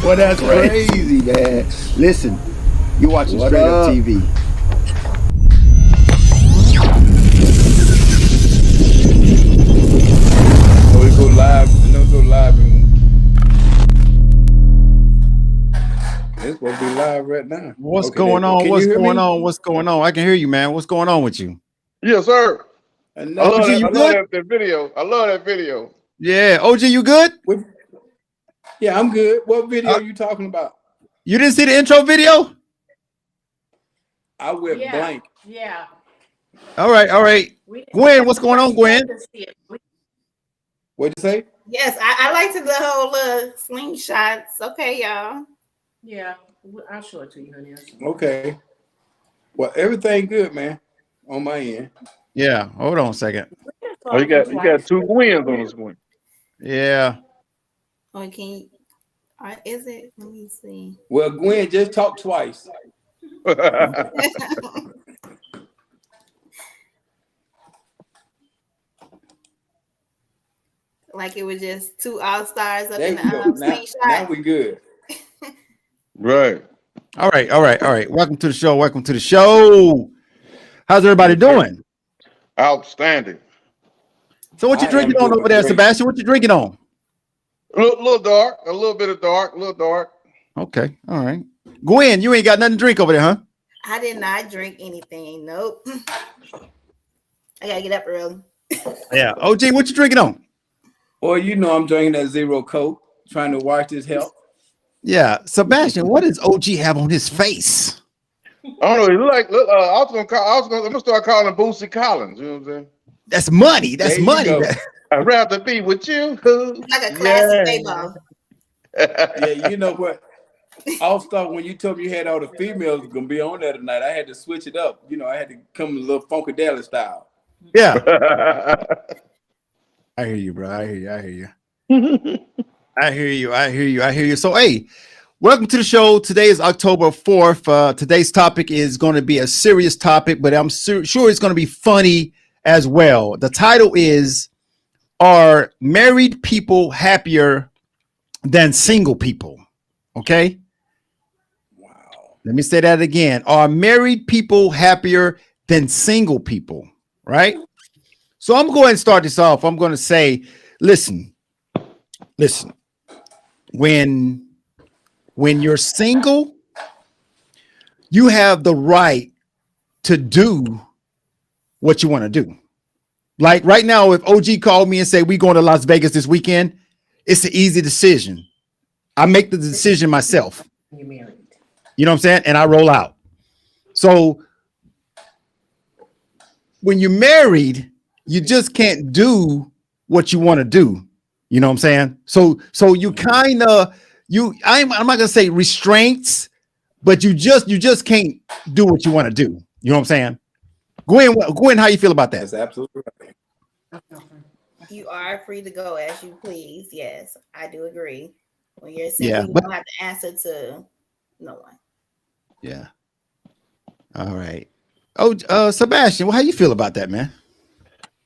Well, that's crazy, man. Listen, you're watching What Straight Up up? TV. Oh, we go live. Go live. It's supposed to be live right now. What's Okay, there you going go. on? Can What's you hear going me? on? What's going on? I can hear you, man. What's going on with you? Yes, sir. I love OG, that. you I love good? that video. I love that video. Yeah, OG, you good? Yeah, I'm good. What video are you talking about? You didn't see the intro video? I went blank. Yeah. All right. Gwen, what's going on, Gwen? What'd you say? Yes, I liked the whole slingshots. Okay, y'all. Yeah, I'll show it to you, honey. Okay. Well, everything good, man, on my end. Yeah, hold on a second. Oh, you got two wins on this one. Yeah. Oh, can you, is it? Let me see. Well, Gwen, just talk twice. Like it was just two all-stars up There in we go. the slingshot. Now we good. Right. All right. Welcome to the show. How's everybody doing? Outstanding. So what you drinking on over there, Sebastian? What you drinking on? A little dark. A little bit of dark. A little dark. Okay. All right. Gwen, you ain't got nothing to drink over there, huh? I did not drink anything. Nope. I gotta get up early. Yeah. OG, what you drinking on? Well, you know I'm drinking that Zero Coke, trying to watch this health. Yeah. Sebastian, what does OG have on his face? I don't know. You I'm gonna start calling him Boosie Collins. You know what I'm saying? That's money. That's money. I'd rather be with you. Like a classic baseball. Yeah, you know what? Also, when you told me you had all the females gonna be on there tonight, I had to switch it up. You know, I had to come a little funkadelic style. Yeah. I hear you, bro. I hear you. So, hey, welcome to the show. Today is October 4th. Today's topic is going to be a serious topic, but I'm sure it's going to be funny as well. The title is, Are Married People Happier Than Single People? Okay. Wow. Let me say that again. Are married people happier than single people? Right? So I'm going to start this off. I'm going to say, listen, when you're single, you have the right to do what you want to do. Like right now, if OG called me and say, we going to Las Vegas this weekend, it's an easy decision. I make the decision myself. You're married. You know what I'm saying? And I roll out. So when you're married, you just can't do what you want to do. You know what I'm saying? So you kind of I'm not gonna say restraints, but you just can't do what you want to do. You know what I'm saying? Gwen, how you feel about that? That's absolutely right. You are free to go as you please. Yes, I do agree. When you're single, you don't have to answer to no one. Yeah. All right. Oh, Sebastian, well, how you feel about that, man?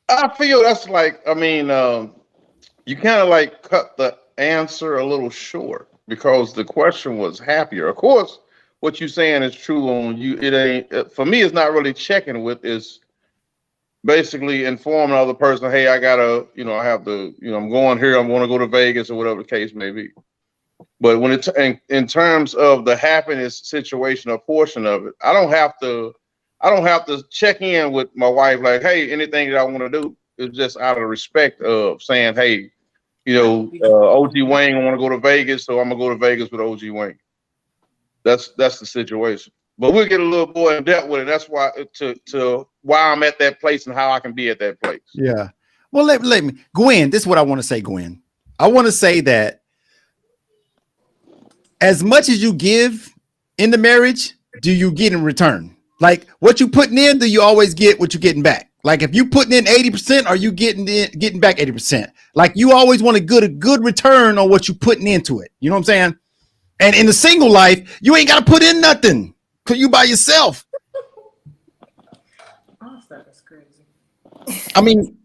I feel that's like, you kind of like cut the answer a little short because the question was happier. Of course, what you're saying is true on you. It ain't, for me, it's not really checking with, is basically informing the other person, hey, I gotta, I have to, I'm going here, I'm going to go to Vegas or whatever the case may be. But when it's in terms of the happiness situation or portion of it, I don't have to check in with my wife like, hey, anything that I want to do is just out of respect of saying, hey, OG Wayne, I want to go to Vegas, so I'm gonna go to Vegas with OG Wayne. That's the situation. But we'll get a little more in depth with it. That's why to why I'm at that place and how I can be at that place. Yeah. Well, let me, Gwen, this is what I want to say, Gwen. I want to say that as much as you give in the marriage, do you get in return? Like what you putting in, do you always get what you're getting back? Like if you putting in 80%, are you getting back 80%? Like you always want a good return on what you putting into it. You know what I'm saying? And in the single life, you ain't got to put in nothing because you by yourself. Oh, that's crazy. I mean,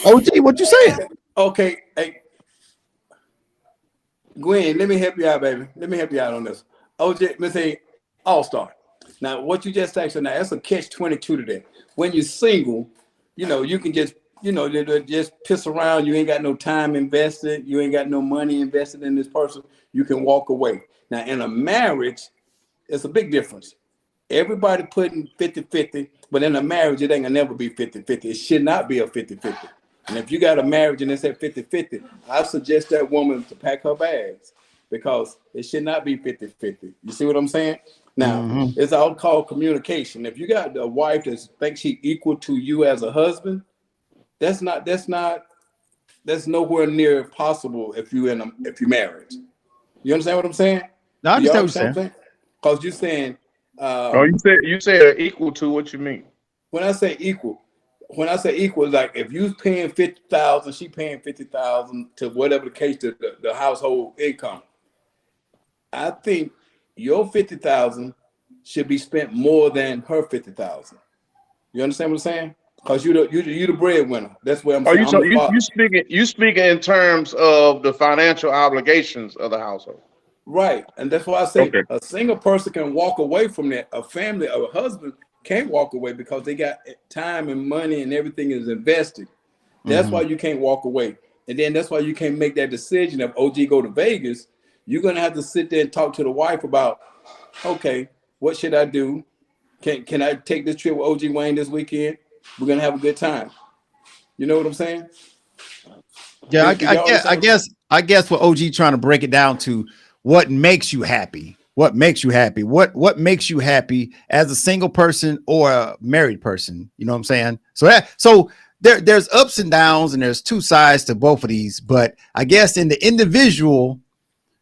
OG, what you saying? Okay. Hey, Gwen, let me help you out, baby. Let me help you out on this. OJ, let's say all-star. Now, what you just said, so now that's a catch-22 today. When you're single, you can just, just piss around. You ain't got no time invested. You ain't got no money invested in this person. You can walk away. Now, in a marriage, it's a big difference. Everybody putting 50-50, but in a marriage, it ain't gonna never be 50-50. It should not be a 50-50. And if you got a marriage and it's at 50-50, I suggest that woman to pack her bags because it should not be 50-50. You see what I'm saying? Now, it's all called communication. If you got a wife that thinks she equal to you as a husband, that's nowhere near possible if you married. You understand what I'm saying? No, I Do y'all understand what you're saying. Because you're saying Oh, you said equal to what you mean? when I say equal, like if you paying 50,000, she paying 50,000 to whatever the case, the household income. I think your 50,000 should be spent more than her 50,000. You understand what I'm saying? Because you the breadwinner. That's what I'm Oh, saying. I'm the father. you speaking in terms of the financial obligations of the household. Right. And that's why I say Okay. a single person can walk away from that. A family or a husband can't walk away because they got time and money and everything is invested. That's why you can't walk away. And then that's why you can't make that decision if OG go to Vegas. You're gonna have to sit there and talk to the wife about, okay, what should I do? Can I take this trip with OG Wayne this weekend? We're gonna have a good time. You know what I'm saying? Yeah, Do y'all understand? I guess what OG trying to break it down to what makes you happy. What makes you happy? What makes you happy as a single person or a married person? You know what I'm saying? So there's ups and downs and there's two sides to both of these, but I guess in the individual,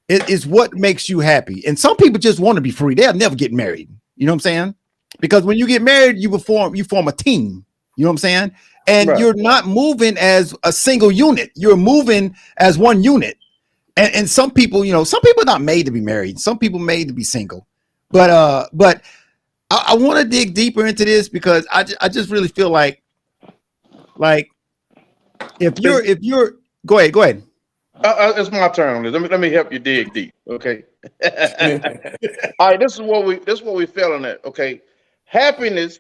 it is what makes you happy. And some people just want to be free. They'll never get married. You know what I'm saying? Because when you get married, you form a team. You know what I'm saying? And Right. you're not moving as a single unit. You're moving as one unit. And some people, some people are not made to be married. Some people made to be single. But I want to dig deeper into this because I just really feel like if you're go ahead. It's my turn on this. Let me help you dig deep. Okay. All right. This is what we feeling at. Okay. Happiness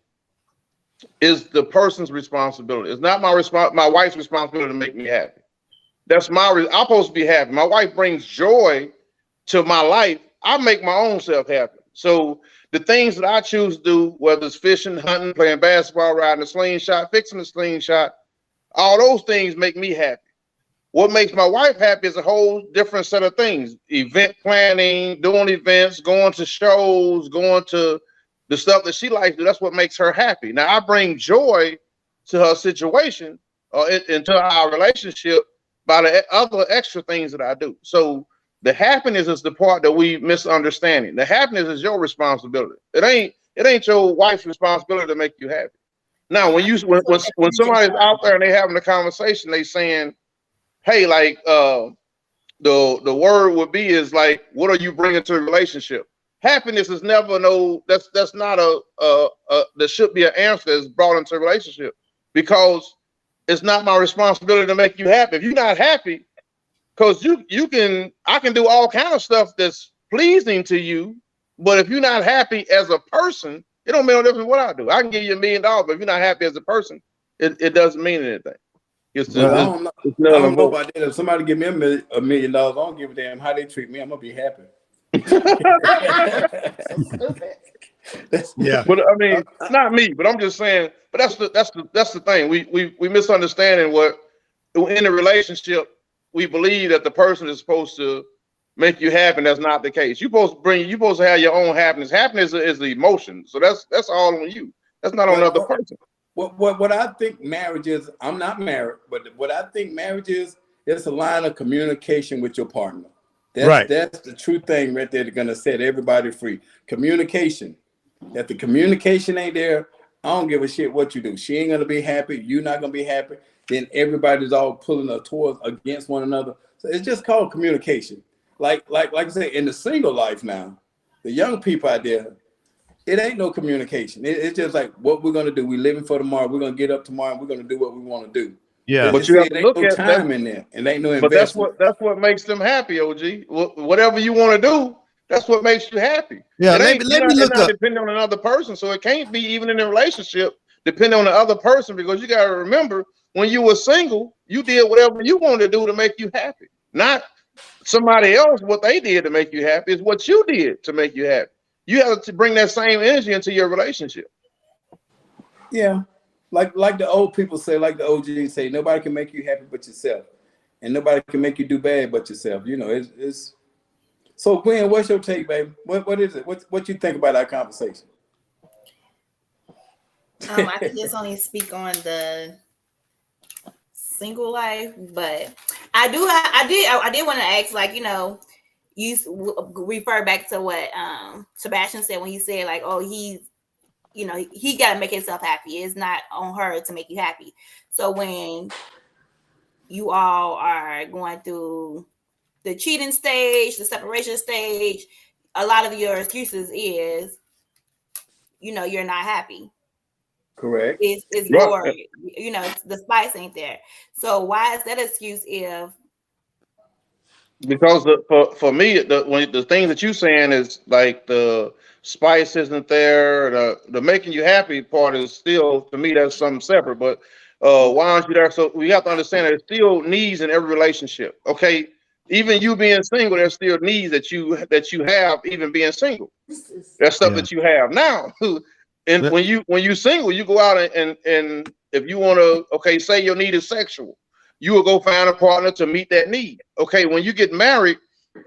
is the person's responsibility. It's not my wife's responsibility to make me happy. I'm supposed to be happy. My wife brings joy to my life. I make my own self happy. So the things that I choose to do, whether it's fishing, hunting, playing basketball, riding a slingshot, fixing a slingshot, all those things make me happy. What makes my wife happy is a whole different set of things. Event planning, doing events, going to shows, going to the stuff that she likes to do. That's what makes her happy. Now I bring joy to her situation or into our relationship by the other extra things that I do. So the happiness is the part that we misunderstanding. The happiness is your responsibility. It ain't your wife's responsibility to make you happy. Now, when somebody's out there and they having a conversation, they saying, "Hey, like the word would be is like, what are you bringing to a relationship?" Happiness is never that's not there should be an answer that's brought into a relationship because it's not my responsibility to make you happy. If you're not happy, because I can do all kind of stuff that's pleasing to you, but if you're not happy as a person, it don't make no difference what I do. I can give you $1 million, but if you're not happy as a person, it doesn't mean anything. Well, It's I null and don't know void. about that. If somebody give me $1 million, I don't give a damn how they treat me. I'm gonna be happy. So stupid. Yeah. But I mean, not me, but I'm just saying. But that's the thing. We misunderstanding what in a relationship we believe that the person is supposed to make you happy. And that's not the case. You supposed to have your own happiness. Happiness is the emotion. So that's all on you. That's not on another person. What I think marriage is, I'm not married, but what I think marriage is, it's a line of communication with your partner. Right. That's the true thing right there that's gonna set everybody free. Communication. If the communication ain't there, I don't give a shit what you do. She ain't gonna be happy. You're not gonna be happy. Then everybody's all pulling towards against one another. So it's just called communication. Like I say, in the single life now, the young people out there, it ain't no communication. It's just like what we're gonna do. We living for tomorrow. We're gonna get up tomorrow and we're gonna do what we want to do. Yeah. But you have to Ain't look no at that. time in there, and ain't no But investment. that's what makes them happy, OG. Whatever you want to do, that's what makes you happy. Yeah. It Let ain't me you're let me not, it's look not up. depending on another person. So it can't be even in a relationship depending on the other person, because you got to remember when you were single, you did whatever you wanted to do to make you happy. Not somebody else, what they did to make you happy is what you did to make you happy. You have to bring that same energy into your relationship. Yeah, like the old people say, like the OGs say, nobody can make you happy but yourself, and nobody can make you do bad but yourself. You know, it's. So Gwen, what's your take, baby? What is it? What you think about our conversation? I can just only speak on the single life, but I did want to ask, like, you refer back to what Sebastian said when he said, like, oh, he got to make himself happy. It's not on her to make you happy. So when you all are going through the cheating stage, the separation stage, a lot of your excuses is, you're not happy. Correct. It's Right. bored. The spice ain't there. So why is that excuse if Because for me, the things that you saying is like the spice isn't there. The making you happy part is still, to me, that's something separate. But why aren't you there? So we have to understand that there's still needs in every relationship. Okay, even you being single, there's still needs that you have, even being single. That's stuff Yeah. that you have now. And Let- when you single, you go out and if you want to, okay, say your need is sexual, you will go find a partner to meet that need. Okay, when you get married,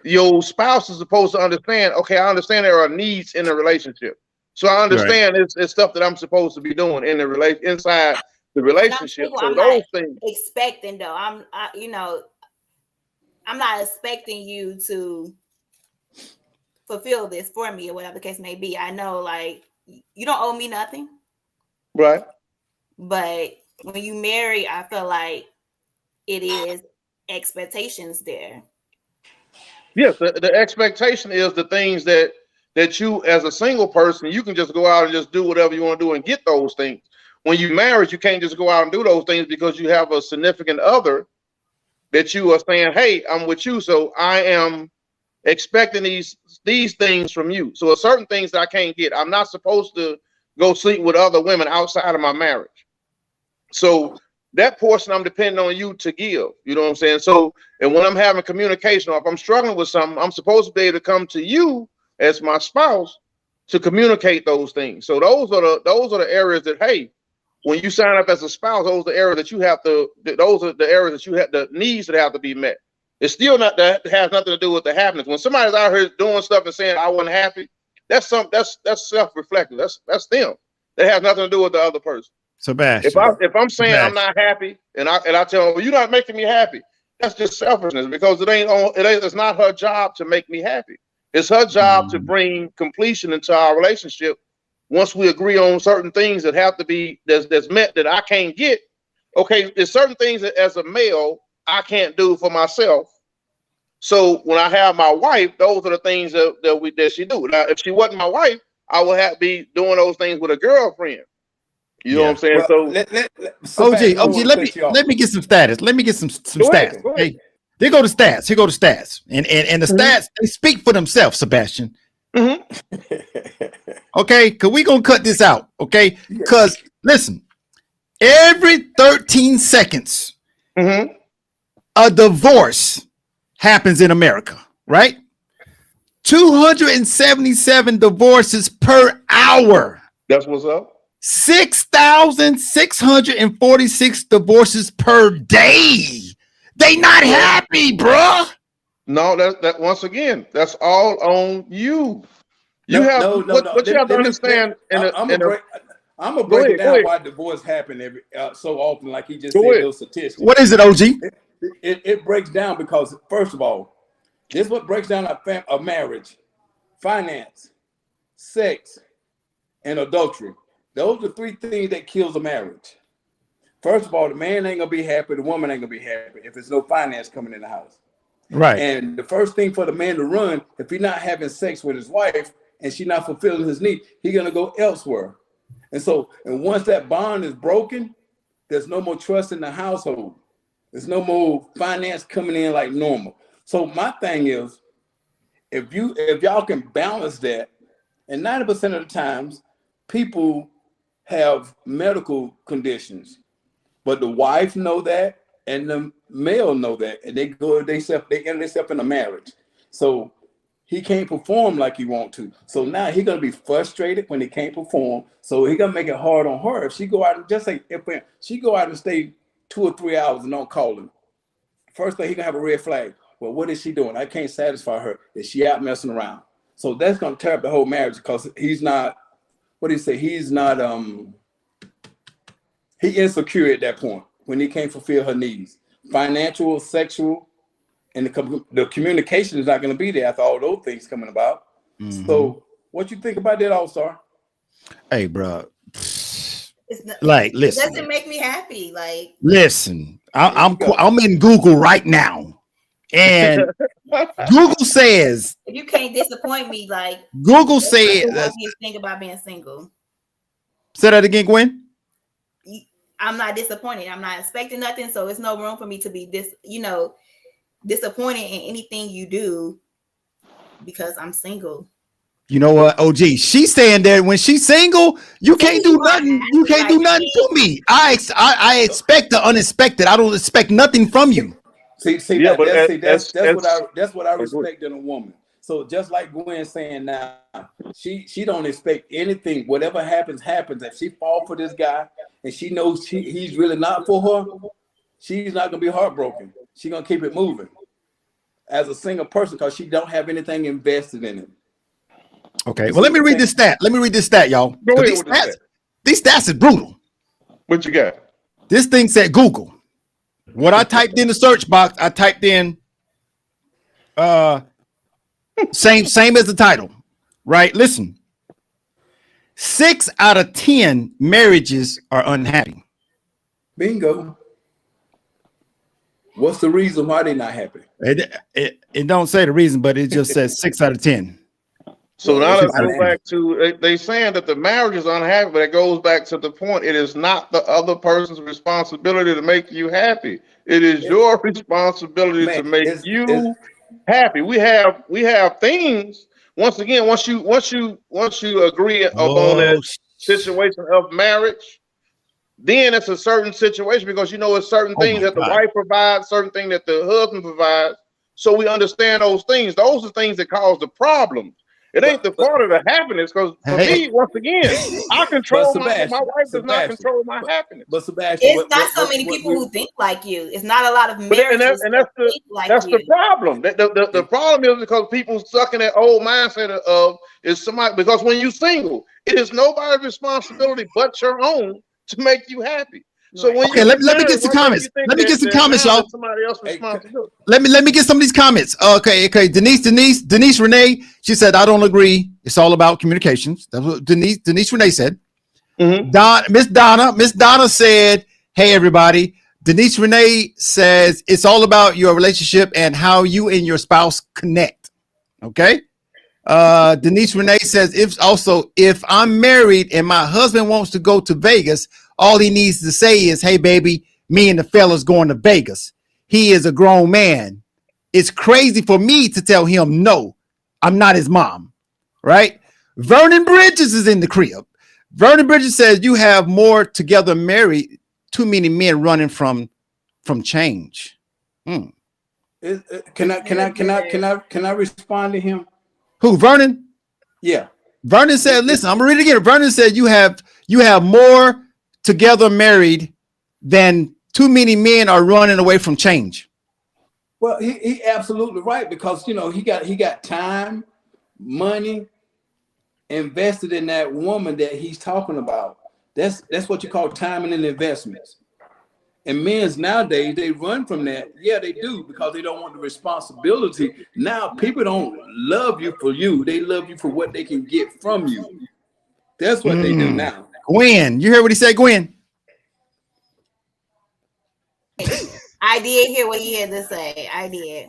your spouse is supposed to understand. Okay, I understand there are needs in the relationship, so I Right. understand it's stuff that I'm supposed to be doing in the inside the when I'm relationship. single, So I'm not those things, expecting though. I'm not expecting you to fulfill this for me or whatever the case may be. I know, like, you don't owe me nothing, right? but when you marry, I feel like it is expectations there. Yes, the expectation is the things that you, as a single person, you can just go out and just do whatever you want to do and get those things. When you married, you can't just go out and do those things because you have a significant other that you are saying, "Hey, I'm with you, so I am expecting these things from you." So, there's certain things that I can't get. I'm not supposed to go sleep with other women outside of my marriage. So that portion I'm depending on you to give. You know what I'm saying? So, and when I'm having communication, or if I'm struggling with something, I'm supposed to be able to come to you as my spouse to communicate those things. So those are the areas that, hey, when you sign up as a spouse, those are the areas that you have to. Those are the areas that you have the needs that have to be met. It's still not that has nothing to do with the happiness. When somebody's out here doing stuff and saying I wasn't happy, that's self-reflective. That's them. That has nothing to do with the other person. Sebastian. If I'm saying I'm Sebastian. not happy and I tell her, well, you're not making me happy, that's just selfishness, because it's not her job to make me happy. It's her job to Mhm. bring completion into our relationship. Once we agree on certain things that have to be that's met that I can't get, okay, there's certain things that as a male I can't do for myself. So when I have my wife, those are the things that she do. Now, if she wasn't my wife, I would have be doing those things with a girlfriend. You know what I'm Yeah. saying? Well, So OG, Sebastian, I don't OG, want to cut you off. let me get some status. Let me get some go stats. ahead, go ahead. Okay. There go the stats. Here go the stats. And the Mm-hmm. stats, they speak for themselves, Sebastian. Mm-hmm. Okay. Cause we gonna cut this out. Okay. Yeah. Cause listen, every 13 seconds, Mm-hmm. a divorce happens in America, right? 277 divorces per hour. That's what's up. 6,646 divorces per day. They not Well, happy, bruh. no, that once again, that's all on you. You No, have no, no, no. what you have to understand in a I'm in gonna a break. I'm gonna go break it ahead, go down ahead, why divorce happen so often, like he just go said ahead. those statistics. What is it, OG? It breaks down because first of all, this is what breaks down a marriage: finance, sex, and adultery. Those are three things that kills a marriage. First of all, the man ain't gonna be happy, the woman ain't gonna be happy if there's no finance coming in the house. Right. And the first thing for the man to run, if he's not having sex with his wife and she's not fulfilling his need, he's gonna go elsewhere. And once that bond is broken, There's no more trust in the household. There's no more finance coming in like normal. So my thing is, if y'all can balance that, and 90% of the times, people have medical conditions, but the wife know that, and the male know that, and they enter themselves in a marriage. So he can't perform like he want to. So now he's gonna be frustrated when he can't perform. So he gonna make it hard on her. If she go out and just say, if she go out and stay 2 or 3 hours and don't call him, first thing he gonna have a red flag. Well, what is she doing? I can't satisfy her. Is she out messing around? So that's gonna tear up the whole marriage because he's not. What do you say? He's not. He insecure at that point when he can't fulfill her needs, financial, sexual, and the communication is not going to be there after all those things coming about. Mm-hmm. So, what you think about that, All-Star? Hey, bro. Like, listen. It doesn't make me happy. Like, listen, I'm in Google right now, and Google says you can't disappoint me. Like, Google says think about being single. Say that again, Gwen. I'm not disappointed. I'm not expecting nothing, so it's no room for me to be disappointed in anything you do because I'm single. You know what, OG? She's saying that when she's single, you can't do nothing. You can't do nothing to me. I expect the unexpected. I don't expect nothing from you. That's what I respect in a woman. So just like Gwen saying now, she don't expect anything. Whatever happens. If she fall for this guy and she knows he's really not for her, she's not gonna be heartbroken. She's gonna keep it moving as a single person because she don't have anything invested in him. Okay, well, let me read this stat. Y'all. Go ahead with the stat. These stats is brutal. What you got? This thing said Google. What I typed in the search box, I typed in same as the title, right? Listen, 6 out of 10 marriages are unhappy. Bingo. What's the reason why they're not happy? It don't say the reason, but it just says 6 out of 10. So now let's go back to they saying that the marriage is unhappy, but it goes back to the point. It is not the other person's responsibility to make you happy. It is your responsibility to make you happy. We have things. Once again, once you agree upon that situation of marriage, then it's a certain situation because you know it's certain things that the wife provides, certain things that the husband provides. So we understand those things. Those are things that cause the problem. It ain't the part of the happiness because for me, once again, I control my wife does not control my happiness. But Sebastian, it's not so many people who think like you. It's not a lot of marriages and that's the problem. The problem is because people stuck in that old mindset of is somebody because when you're single, it is nobody's responsibility but your own to make you happy. So when let me get some comments. Let me get some comments, y'all. Somebody else's responsibility. Let me get some of these comments. Okay. Denise Renee. She said, "I don't agree. It's all about communications." That's what Denise Renee said. Mm-hmm. Miss Donna said, "Hey everybody." Denise Renee says it's all about your relationship and how you and your spouse connect. Okay. Denise Renee says, if I'm married and my husband wants to go to Vegas, all he needs to say is, "Hey, baby, me and the fellas going to Vegas." He is a grown man. It's crazy for me to tell him, no, I'm not his mom, right? Vernon Bridges is in the crib. Vernon Bridges says, you have more together married, too many men running from change. Can I respond to him? Who, Vernon? Yeah. Vernon said, listen, I'm gonna read it again. Vernon said, you have more together married than too many men are running away from change. Well, he absolutely right because he got time, money invested in that woman that he's talking about. That's what you call timing and investments. And men's nowadays, they run from that. Yeah, they do because they don't want the responsibility. Now people don't love you for you. They love you for what they can get from you. That's what they do now. Gwen, you heard what he said, Gwen? I did hear what he had to say. I did.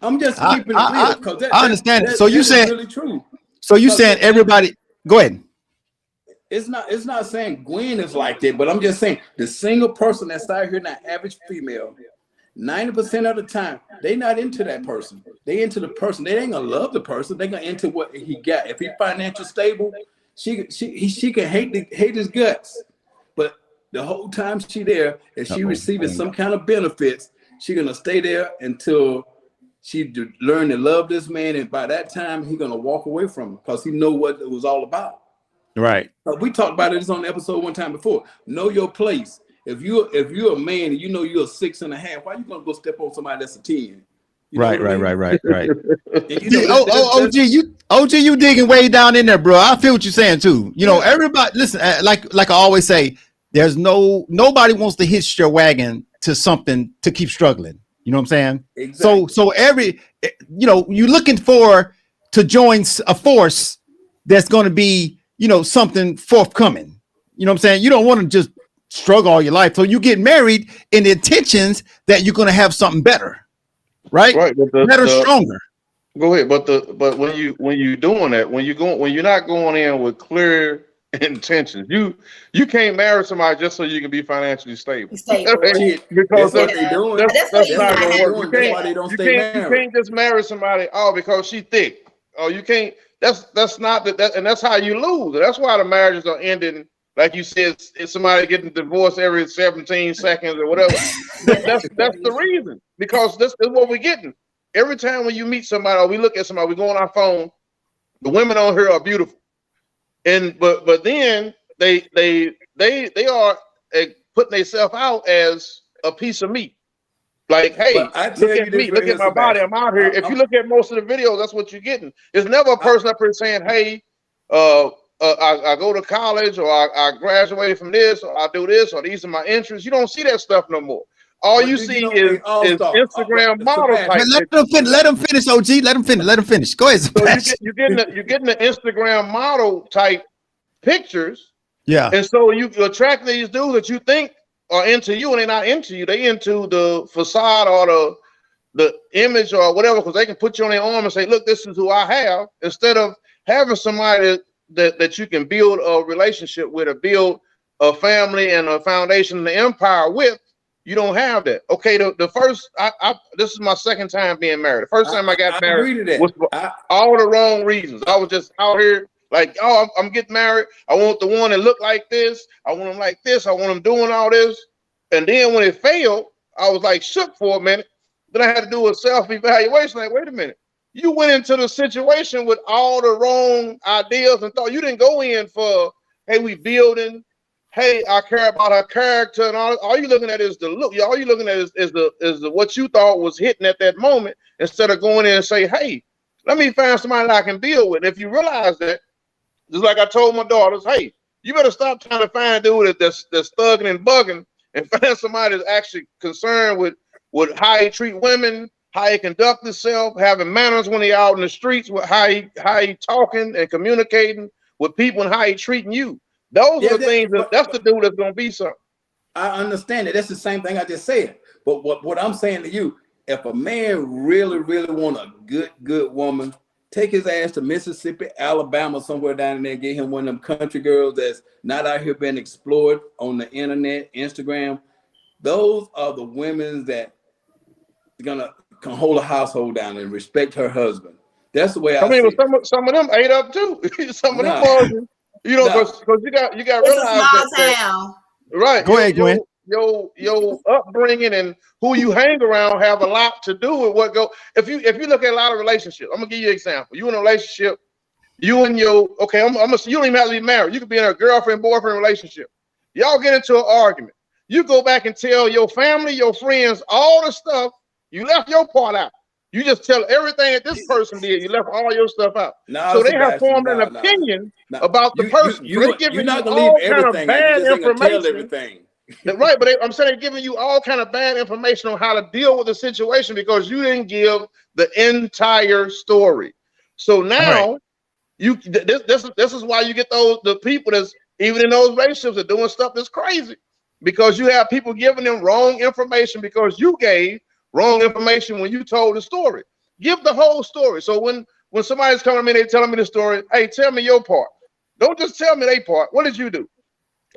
I'm just keeping it real because I understand. So you said saying really true. So you saying everybody? Go ahead. it's not saying Gwen is like that, but I'm just saying the single person that's out here now, average female, 90% of the time, they not into that person. They into the person. They ain't gonna love the person. They gonna into what he got. If he financial stable, she can hate his guts, but the whole time she there and she receiving some kind of benefits, she gonna stay there until she learn to love this man, and by that time he gonna walk away from him because he know what it was all about. Right. We talked about it on the episode one time before. Know your place. If you're a man and you know you're a 6.5, why you gonna go step on somebody that's a 10? Right. You OG, you digging way down in there, bro. I feel what you're saying too. You know, everybody listen, like I always say, there's nobody wants to hitch your wagon to something to keep struggling. You know what I'm saying? Exactly. So every, you know, you're looking to join a force that's going to be, you know, something forthcoming. You know what I'm saying? You don't want to just struggle all your life. So you get married in the intentions that you're going to have something better, right? Right. Better, stronger. Go ahead. But when you doing that, when you're not going in with clear intentions, you can't marry somebody just so you can be financially stable. Because that's what they doing. That's not gonna work. That's why they don't stay married. You can't just marry somebody because she thick. Oh, you can't. That's not that, and that's how you lose. That's why the marriages are ending. Like you said, it's somebody getting divorced every 17 seconds or whatever. that's the reason. Because this is what we're getting. Every time when you meet somebody or we look at somebody, we go on our phone. The women on here are beautiful, but then they are putting themselves out as a piece of meat. Like, hey, look at me, look at my body. I'm out here. If you look at most of the videos, that's what you're getting. There's never a person up here saying, hey, I go to college, or I graduated from this, or I do this, or these are my interests. You don't see that stuff no more. All you see is Instagram model type. Let them finish, OG. Let them finish. Go ahead. So you're getting the Instagram model type pictures. Yeah. And so you attract these dudes that you think are into you, and they're not into you. They into the facade or the image or whatever, because they can put you on their arm and say, look, this is who I have, instead of having somebody that you can build a relationship with, or build a family and a foundation and an empire with. You don't have that. Okay, the first, this is my second time being married. The first time I got married was for all the wrong reasons. I was just out here like, oh, I'm getting married. I want the one that look like this. I want them like this. I want them doing all this. And then when it failed, I was like shook for a minute. Then I had to do a self-evaluation. Like, wait a minute. You went into the situation with all the wrong ideas and thought. You didn't go in for, hey, we building. Hey, I care about her character, and all you looking at is the look. All you looking at is the what you thought was hitting at that moment, instead of going in and say, hey, let me find somebody that I can build with. And if you realize that, just like I told my daughters, hey, you better stop trying to find a dude that's thugging and bugging, and find somebody that's actually concerned with how he treat women, how he conduct himself, having manners when he out in the streets, with how he talking and communicating with people, and how he treating you. Those are the things that's the dude that's gonna be something. I understand it. That's the same thing I just said. But what I'm saying to you, if a man really want a good woman, take his ass to Mississippi, Alabama, somewhere down in there, get him one of them country girls that's not out here being explored on the internet, Instagram. Those are the women that can hold a household down and respect her husband. That's the way I mean, some of them ate up too. Some of them boys. You know, because you got to realize that, right? Go ahead, Gwen. Your upbringing and who you hang around have a lot to do with what go. If you look at a lot of relationships, I'm gonna give you an example. You in a relationship, you and your you don't even have to be married. You could be in a girlfriend-boyfriend relationship. Y'all get into an argument. You go back and tell your family, your friends, all the stuff. You left your part out. You just tell everything that this person did. You left all your stuff out. So they have formed an opinion about the person. You're not gonna leave everything. Bad information. Right, but I'm saying they're giving you all kind of bad information on how to deal with the situation because you didn't give the entire story. So now this is why you get the people that's even in those relationships are doing stuff that's crazy, because you have people giving them wrong information because you gave wrong information when you told the story. Give the whole story. So when somebody's coming to me, they're telling me the story, hey, tell me your part. Don't just tell me they part. What did you do?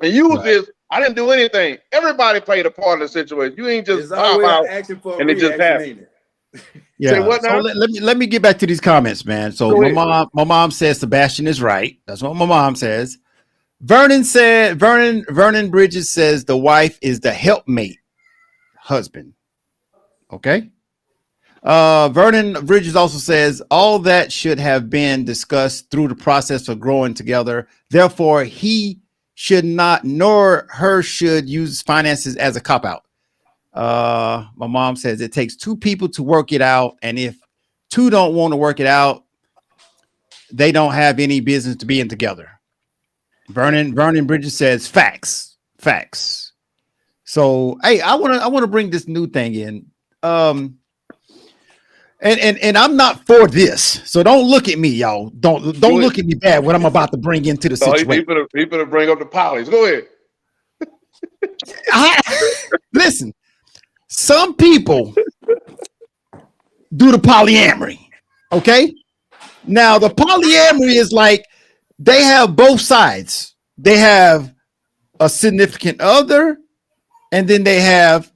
And use this. I didn't do anything. Everybody played a part in the situation. You ain't just It's pop always out an action for a and it just reaction, happened. ain't it? Yeah. Say what So now? let me get back to these comments, man. So Go my mom says Sebastian is right. That's what my mom says. Vernon Bridges says the wife is the helpmate husband. Okay. Vernon Bridges also says all that should have been discussed through the process of growing together. Therefore, he should not, nor her should use finances as a cop out. My mom says it takes two people to work it out, and if two don't want to work it out, they don't have any business to being together. Vernon Bridges says facts. So hey, I want to bring this new thing in. And I'm not for this, so don't look at me, y'all. Don't look at me bad. What I'm about to bring into the situation. He better bring up the polys. Go ahead. Listen, some people do the polyamory. Okay, now the polyamory is like they have both sides. They have a significant other, and then they have,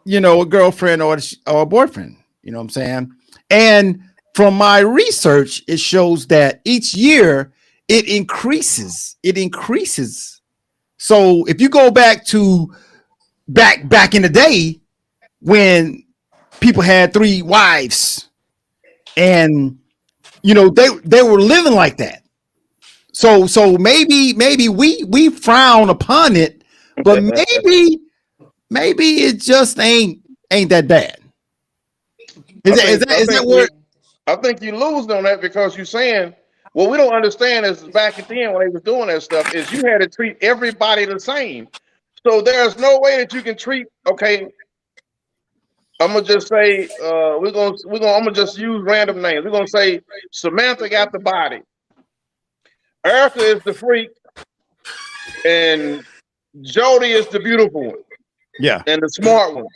a girlfriend or a boyfriend. You know what I'm saying? And from my research, it shows that each year it increases. So if you go back to back in the day when people had 3 wives and they were living like that. So maybe we frown upon it, but maybe it just ain't that bad. Is that where? I think you lose on that because you're saying what we don't understand is back at the end when they was doing that stuff is you had to treat everybody the same. So there's no way that you can treat. Okay, I'm gonna just say I'm gonna just use random names. We're gonna say Samantha got the body, Erica is the freak, and Jody is the beautiful one. Yeah, and the smart one.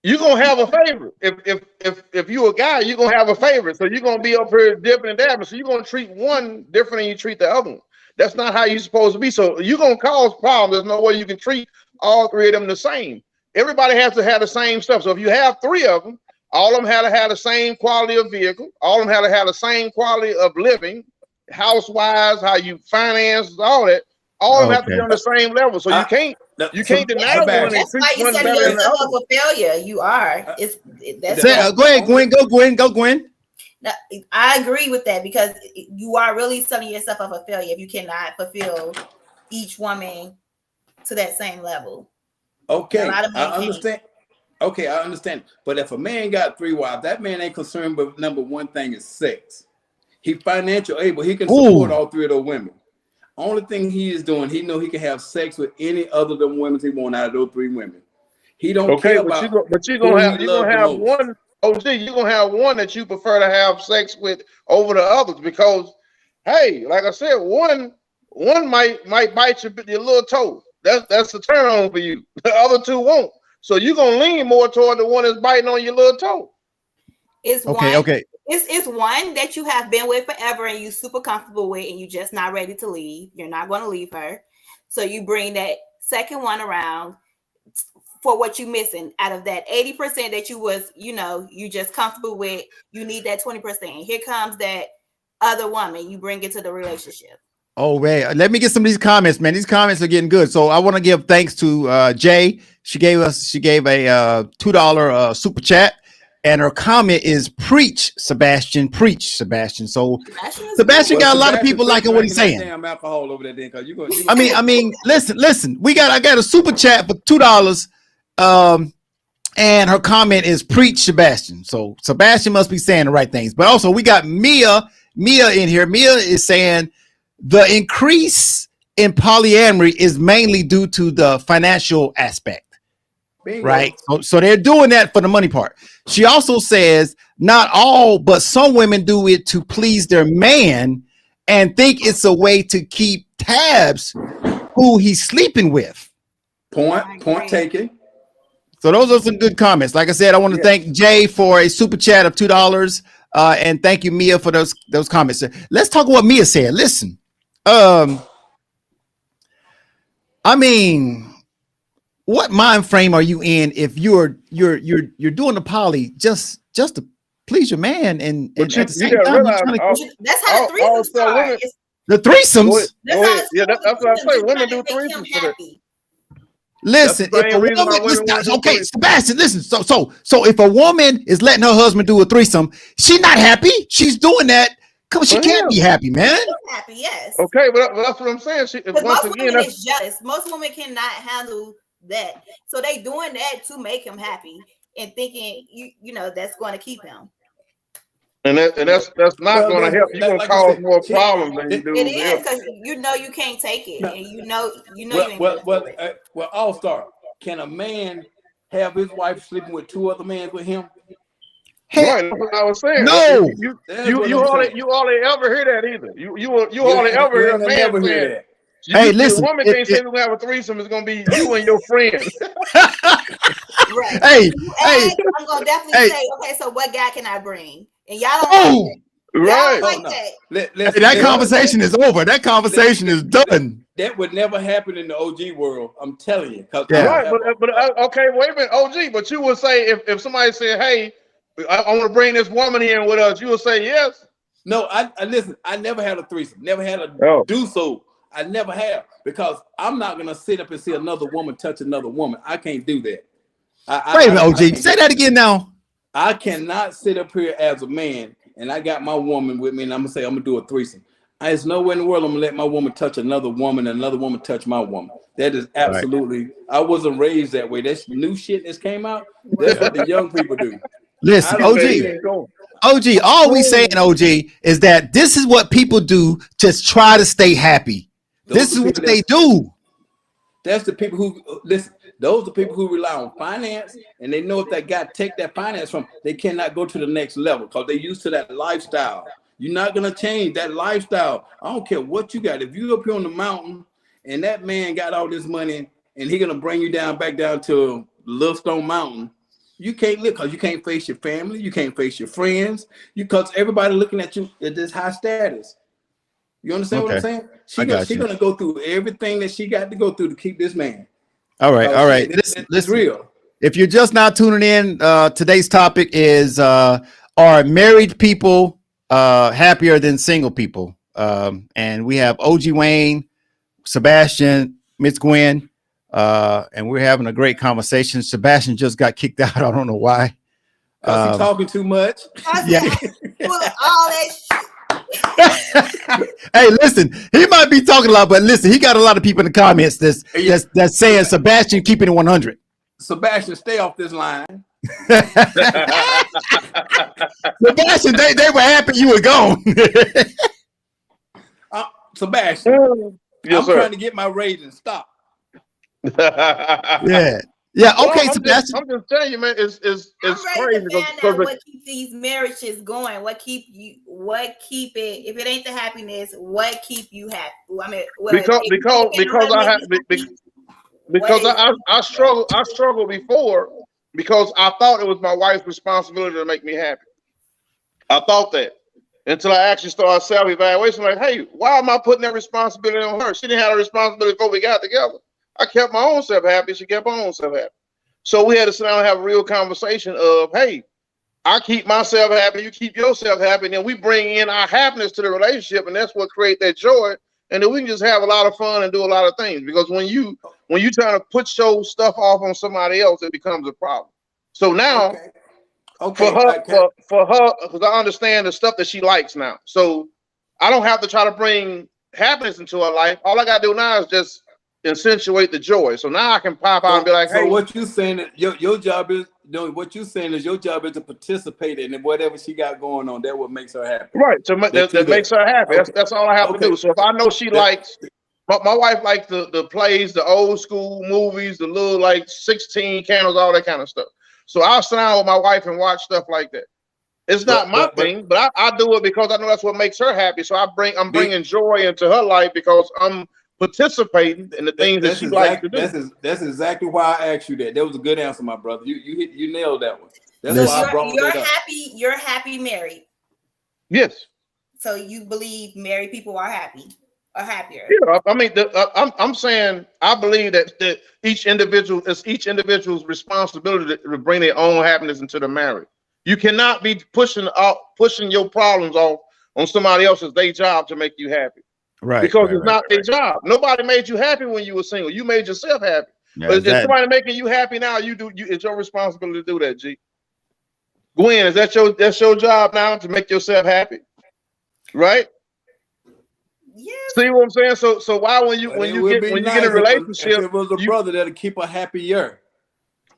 You're gonna have a favorite. If you're a guy, you're gonna have a favorite. So you're gonna be up here dipping and dabbing. So you're gonna treat one different than you treat the other one. That's not how you're supposed to be. So you're gonna cause problems. There's no way you can treat all 3 of them the same. Everybody has to have the same stuff. So if you have 3 of them, all of them had to have the same quality of vehicle, all of them had to have the same quality of living, house-wise, how you finance, all that. All of them have to be on the same level. So you can't deny one and treat one better than the other. Up a failure. You are. Go ahead, Gwen. Go, Gwen. No, I agree with that because you are really setting yourself up a failure if you cannot fulfill each woman to that same level. Okay, I understand. Okay, I understand. But if a man got 3 wives, that man ain't concerned with number one thing is sex. He financially able. He can support all 3 of those women. Only thing he is doing, he know he can have sex with any other than women he want out of those 3 women. He don't care about. But you're gonna have one. OG, you're gonna have one that you prefer to have sex with over the others because, hey, like I said, one might bite your little toe. That's a turn on for you. The other 2 won't. So you're gonna lean more toward the one that's biting on your little toe. Okay. It's one that you have been with forever and you super comfortable with and you're just not ready to leave. You're not going to leave her. So you bring that second one around for what you're missing out of that 80% that you was, you just comfortable with. You need that 20%. Here comes that other woman. You bring it to the relationship. Oh, man. Let me get some of these comments, man. These comments are getting good. So I want to give thanks to Jay. She gave a $2 super chat. And her comment is preach, Sebastian. So Sebastian got a lot of people liking what he's saying. Damn alcohol over there, then, cause you're gonna. I mean, listen. I got a super chat for $2. And her comment is preach, Sebastian. So Sebastian must be saying the right things. But also we got Mia in here. Mia is saying the increase in polyamory is mainly due to the financial aspect. Bingo. Right. So they're doing that for the money part. She also says not all, but some women do it to please their man and think it's a way to keep tabs who he's sleeping with. Point taken. So those are some good comments. Like I said, I want to thank Jay for a super chat of $2. And thank you, Mia, for those comments. Let's talk what Mia said. Listen, I mean, what mind frame are you in if you're doing the poly just to please your man and But at the you same gotta time realize, That's how the all threesomes start. the threesomes. That's go how ahead. it Yeah, starts. that's what I say. Just Women trying do to make him threesomes for that. happy. Listen, That's the if a same reason why woman, women want to do okay, threesomes. Sebastian, listen. So if a woman is letting her husband do a threesome, she's not happy. She's doing that because she For can't him. be happy, man. He's happy, yes. Okay, but that's what I'm saying. Because Once most again, women that's is jealous. Most women cannot handle that. So they doing that to make him happy and thinking you know that's going to keep him. and that's not going to help. You're going to like you cause said, more she- problems than you It do. is Help. because you know you can't take it, No. and you know you ain't gonna do it. Well, All Star. Can a man have his wife sleeping with two other men with him? Right, that's what I was saying. No. That's what I'm saying. You hardly ever hear that either. You hardly ain't- ever you hear ain't a gonna man never hear saying. that. Hey, A listen. woman can't say we're gonna have a threesome. It's gonna be you and your friend. Right. Hey, You hey, ask, I'm gonna definitely hey. say, okay, so what guy can I bring? And y'all don't Oh, like that. Y'all Right. don't like Oh no. that. hey, that conversation is over. That conversation is done. That would never happen in the OG world. I'm telling you. Yeah. Right, but okay, wait a minute, OG. But you would say if somebody said, "Hey, I want to bring this woman in with us," you would say yes. No, I listen. I never had a threesome. Never had a Oh. do so. I never have because I'm not gonna sit up and see another woman touch another woman. I can't do that. Wait a minute, OG. Say that again now. I cannot sit up here as a man and I got my woman with me and I'm gonna say I'm gonna do a threesome. There's no way in the world I'm gonna let my woman touch another woman and another woman touch my woman. That is absolutely. I wasn't raised that way. That's new shit that's came out. That's what the young people do. Listen, I don't OG. OG, all we saying, OG, is that this is what people do to try to stay happy. This is what they do. That's the people who listen. Those are people who rely on finance, and they know if that guy take that finance from, they cannot go to the next level because they're used to that lifestyle. You're not gonna change that lifestyle. I don't care what you got. If you up here on the mountain and that man got all this money and he gonna bring you back down to Little Stone Mountain, you can't live because you can't face your family, you can't face your friends, because everybody looking at you at this high status. You understand what I'm saying? She's gonna go through everything that she got to go through to keep this man. All right. It's real. If you're just now tuning in, today's topic is are married people happier than single people? And we have OG Wayne, Sebastian, Miss Gwen, and we're having a great conversation. Sebastian just got kicked out. I don't know why. Because he's talking too much. Yeah. All that shit. Hey, listen, he might be talking a lot, but listen, he got a lot of people in the comments that's saying Sebastian keeping it 100. Sebastian, stay off this line. Sebastian, they were happy you were gone. Sebastian, Yes, I'm trying to get my ratings. Stop. Yeah. Yeah. Okay, well, Sebastian. I'm just telling you, man, it's I'm ready crazy to find out what keeps these marriages going. What keep it? If it ain't the happiness, what keep you happy? I mean, because I struggled before because I thought it was my wife's responsibility to make me happy. I thought that until I actually started self-evaluation. Like, hey, why am I putting that responsibility on her? She didn't have a responsibility before we got together. I kept my own self happy. She kept her own self happy. So we had to sit down and have a real conversation of, hey, I keep myself happy, you keep yourself happy, and then we bring in our happiness to the relationship, and that's what creates that joy. And then we can just have a lot of fun and do a lot of things. Because when you trying to put your stuff off on somebody else, it becomes a problem. So now, for her, because I understand the stuff that she likes now. So I don't have to try to bring happiness into her life. All I gotta do now is just accentuate the joy. So now I can pop out and be like, hey. So what you saying is your job is what you saying is your job is to participate in whatever she got going on. That what makes her happy. Right. So that makes her happy. Okay. That's all I have to do. So if I know she likes, my wife likes the plays, the old school movies, the little like 16 candles, all that kind of stuff. So I'll sit down with my wife and watch stuff like that. It's not my thing, but I do it because I know that's what makes her happy. So I'm bringing joy into her life because I'm participating in the things that she likes to do. That's exactly why I asked you that. That was a good answer, my brother. You nailed that one. That's why I brought that up. You're happy married. Yes. So you believe married people are happy or happier? Yeah, I mean, I'm saying I believe that each individual's responsibility to bring their own happiness into the marriage. You cannot be pushing your problems off on somebody else's day job to make you happy, Right, because right, it's right. not their job. Nobody made you happy when you were single. You made yourself happy. Yeah, But is if that somebody making you happy now, it's your responsibility to do that. G. Gwen, is that's your job now to make yourself happy, right? Yes. See what I'm saying? So why when you But it would be when you get in a nice if relationship, it was a you brother that'll keep her happier.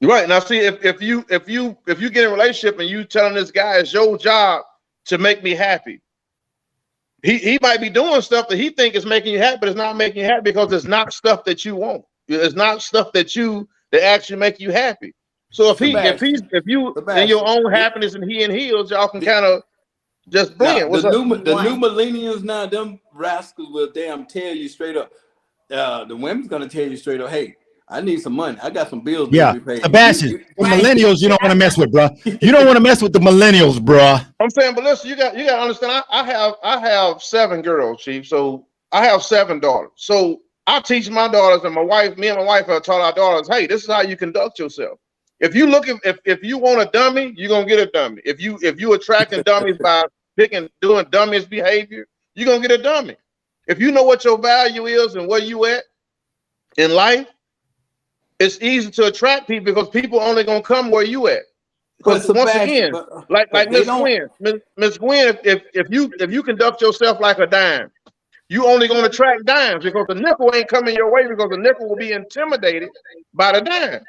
right now see if you get in a relationship and you telling this guy it's your job to make me happy, he might be doing stuff that he think is making you happy, but it's not making you happy because it's not stuff that you want. It's not stuff that actually make you happy. So Sebastian, if you in your Sebastian, own happiness and he in his, y'all can the, kind of just now blend. What's up? the new millennials now, them rascals will damn tell you straight up. The women's gonna tell you straight up, hey, I need some money. I got some bills due to yeah, be paid. Sebastian? The Right. millennials, you don't want to mess with, bro. You don't want to mess with the millennials, bro. I'm saying, but listen, you got to understand. I have 7 girls, Chief. So I have 7 daughters. So I teach my daughters and my wife. Me and my wife have taught our daughters, hey, this is how you conduct yourself. If you if you want a dummy, you're gonna get a dummy. If you attracting dummies by doing dummies behavior, you're gonna get a dummy. If you know what your value is and where you at in life, it's easy to attract people because people only gonna come where you at. But Because once Sebastian, again, like but they Miss don't. Gwen, Miss Gwen, if you conduct yourself like a dime, you only gonna attract dimes because the nickel ain't coming your way because the nickel will be intimidated by the dime.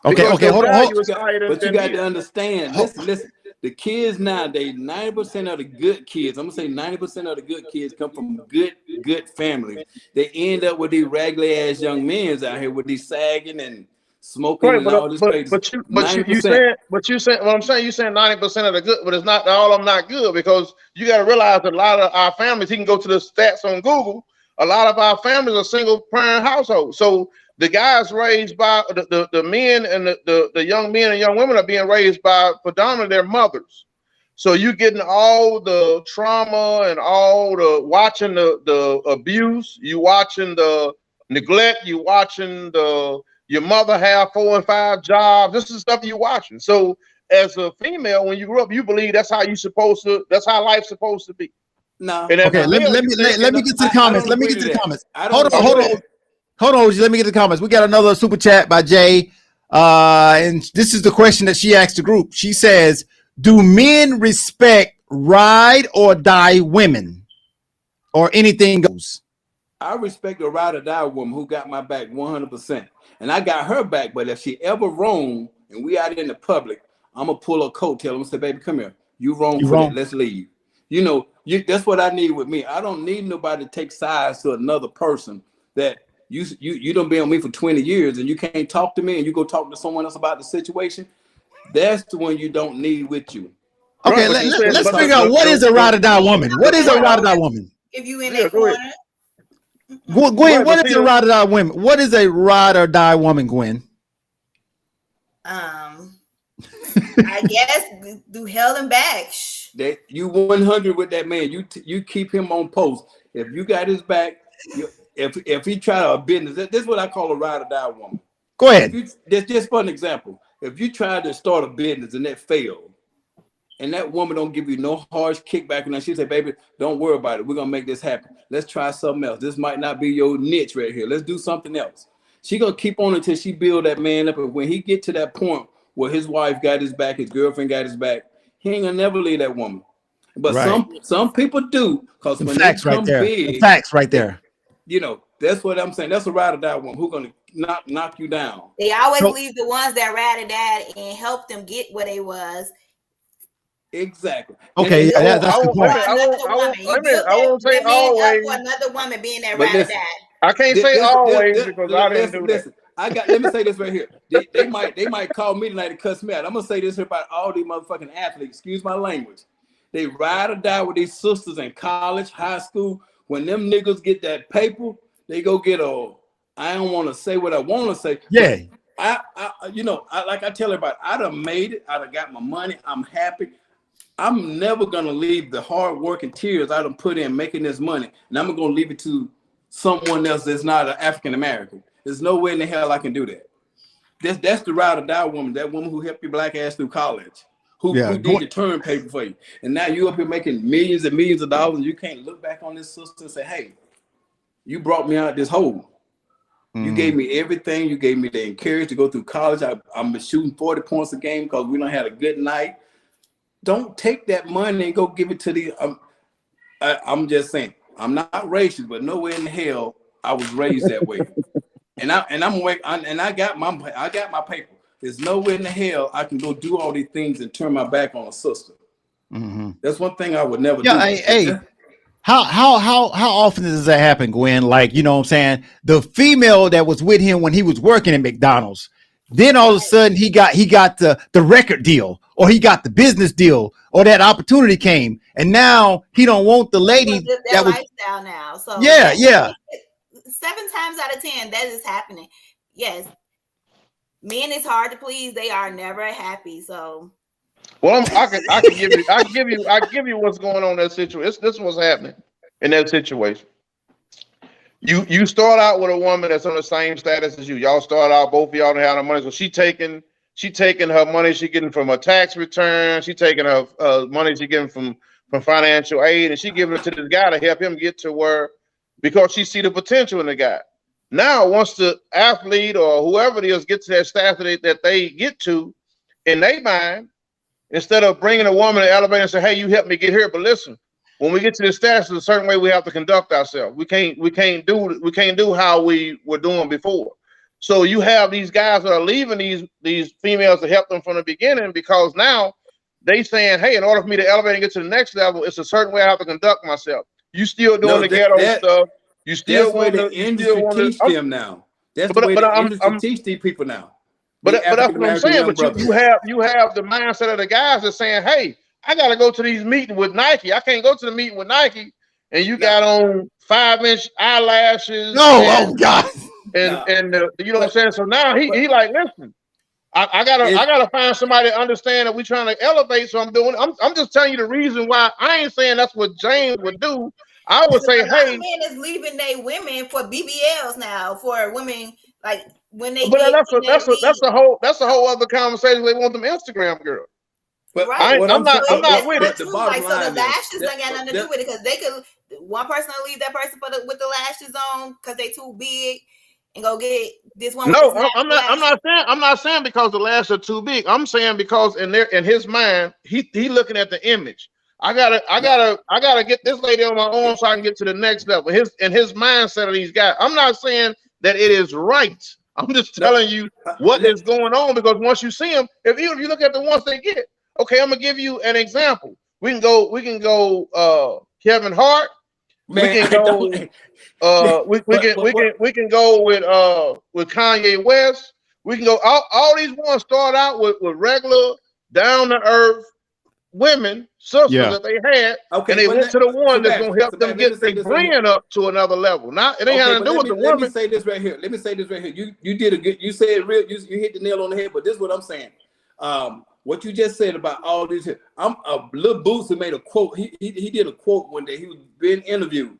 Okay, Because okay, your hold on. value is higher But you than got his. to understand. Listen. The kids nowadays, 90% of the good kids, I'm gonna say 90% of the good kids come from good families. They end up with these raggedy ass young men out here with these sagging and smoking Right, and all this crazy. you 90%. saying what I'm saying, you saying 90% of the good, but it's not all of them not good because you got to realize that a lot of our families, you can go to the stats on Google, a lot of our families are single parent households. So the guys raised by the men and the young men and young women are being raised by predominantly their mothers. So you getting all the trauma and all the watching the abuse, you watching the neglect, you watching your mother have 4 and 5 jobs. This is stuff you're watching. So as a female, when you grow up, you believe that's how that's how life's supposed to be. No. And as Okay, a let me male, let you me think, let me get to the comments. Let me get to the comments. Hold on, hold on. Hold on, let me get to the comments. We got another super chat by Jay. And this is the question that she asked the group. She says, do men respect ride or die women? Or anything goes? I respect a ride or die woman who got my back 100%. And I got her back, but if she ever wrong and we out in the public, I'm gonna pull her coattail and say, baby, come here. You wrong You for wrong. that. Let's leave. You know, that's what I need with me. I don't need nobody to take sides to another person that you don't be on me for 20 years and you can't talk to me and you go talk to someone else about the situation. That's the one you don't need with you. Okay, right, but you said, let's but figure out what is a ride or die woman. What is a ride or die woman? If you in Yeah, that go ahead. corner, Gwen, Right, what but is see, a ride or die woman? What is a ride or die woman, Gwen? I guess do hell and back. That you 100 with that man. You keep him on post. If you got his back, if he try a business, this is what I call a ride or die woman. Go ahead. That's just for an example. If you try to start a business and that failed, and that woman don't give you no harsh kickback, and then she say, baby, don't worry about it. We're gonna make this happen. Let's try something else. This might not be your niche right here. Let's do something else. She gonna keep on until she build that man up. And when he get to that point where his wife got his back, his girlfriend got his back, he ain't gonna never leave that woman. But Right. some people do, because Some when they facts right come there. big, Some facts right there. you know, that's what I'm saying. That's a ride or die woman who's gonna knock you down. They always leave the ones that ride or die and help them get where they was. Exactly. Okay, And that's the point. I won't say always. For another woman being that But ride or listen, die. I can't say always because I didn't do that. Listen, let me say this right here. They might call me tonight to cuss me out. I'm gonna say this here about all these motherfucking athletes. Excuse my language. They ride or die with these sisters in college, high school. When them niggas get that paper, they go get I don't want to say what I want to say. Yeah. I like I tell everybody, I done made it. I done got my money. I'm happy. I'm never gonna leave the hard work and tears I done put in making this money, and I'm gonna leave it to someone else that's not an African American. There's no way in the hell I can do that. That's the ride or die woman, that woman who helped your black ass through college, who did your term paper for you, and now you up here making millions and millions of dollars, and you can't look back on this sister and say, "Hey, you brought me out this hole. You gave me everything. You gave me the encouragement to go through college. I'm shooting 40 points a game because we don't had a good night." Don't take that money and go give it to the. I'm just saying. I'm not racist, but nowhere in the hell I was raised that way. And I got my paper. There's nowhere in the hell I can go do all these things and turn my back on a sister. That's one thing I would never do. Hey, how often does that happen, Gwen? Like, you know what I'm saying? The female that was with him when he was working at McDonald's, then all of a sudden he got the record deal, or he got the business deal, or that opportunity came, and now he don't want the lady that was lifestyle now. So 7 times out of 10 that is happening. Yes, men is hard to please. They are never happy. So, well, I can give you what's going on in that situation. This is what's happening in that situation. You start out with a woman that's on the same status as you. Y'all start out, both of y'all don't have no money. So she taking her money she getting from a tax return. She taking her money she getting from financial aid, and she giving it to this guy to help him get to where, because she see the potential in the guy. Now, once the athlete or whoever it is gets to that status that they get to, in their mind, instead of bringing a woman to the elevator and say, "Hey, you help me get here," but listen, when we get to this status, there's a certain way we have to conduct ourselves. We can't do how we were doing before. So you have these guys that are leaving these females to help them from the beginning, because now they saying, "Hey, in order for me to elevate and get to the next level, it's a certain way I have to conduct myself." You still doing the ghetto stuff. You still want the industry teach them now. That's the way the industry teach these people now. But that's what I'm saying. But you have the mindset of the guys that saying, "Hey, I gotta go to these meetings with Nike. I can't go to the meeting with Nike, and you got on 5-inch eyelashes." Oh God. And you know what I'm saying? So now he like, listen, I gotta find somebody to understand that we're trying to elevate. So I'm just telling you the reason why. I ain't saying that's what James would do. I would say, hey, men is leaving their women for BBLs now, for women, like when they. But that's a whole other conversation. They want them Instagram girls. But right. I'm not with it. The like, so the lashes ain't got nothing to do with it, because they could, one person will leave that person with the lashes on because they too big, and go get this one. No, I'm not saying because the lashes are too big. I'm saying because in his mind, he looking at the image. I gotta get this lady on my arm so I can get to the next level. His mindset of these guys. I'm not saying that it is right. I'm just telling you what is going on, because once you see them, if you look at the ones they get, okay, I'm gonna give you an example. We can go Kevin Hart. We can go we can go with Kanye West. We can go all these ones start out with regular down to earth women, sisters that they had, and they went to the one that's gonna help them get their brand up to another level. Now it ain't had to do with the woman. Let me say this right here. You did a good. You said real. You hit the nail on the head. But this is what I'm saying. What you just said about all these. I'm a little Boosie made a quote. He did a quote one day. He was being interviewed.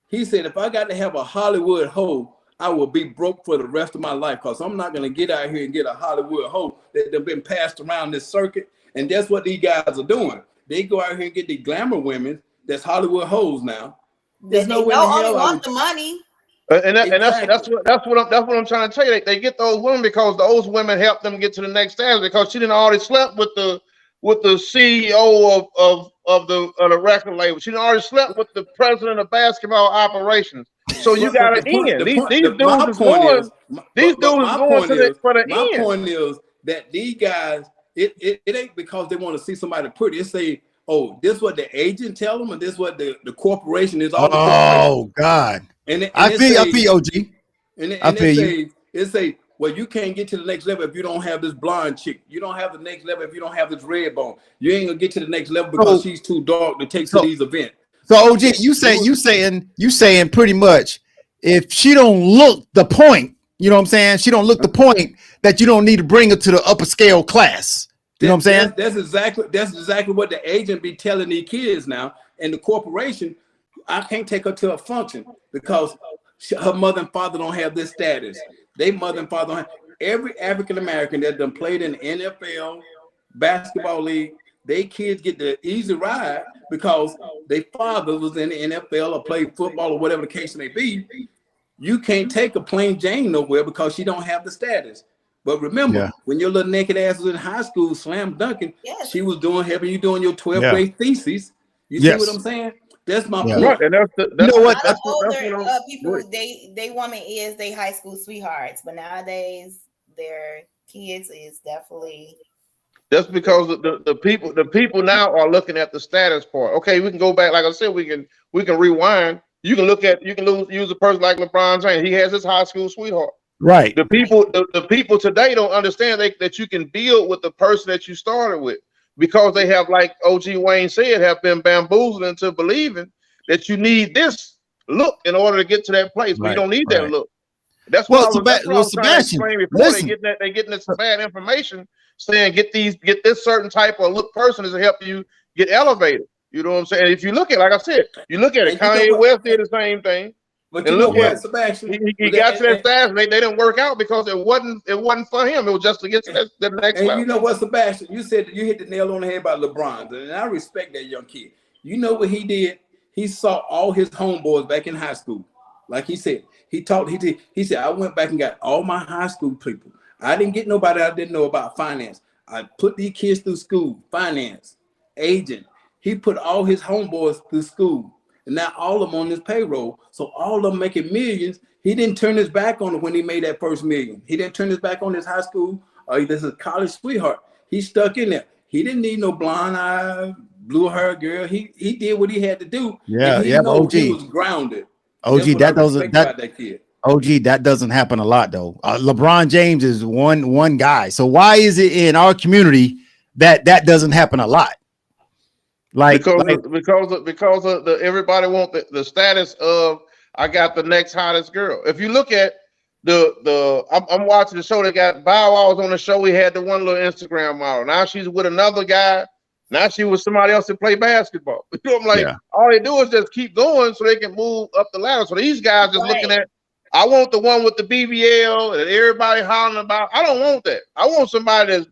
He said, "If I got to have a Hollywood hoe, I will be broke for the rest of my life, because I'm not gonna get out here and get a Hollywood hoe that have been passed around this circuit." And that's what these guys are doing. They go out here and get the glamour women that's Hollywood hoes now. There's no way in hell want the money. And that's what I'm trying to tell you. They get those women because those women help them get to the next stage, because she didn't already slept with the CEO of the record label. She didn't already slept with the president of basketball operations. So you got to end. These dudes is going for the end. My point is that these guys, it ain't because they want to see somebody pretty. It say, oh, this what the agent tell them, and this what the corporation is. Oh God! And I feel OG. And it say, well, you can't get to the next level if you don't have this blonde chick. You don't have the next level if you don't have this red bone. You ain't gonna get to the next level because she's too dark to take to these events. So OG, you saying pretty much, if she don't look the point, you know what I'm saying? She don't look the point, that you don't need to bring her to the upper scale class. You know what I'm saying? That's exactly what the agent be telling these kids now. And the corporation, I can't take her to a function because her mother and father don't have this status. They mother and father don't have. Every African American that done played in the NFL, basketball league, they kids get the easy ride because their father was in the NFL or played football or whatever the case may be. You can't take a plain Jane nowhere because she don't have the status. But remember, when your little naked ass was in high school, slam dunking, she was helping you doing your 12th grade thesis. You see what I'm saying? That's my point. Right, and that's a lot of older people, they woman is they high school sweethearts, but nowadays their kids is definitely. That's because the people now are looking at the status part. Okay, we can go back. Like I said, we can rewind. You can use a person like LeBron James. He has his high school sweetheart. Right. The people today don't understand that you can build with the person that you started with, because they have, like OG Wayne said, have been bamboozled into believing that you need this look in order to get to that place. But you don't need that look. That's what I was trying to explain before. They getting this bad information saying get this certain type of look person to help you get elevated. You know what I'm saying? And if you look at, like I said, you look at it, Kanye West did the same thing. But you know what, Sebastian? He got to that status. They didn't work out because it wasn't for him. It was just to get to the next level. And you know what, Sebastian? You said you hit the nail on the head about LeBron, and I respect that young kid. You know what he did? He saw all his homeboys back in high school. Like he said, he said, I went back and got all my high school people. I didn't get nobody I didn't know about finance. I put these kids through school, finance, agent. He put all his homeboys through school. And now all of them on this payroll. So all of them making millions. He didn't turn his back on it when he made that first million. He didn't turn his back on his high school or this is college sweetheart. He stuck in there. He didn't need no blonde eye, blue hair girl. He did what he had to do. Yeah, he OG. He was grounded. OG, that doesn't happen a lot though. LeBron James is one guy. So why is it in our community that doesn't happen a lot? Because everybody want the status of I got the next hottest girl. If you look at I'm watching the show. They got Bow Wow was on the show. We had the one little Instagram model. Now she's with another guy. Now she was somebody else that play basketball. You know, I'm like, all they do is just keep going so they can move up the ladder. So these guys just looking at, I want the one with the BBL that everybody hollering about. I don't want that. I want somebody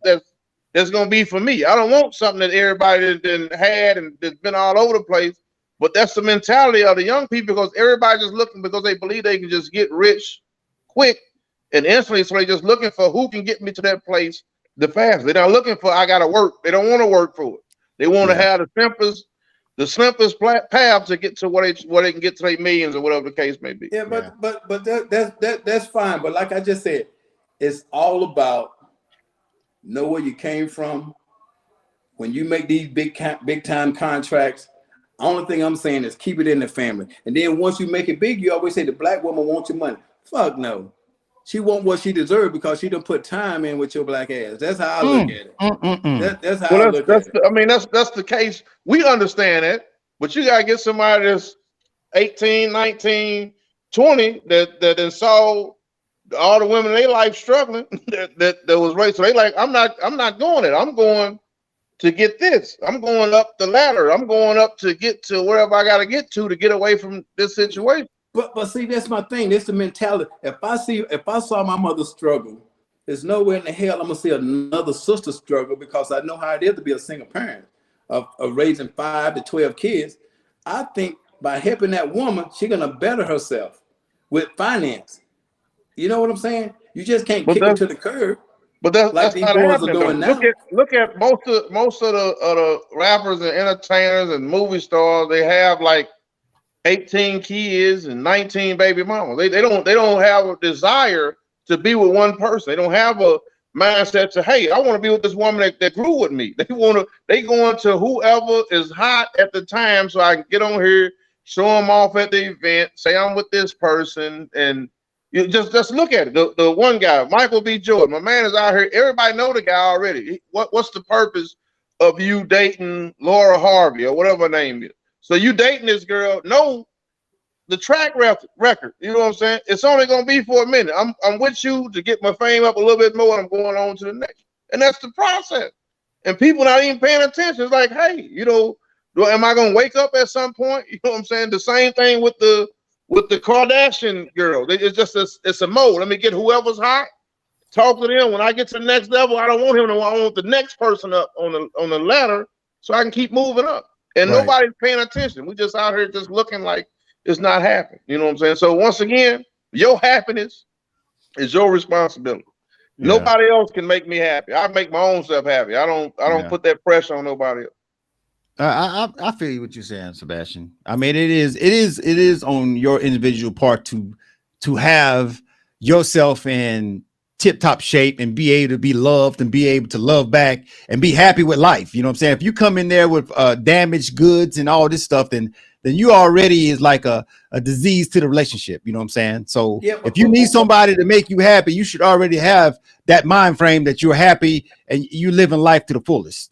that's gonna be for me. I don't want something that everybody had and that's been all over the place. But that's the mentality of the young people, because everybody just looking because they believe they can just get rich quick and instantly. So they just looking for who can get me to that place the fastest. They're not looking for I gotta work. They don't want to work for it. They want to have the simplest path to get to where they can get to their millions or whatever the case may be. Yeah, but that's fine. But like I just said, it's all about know where you came from. When you make these big time contracts, only thing I'm saying is keep it in the family. And then once you make it big, you always say the black woman wants your money. Fuck no. She want what she deserves because she done put time in with your black ass. That's how I look at it. That's how I look at it. I mean, that's the case. We understand it, but you gotta get somebody that's 18, 19, 20 that saw all the women in their life struggling that was raised. So they like, I'm not going it. I'm going to get this. I'm going up the ladder. I'm going up to get to wherever I gotta get to get away from this situation. But see, that's my thing. That's the mentality. If I saw my mother struggle, there's nowhere in the hell I'm gonna see another sister struggle, because I know how it is to be a single parent of raising 5 to 12 kids. I think by helping that woman, she's gonna better herself with finance. You know what I'm saying? You just can't kick her to the curb. But that's like these boys are doing now. Look at most of the rappers and entertainers and movie stars. They have like 18 kids and 19 baby mamas. They don't have a desire to be with one person. They don't have a mindset to, hey, I want to be with this woman that grew with me. They going to whoever is hot at the time so I can get on here, show them off at the event, say I'm with this person, and you just look at it. The one guy, Michael B. Jordan, my man is out here. Everybody know the guy already. What's the purpose of you dating Laura Harvey or whatever her name is? So you dating this girl, know the track record. You know what I'm saying? It's only gonna be for a minute. I'm with you to get my fame up a little bit more, and I'm going on to the next. And that's the process. and people not even paying attention. It's like, hey, am I gonna wake up at some point? You know what I'm saying? The same thing with the Kardashian girl. It's just it's a mode. Let me get whoever's hot, talk to them. When I get to the next level, I don't want him to. I want the next person up on the ladder so I can keep moving up. And Right. nobody's paying attention. We just out here just looking like it's not happening. You know what I'm saying? So once again, your happiness is your responsibility. Yeah. Nobody else can make me happy. I make my own self happy. I don't Yeah. put that pressure on nobody else. I feel you what you're saying, Sebastian. I mean, it is on your individual part to have yourself in tip top shape and be able to be loved and be able to love back and be happy with life. You know what I'm saying? If you come in there with damaged goods and all this stuff, then you already is like a disease to the relationship. You know what I'm saying? So Yeah, if you need somebody to make you happy, you should already have that mind frame that you're happy and you living life to the fullest.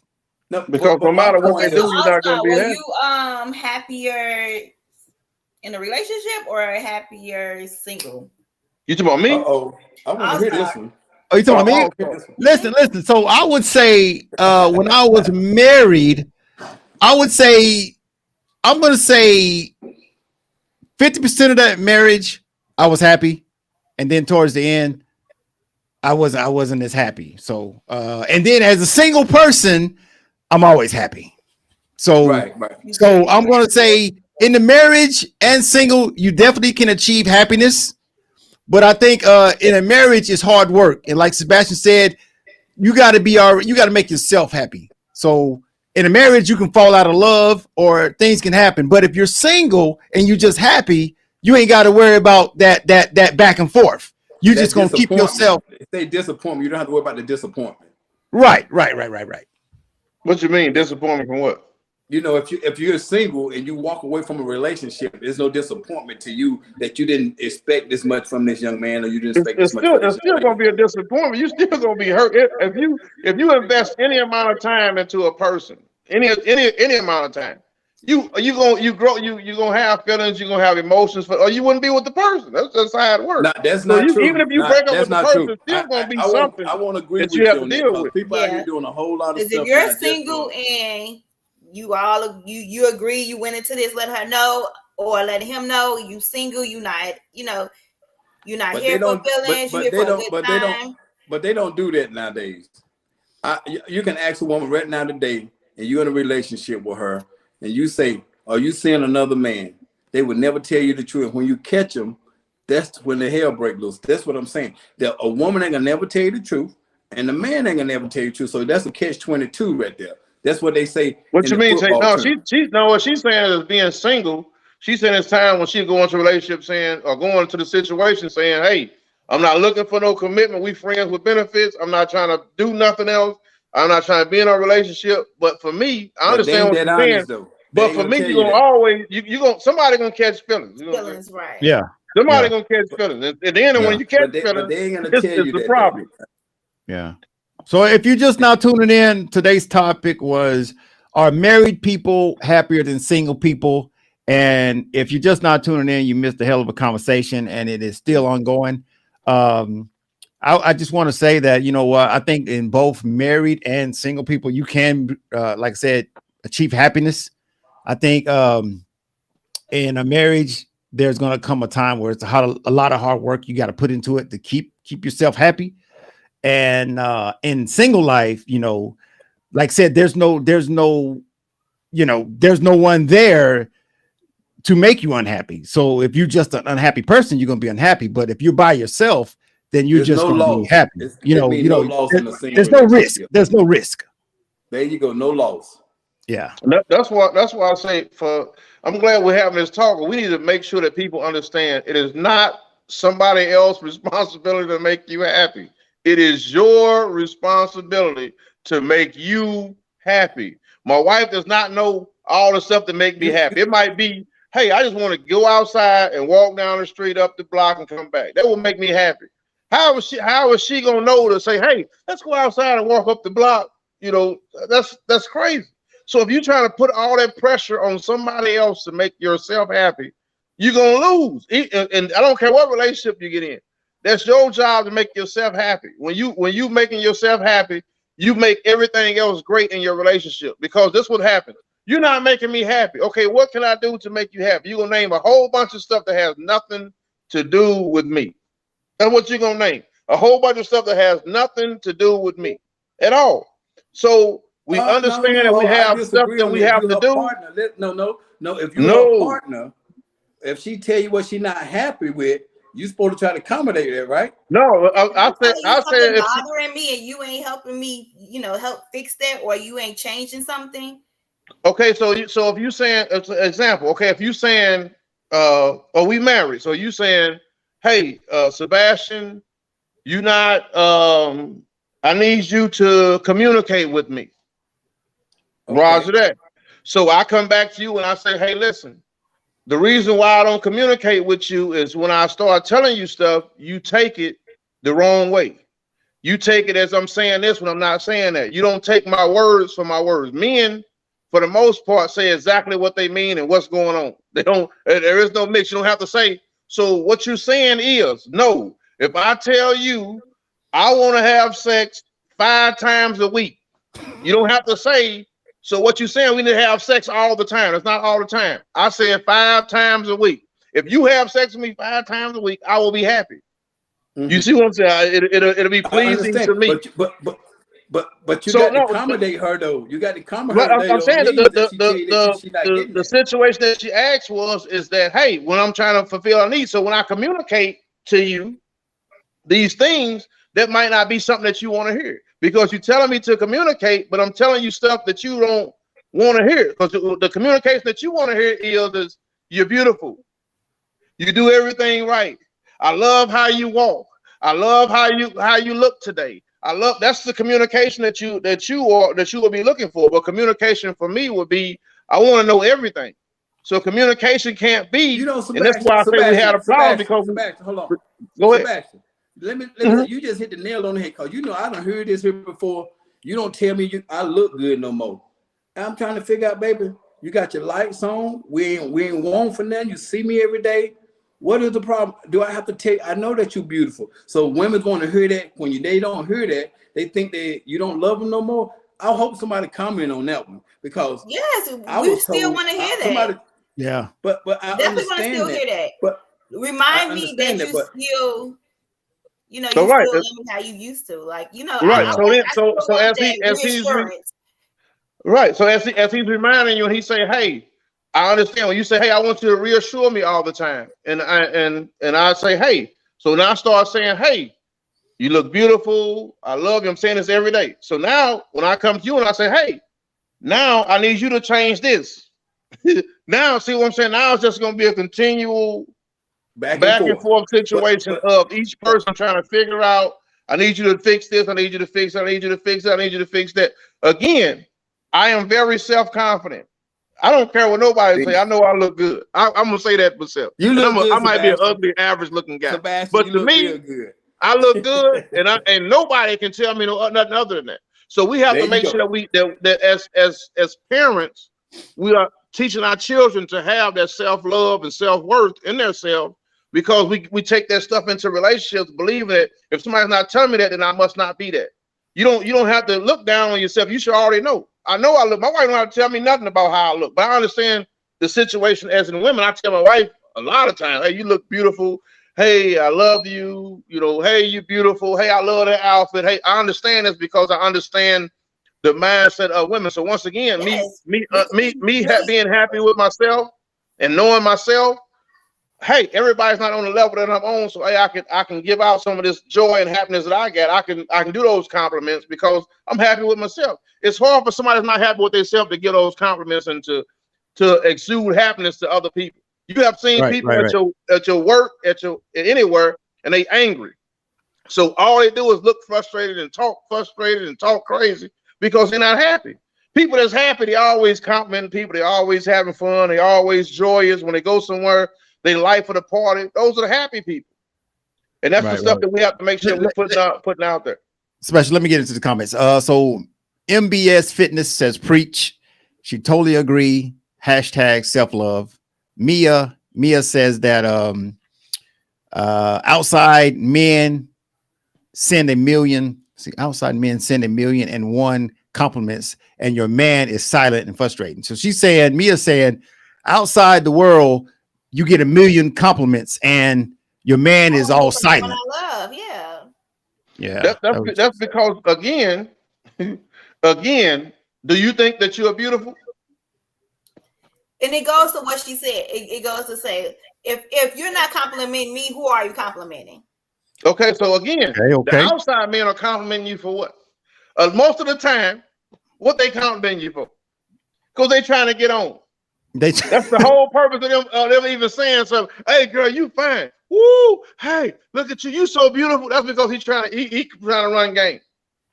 No, Because no matter what they Okay, do, so you're not going to be were happy. you happier in a relationship or happier single? You talking about me? Uh-oh. I want to hear this one. Oh, you talking about me? Listen. So I would say when I was married, I would say I'm gonna say 50% of that marriage I was happy, and then towards the end, I wasn't as happy. So and then as a single person, I'm always happy. So Right. so I'm gonna say in the marriage and single, you definitely can achieve happiness. But I think in a marriage is hard work. And like Sebastian said, you got to make yourself happy. So in a marriage, you can fall out of love or things can happen. But if you're single and you're just happy, you ain't got to worry about that back and forth. You're just going to keep yourself. If they disappoint you don't have to worry about the disappointment. Right. What you mean disappointment from what? You know, if you're single and you walk away from a relationship, there's no disappointment to you that you didn't expect this much from this young man, or you didn't expect this much. It's still going to be a disappointment. You still going to be hurt if you invest any amount of time into a person, any amount of time. You gonna have feelings. You're gonna have emotions, or you wouldn't be with the person. That's just how it works. No, that's not true. Even if you break up with the person, true. it's still gonna be I won't agree that with you have to deal with. People out here doing a whole lot of stuff. If you're single and you agree, you went into this, let her know or let him know you single, you're not here for feelings. You're here for a good time. But they don't do that nowadays. You can ask a woman right now today, and you're in a relationship with her, and you say, "Are you seeing another man?" They would never tell you the truth. When you catch them, that's when the hell break loose. That's what I'm saying. That a woman ain't gonna never tell you the truth, and the man ain't gonna never tell you the truth. So that's a catch-22 right there. That's what they say. What you mean? What she's saying is being single. She's saying it's time when she go into a relationship saying, or going into the situation saying, "Hey, I'm not looking for no commitment. We friends with benefits. I'm not trying to do nothing else. I'm not trying to be in a relationship." But for me, I understand what you're saying. Though. But for me, you're gonna always somebody gonna catch feelings. Feelings, right? Yeah. Somebody gonna catch feelings. At the end, when you catch feelings, they ain't gonna tell you the problem. Yeah. So if you're just now tuning in, today's topic was, are married people happier than single people? And if you're just not tuning in, you missed a hell of a conversation, and it is still ongoing. I just want to say that, you know what, I think in both married and single people, you can, like I said, achieve happiness. I think in a marriage, there's going to come a time where it's a lot of hard work you got to put into it to keep yourself happy. And in single life, you know, like I said, there's no one there to make you unhappy. So if you're just an unhappy person, you're going to be unhappy. But if you're by yourself, then you're just going to be happy. There's no risk. There's no risk. There you go. No loss. Yeah. That's why I say I'm glad we're having this talk. We need to make sure that people understand it is not somebody else's responsibility to make you happy. It is your responsibility to make you happy. My wife does not know all the stuff that make me happy. It might be, hey, I just want to go outside and walk down the street, up the block, and come back. That will make me happy. How is she gonna know to say, hey, let's go outside and walk up the block? You know, that's crazy. So if you're trying to put all that pressure on somebody else to make yourself happy, you're gonna lose. And I don't care what relationship you get in. That's your job to make yourself happy. When you making yourself happy, you make everything else great in your relationship, because this would happen. You're not making me happy. Okay, what can I do to make you happy? You're gonna name a whole bunch of stuff that has nothing to do with me. That's what you're gonna name. A whole bunch of stuff that has nothing to do with me at all. So we understand that we I have stuff disagree that on we that. If have you're to her do. partner, no. If you're her No, partner, if she tell you what she's not happy with, you're supposed to try to accommodate that, right? no. I'm telling you I something said if she, bothering me and you ain't helping me, help fix that, or you ain't changing something. okay, so if you saying, as an example, okay, if you saying or we married, so you saying, hey, Sebastian, you not I need you to communicate with me. Okay. Roger that. So I come back to you and I say, hey, listen, the reason why I don't communicate with you is when I start telling you stuff, you take it the wrong way. You take it as I'm saying this when I'm not saying that. You don't take my words for my words. Men, for the most part, say exactly what they mean and what's going on. They don't, there is no mix. You don't have to say, so what you're saying is, no, if I tell you I want to have sex 5 times a week, you don't have to say, so what you're saying, we need to have sex all the time. It's not all the time. I said 5 times a week. If you have sex with me 5 times a week, I will be happy. Mm-hmm. You see what I'm saying? It'll be pleasing to me. But you So got to no, accommodate her though. You got to but accommodate I'm her saying that needs if she tell you that she's not getting the that. situation that she asked is that, hey, when I'm trying to fulfill a need, so when I communicate to you these things, that might not be something that you want to hear, because you're telling me to communicate, but I'm telling you stuff that you don't want to hear, because the communication that you want to hear is you're beautiful, you do everything right, I love how you walk, I love how you look today. I love, that's the communication that you will be looking for. But communication for me would be, I want to know everything. So communication can't be, and that's why I say we had a problem, because Sebastian, hold on. Go ahead. Sebastian, let me you just hit the nail on the head, because I done heard this here before. You don't tell me I look good no more. I'm trying to figure out, baby, you got your lights on. We ain't want for nothing. You see me every day. What is the problem? Do I have to tell you? I know that you're beautiful. So women want to hear that. When they don't hear that, they think that you don't love them no more. I hope somebody comment on that one, because yes, I we was still told want to hear somebody, that. Yeah. but I Definitely want to understand still that. hear that. But remind me that you but still, you So still right, love me how you used to. Like, right. I So then, I still so want as that he's reassurance. right, so as he's reminding you, and he say, hey, I understand. When you say, hey, I want you to reassure me all the time, and I say, hey, so now I start saying, hey, you look beautiful, I love you. I'm saying this every day. So now when I come to you and I say, hey, now I need you to change this. Now, see what I'm saying? Now it's just going to be a continual back and forth situation but of each person trying to figure out, I need you to fix this, I need you to fix that, I need you to fix that, I need you to fix that. Again, I am very self-confident. I don't care what nobody say. I know I look good. I'm gonna say that myself. you And look I good, might be an Sebastian. ugly, average looking guy. Sebastian, But you to look me, real good. I look good, and nobody can tell me nothing other than that. So we have There to you make sure go. that as parents, we are teaching our children to have that self-love and self-worth in themselves, because we take that stuff into relationships, believing that if somebody's not telling me that, then I must not be that. You don't have to look down on yourself. You should already know. I know I look. My wife don't have to tell me nothing about how I look, but I understand the situation as in women. I tell my wife a lot of times, hey, you look beautiful. Hey, I love you. Hey, you beautiful. Hey, I love that outfit. Hey, I understand this because I understand the mindset of women. So once again, Yes, we can be really being happy with myself and knowing myself. Hey, everybody's not on the level that I'm on, so hey, I can give out some of this joy and happiness that I get. I can do those compliments because I'm happy with myself. It's hard for somebody that's not happy with themselves to give those compliments and to exude happiness to other people. You have seen people Right. at your work, at anywhere, and they angry. So all they do is look frustrated and talk crazy because they're not happy. People that's happy, they always complimenting people. They always having fun. They always joyous when they go somewhere. They life of the party. Those are the happy people, and that's the Right. stuff that we have to make sure we're putting out there. Especially, let me get into the comments. So MBS Fitness says preach. She totally agree. Hashtag self-love. Mia says that outside men send 1 million See, outside men send 1,000,001 compliments, and your man is silent and frustrating. So she's saying, Mia's saying, outside the world, you get 1,000,000 compliments, and your man is all silent. I love, yeah. Yeah, That's because again, do you think that you are beautiful? And it goes to what she said. It goes to say, if you're not complimenting me, who are you complimenting? Okay, so again, okay. the outside men are complimenting you for what? Most of the time, what they complimenting you for? Because they trying to get on. That's the whole purpose of them even saying something. Hey, girl, you fine. Woo! Hey, look at you. You so beautiful. That's because he trying to run game.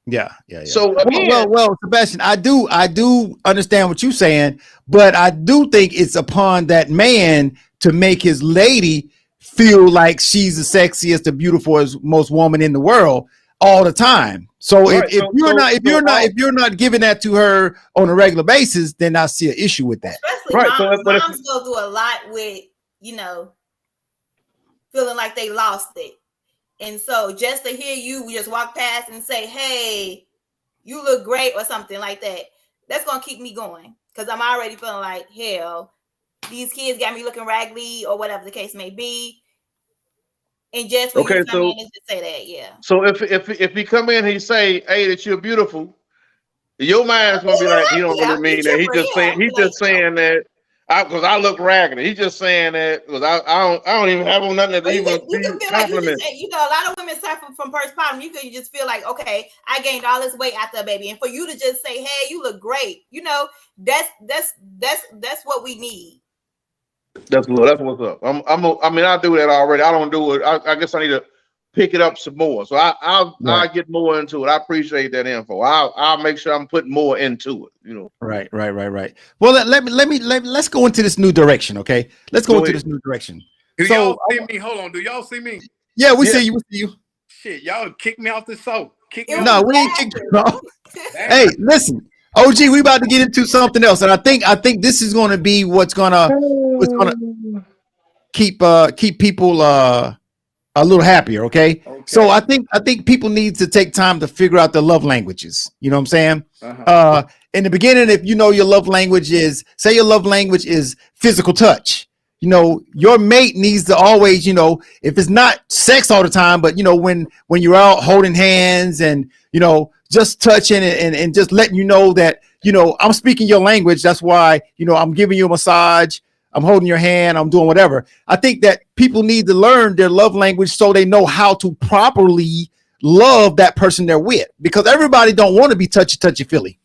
Yeah. So again, well, Sebastian, I do understand what you're saying, but I do think it's upon that man to make his lady feel like she's the sexiest, the beautiful, most woman in the world all the time. So right, if you're not giving that to her on a regular basis, then I see an issue with that. Especially right. Moms go through a lot with, feeling like they lost it. And so just to hear you just walk past and say, hey, you look great or something like that, that's going to keep me going. Because I'm already feeling like, hell, these kids got me looking raggedy or whatever the case may be. And just for you to come in and just say that, yeah. So if he come in and he say, hey, that you're beautiful, your mind is going to be like, he don't really mean that. He's just saying that. Because I look raggedy. He's just saying that because I don't even have on nothing to even be compliment. Like a lot of women suffer from postpartum. You could just feel like, okay, I gained all this weight after a baby, and for you to just say, "Hey, you look great," that's what we need. That's what's up. I do that already. I don't do it. I guess I need to pick it up some more. So I'll get more into it. I appreciate that info. I'll make sure I'm putting more into it. Right. Well, let's go into this new direction. Okay, let's go into this new direction. Do y'all see me? Hold on. Do y'all see me? Yeah, we see you. We see you. Shit, y'all kick me off the show. No, we ain't kicked you off. Hey, listen, OG, we about to get into something else, and I think this is going to be what's gonna keep people a little happier. Okay. So I think people need to take time to figure out their love languages. You know what I'm saying? In the beginning, if your love language is, say your love language is physical touch, your mate needs to always, if it's not sex all the time, but when you're out holding hands and just touching and just letting you know that I'm speaking your language. That's why I'm giving you a massage, I'm holding your hand, I'm doing whatever. I think that people need to learn their love language so they know how to properly love that person they're with, because everybody don't want to be touchy-feely.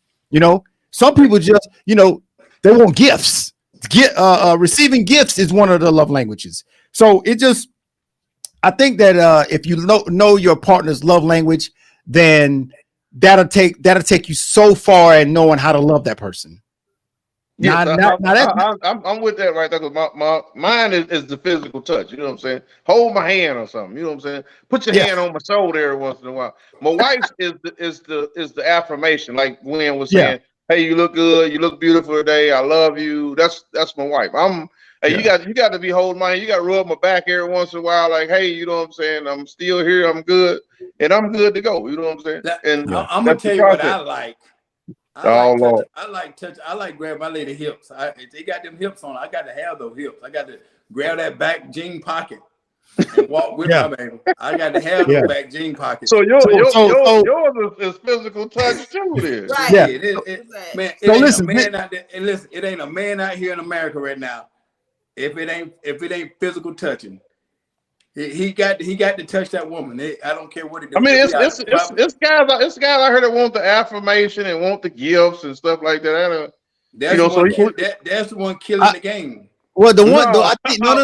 Some people just, they want gifts. Receiving gifts is one of the love languages. So I think that if you know your partner's love language, then that'll take you so far in knowing how to love that person. Yeah, I'm with that right there. Because mine is the physical touch. You know what I'm saying? Hold my hand or something. You know what I'm saying? Put your hand on my shoulder every once in a while. My wife's is the affirmation, like Gwen was saying. Hey, you look good. You look beautiful today. I love you. That's my wife. You got to be holding my hand. You got to rub my back every once in a while. Like, hey, you know what I'm saying? I'm still here. I'm good, and I'm good to go. You know what I'm saying? And I'm gonna tell you what I like. I like grab my lady hips. If they got them hips on, I got to have those hips. I got to grab that back jean pocket and walk with my baby. I got to have those back jean pockets. So yours is physical touch too, then. Right. Yeah. It ain't a man out here in America right now. If it ain't physical touching. He got to touch that woman. I don't care what it is. I mean, it's guys out here that want the affirmation and want the gifts and stuff like that. That's the one killing the game. Well, the one though, I think no.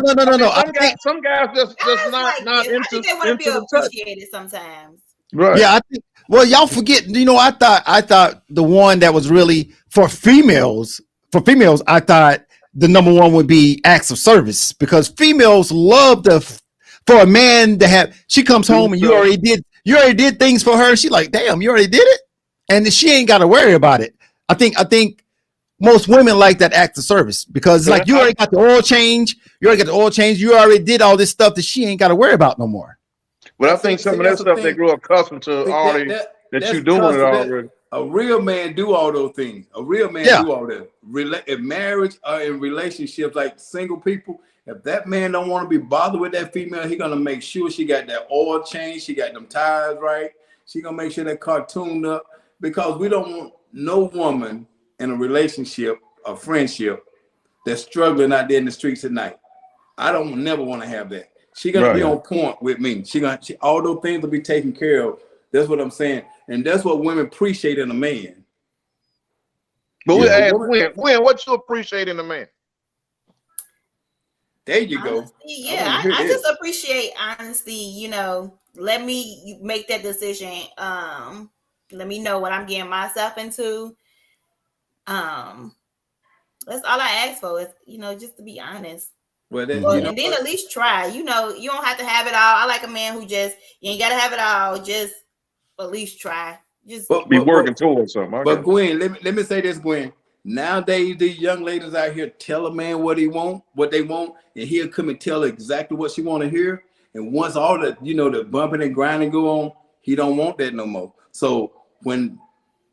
Some guys just not into they want to be appreciated sometimes. Right. Yeah, I think. Well, y'all forget. I thought the one that was really for females. I thought the number one would be acts of service, because females love for a man to have. She comes home and you already did things for her. She like, damn, you already did it, and she ain't got to worry about it. I think most women like that act of service, because it's like you already got the oil change. You already did all this stuff that she ain't got to worry about no more. But I think some of that stuff they grew accustomed to already that that's you doing it custom. already. A real man do all those things. A real man Yeah. do all that. In marriage or in relationships, like single people, if that man don't want to be bothered with that female, he gonna make sure she got that oil change, she got them tires right. She gonna make sure that car tuned up, because we don't want no woman in a relationship or friendship that's struggling out there in the streets at night. I don't never want to have that. She gonna be Right. on point with me. All those things will be taken care of. That's what I'm saying, and that's what women appreciate in a man. But we Yeah. ask Gwen, what you appreciate in a man? There you go. Honesty, yeah, I just appreciate honesty. You know, let me make that decision. Let me know what I'm getting myself into. That's all I ask for is, you know, just to be honest. Well, that, Well, you know, and then at least try. You know, you don't have to have it all. I like a man who just, you ain't gotta have it all. Just at least try. Just Be working towards something. But Gwen, let me say this, Gwen. Nowadays, these young ladies out here tell a man what they want, and he'll come and tell her exactly what she want to hear. And once all the, you know, the bumping and grinding go on, he don't want that no more. So when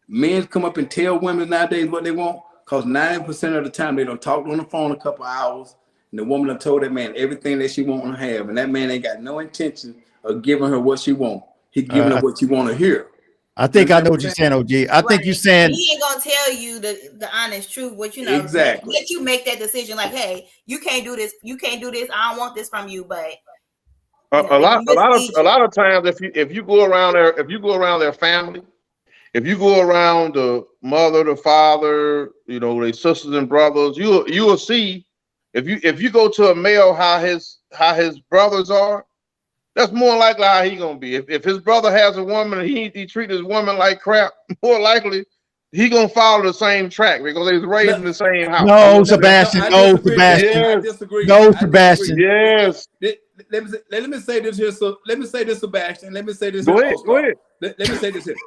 men come up and tell women nowadays what they want, because 90% of the time they don't talk on the phone a couple hours, and the woman done told that man everything that she want to have, and that man ain't got no intention of giving her what she want. He giving her what she want to hear. I think I know what you're saying, OG. I think you're saying he ain't gonna tell you the honest truth, but you know, exactly. let you make that decision. Like, hey, you can't do this. You can't do this. I don't want this from you. But a lot of times, if you go around their family, if you go around the mother, the father, you know, their sisters and brothers, you will see if you go to a male how his brothers are. That's more likely how he gonna be. If his brother has a woman and he treat his woman like crap, more likely he gonna follow the same track because they was raised in the same house. No, Sebastian. No, Sebastian. Yes. I disagree. No, Sebastian. Yes. Let me say this here. So let me say this, Sebastian. Let me say this. Go ahead. Let me say this here.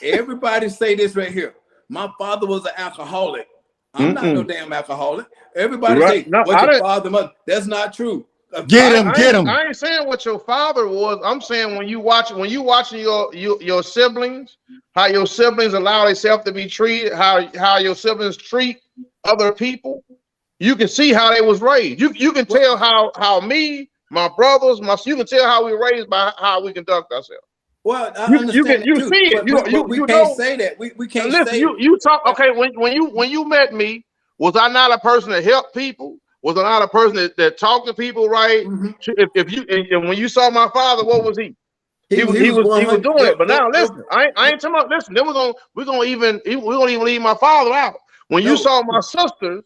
Everybody say this right here. My father was an alcoholic. I'm not no damn alcoholic. Everybody say what your father, mother. That's not true. Get him. I ain't saying what your father was. I'm saying when you watching your siblings, how your siblings allow themselves to be treated, how your siblings treat other people, you can see how they was raised. You can tell how me, my brothers, you can tell how we raised by how we conduct ourselves. Well, I understand you see it. We can't say that. We can't say you talk. Okay, when you met me, was I not a person that helped people? Was I not a person that talked to people right? Mm-hmm. If when you saw my father, what was he? He was doing it. But now listen, I ain't talking about listen. Then we're gonna even leave my father out. When you saw my sisters,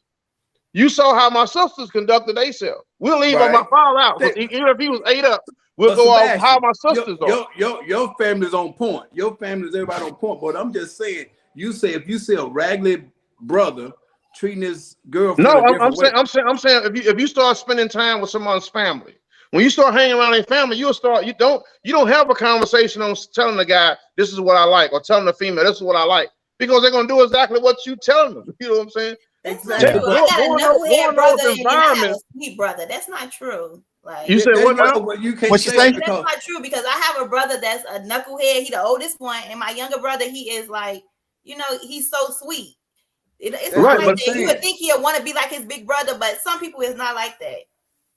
you saw how my sisters conducted themselves. We'll leave my father out. Even if he was ate up, we'll go off how my sisters are. Your family's on point. Your family's everybody on point. But I'm just saying, if you see a raggedy brother treating his girlfriend. No, I'm saying if you start spending time with someone's family, when you start hanging around their family, you don't have a conversation on telling the guy this is what I like, or telling the female this is what I like, because they're gonna do exactly what you telling them. You know what I'm saying? Exactly. I got a knucklehead brother in my house, sweet brother. That's not true. Like you said, what now? Well, you can't what you say? That's not true, because I have a brother that's a knucklehead. He the oldest one, and my younger brother, he is like, you know, he's so sweet. It's not like that. You would think he'll want to be like his big brother, but some people is not like that.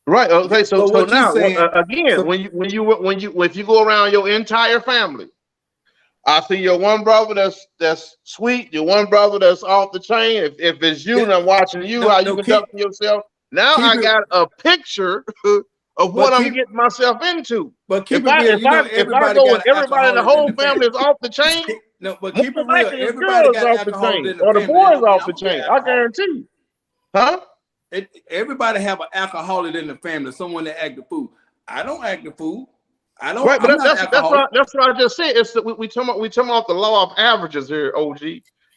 Right. Okay. So now again, if you go around your entire family, I see your one brother that's sweet, your one brother that's off the chain. If it's you and I'm watching you, how you conducting yourself. Now I got a picture of what I'm getting myself into. But if I go with everybody in the whole family is off the chain. No, but keep it real. Everybody got alcohol in the family. Or the boys off the chain. I guarantee you. Huh? Everybody have an alcoholic in the family. Someone that act the fool. I don't act the fool. I don't. Right, but that's what I just said. It's that we talking about the law of averages here, OG.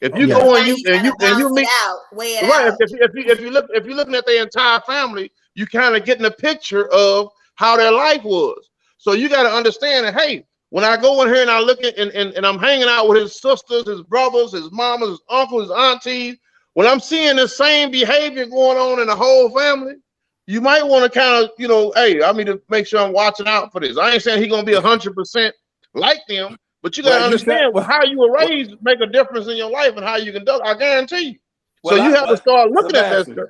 If you go and you meet right, if you're looking at their entire family, you kind of getting a picture of how their life was. So you got to understand that, hey, when I go in here and I look at and I'm hanging out with his sisters, his brothers, his mamas, his uncles, his aunties, when I'm seeing the same behavior going on in the whole family, you might want to kind of, hey, I need to make sure I'm watching out for this. I ain't saying he's gonna be 100% like them, But you got to Well, understand how you were raised make a difference in your life and how you conduct. I guarantee you. So you have to start looking at that stuff.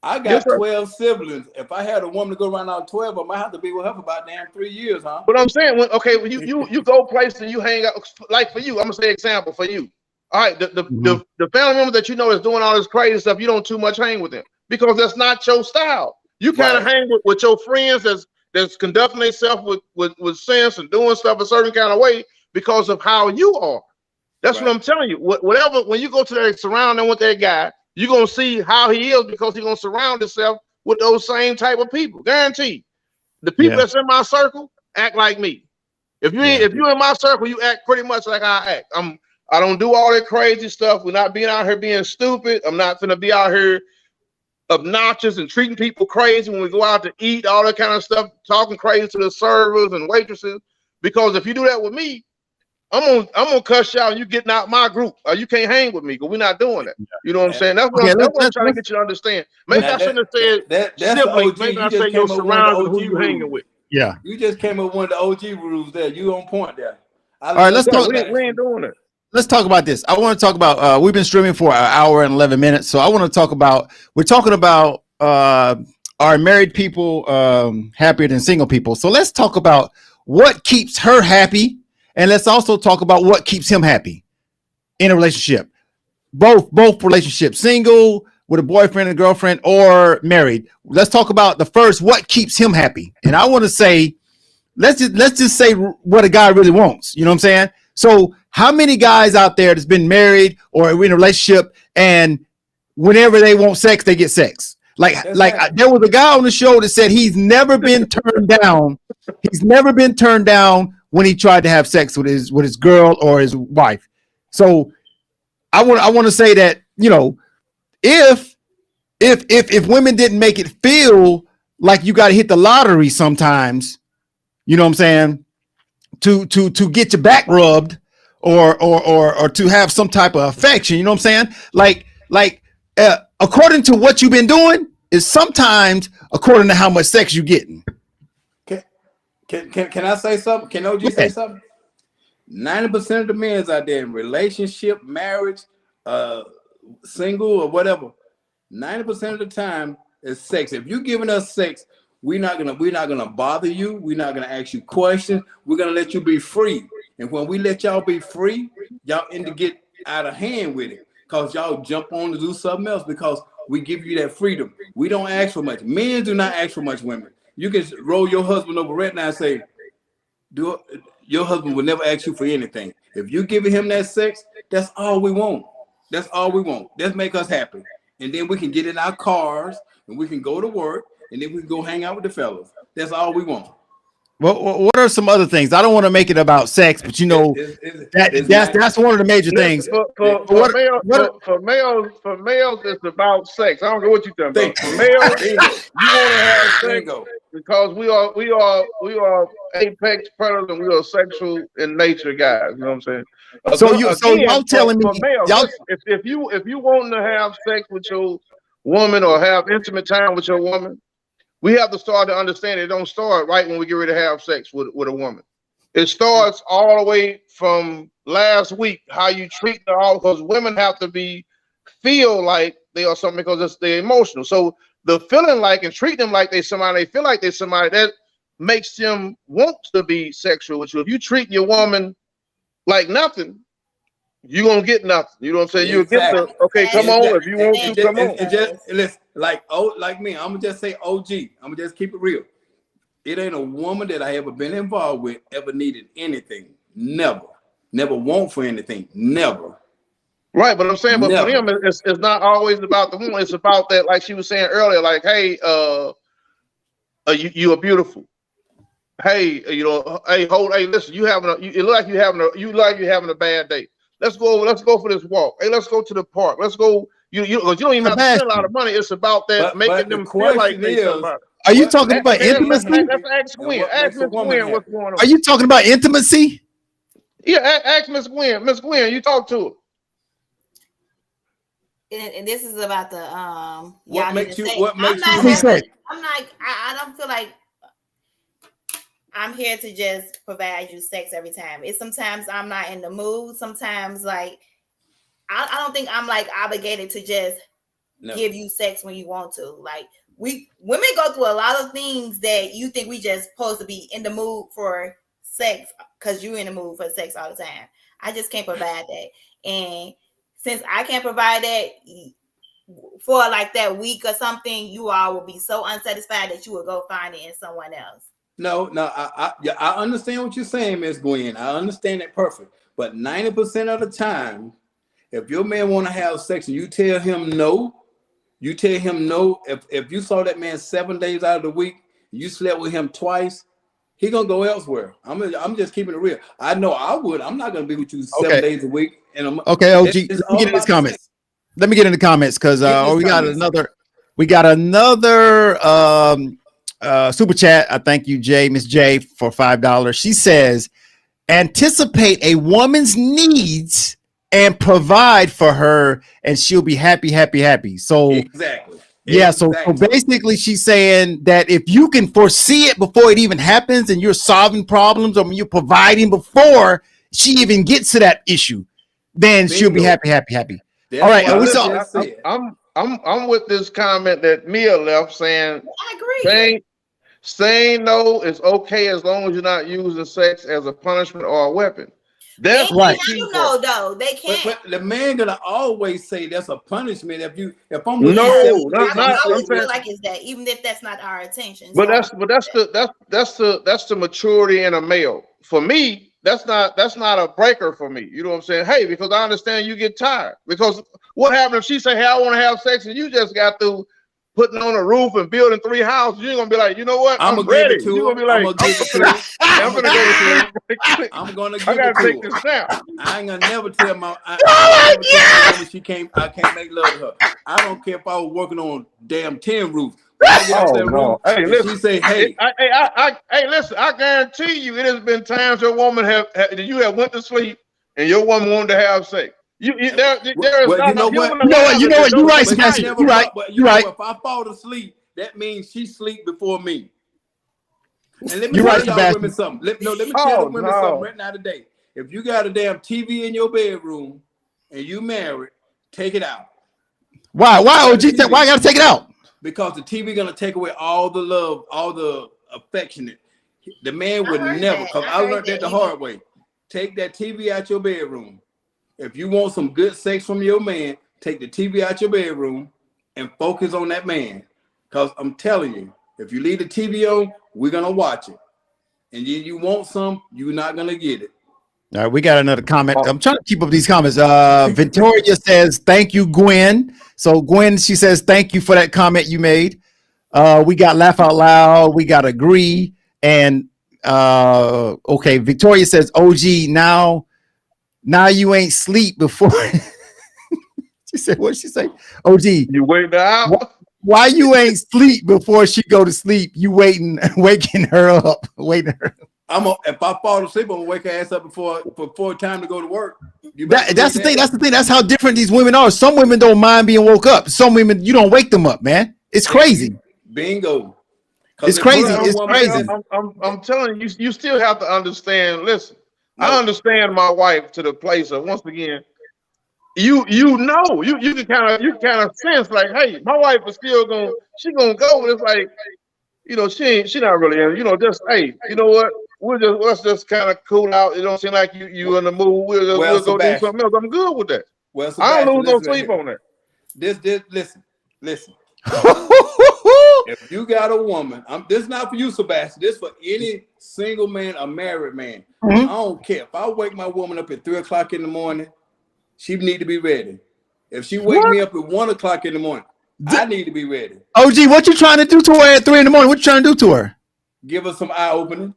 I got 12 siblings. If I had a woman to go around all 12, I might have to be with her for about damn 3 years, huh? But I'm saying, when you go places and you hang out, like for you, I'm gonna say example for you. All right, the family member that you know is doing all this crazy stuff, you don't too much hang with them because that's not your style. You kind of hang with your friends that's conducting themselves with sense and doing stuff a certain kind of way because of how you are. That's what I'm telling you. Whatever, when you go to that surrounding with that guy, you're gonna see how he is because he's gonna surround himself with those same type of people. Guaranteed. The people that's in my circle act like me. If you're in my circle, you act pretty much like I act. I don't do all that crazy stuff. We're not being out here being stupid. I'm not gonna be out here obnoxious and treating people crazy when we go out to eat, all that kind of stuff, talking crazy to the servers and waitresses. Because if you do that with me, I'm gonna cuss you out and you getting out my group. Or you can't hang with me because we're not doing that. You know what I'm saying? That's what I'm trying to get you to understand. Maybe I shouldn't have said siblings. Maybe I say your surroundings who you hanging with. Yeah. You just came up with one of the OG rules there. You on point there. All right, let's talk. We ain't doing it. Let's talk about this. I want to talk about, we've been streaming for an hour and 11 minutes. So I want to talk about, we're talking about are married people happier than single people. So let's talk about what keeps her happy. And let's also talk about what keeps him happy in a relationship. Both relationships, single, with a boyfriend and girlfriend, or married. Let's talk about the first, what keeps him happy. And I want to say, let's just say what a guy really wants. You know what I'm saying? So how many guys out there that's been married or in a relationship and whenever they want sex, they get sex? There was a guy on the show that said he's never been turned down. He's never been turned down when he tried to have sex with his girl or his wife. So I want to say that, you know, if women didn't make it feel like you got to hit the lottery sometimes, you know what I'm saying, to get your back rubbed or to have some type of affection, you know what I'm saying? According to what you've been doing is sometimes according to how much sex you're getting. Can I say something? Can OG say something? 90% of the men out there in relationship, marriage, single or whatever, 90% of the time is sex. If you're giving us sex, we're not gonna bother you. We're not gonna ask you questions. We're gonna let you be free. And when we let y'all be free, y'all end to get out of hand with it because y'all jump on to do something else because we give you that freedom. We don't ask for much. Men do not ask for much, women. You can roll your husband over right now and say, your husband will never ask you for anything. If you're giving him that sex, that's all we want. That's all we want. That's make us happy. And then we can get in our cars and we can go to work and then we can go hang out with the fellas. That's all we want. Well, what are some other things? I don't want to make it about sex, but you know, that's one of the major things. For males, it's about sex. I don't know what you're talking about. For males, you want to have sex because we are apex predators and we are sexual in nature guys. You know what I'm saying? So y'all telling me, males, if you want to have sex with your woman or have intimate time with your woman, we have to start to understand it don't start right when we get ready to have sex with a woman. It starts all the way from last week, how you treat them all, because women have to feel like they are something because they're emotional. So the feeling like and treat them like they somebody, they feel like they're somebody, that makes them want to be sexual with you. If you treat your woman like nothing, you're gonna get nothing. You know what I'm saying? You'll get the come on. If you want to, come on. And just listen, like me, I'm gonna just say OG. I'm gonna just keep it real. It ain't a woman that I ever been involved with ever needed anything. Never want for anything. Never. Right, but I'm saying, but for them, it's not always about the woman. It's about that, like she was saying earlier, like, hey, you are beautiful. Hey, listen, you look like you're having a bad day. Let's go for this walk. Hey, let's go to the park. Let's go. You don't even have to spend a lot of money. It's about that making them feel like they somebody. Are you talking about intimacy? Let's ask Gwen. Ask Miss Gwen what's going on. Are you talking about intimacy? Yeah, ask Miss Gwen. Miss Gwen, you talk to her. And this is about the what makes you I don't feel like I'm here to just provide you sex every time. It's sometimes I'm not in the mood. Sometimes like I don't think I'm like obligated to just give you sex when you want to. Like women go through a lot of things that you think we just supposed to be in the mood for sex because you in the mood for sex all the time. I just can't provide that. And since I can't provide that for like that week or something, you all will be so unsatisfied that you will go find it in someone else. No, I understand what you're saying, Miss Gwen. I understand that perfect. But 90% of the time, if your man want to have sex and you tell him no, if you saw that man 7 days out of the week, you slept with him twice, he gonna go elsewhere. I'm just keeping it real. I know I would. I'm not gonna be with you 7 days a week. And okay, OG, let me get in his comments. Let me get in the comments because we got another super chat. I thank you, Miss J, for $5. She says, anticipate a woman's needs and provide for her, and she'll be happy. So exactly. Yeah, so basically she's saying that if you can foresee it before it even happens and you're solving problems or you're providing before she even gets to that issue, then she'll be happy. That's all right, I'm with this comment that Mia left saying, I agree. Saying no is okay as long as you're not using sex as a punishment or a weapon. That's right. You know, though they can't. But the man gonna always say that's a punishment if I'm with I always feel like it's that, even if that's not our intention. But that's the maturity in a male. For me, that's not a breaker for me. You know what I'm saying? Hey, because I understand you get tired. Because what happens if she say, hey, I want to have sex, and you just got through putting on a roof and building 3 houses? You're gonna be like, you know what? I'm ready. You're gonna be like, I'm gonna go to sleep. I'm gonna give I gotta it to take her. this nap. I ain't gonna never tell my I can't make love to her. I don't care if I was working on damn tin roof. No. Hey, listen. She say, hey, listen. I guarantee you, it has been times your woman you have went to sleep and your woman wanted to have sex. There is you know what? You're right, Sebastian. You're right. If I fall asleep, that means she sleep before me. And let me tell y'all women something. Let me tell the women something right now today. If you got a damn TV in your bedroom and you married, take it out. Why, OG? Why I gotta take it out? Because the TV gonna take away all the love, all the affectionate. The man would never, because I learned that the hard way. Take that TV out your bedroom. If you want some good sex from your man, take the TV out your bedroom and focus on that man. Because I'm telling you, if you leave the TV on, we're gonna watch it. And then you want some, you're not gonna get it. All right, we got another comment. I'm trying to keep up these comments. Victoria says, thank you, Gwen. So Gwen, she says, thank you for that comment you made. We got laugh out loud. We got agree. And okay, Victoria says, OG, now you ain't sleep before. She said, what did she say? OG, you wait out. Why you ain't sleep before she go to sleep? You waking her up, waiting her. If I fall asleep, I'm gonna wake her ass up before time to go to work. That's the thing. That's how different these women are. Some women don't mind being woke up. Some women, you don't wake them up, man. It's crazy. Bingo. It's crazy. It's crazy. I'm telling you, you still have to understand. Listen, I understand my wife to the place of, once again, you can kind of sense like, hey, my wife is still gonna go. But it's like, she not really, just, hey, you know what? Let's just kind of cool out. It don't seem like you in the mood. We'll go do something else. I'm good with that. Well, I don't lose no sleep on that. Listen. If you got a woman, this is not for you, Sebastian. This is for any single man, a married man. I don't care. If I wake my woman up at 3:00 in the morning, she need to be ready. If she wake me up at 1:00 in the morning, I need to be ready. OG, what you trying to do to her at 3 a.m? What you trying to do to her? Give her some eye opening.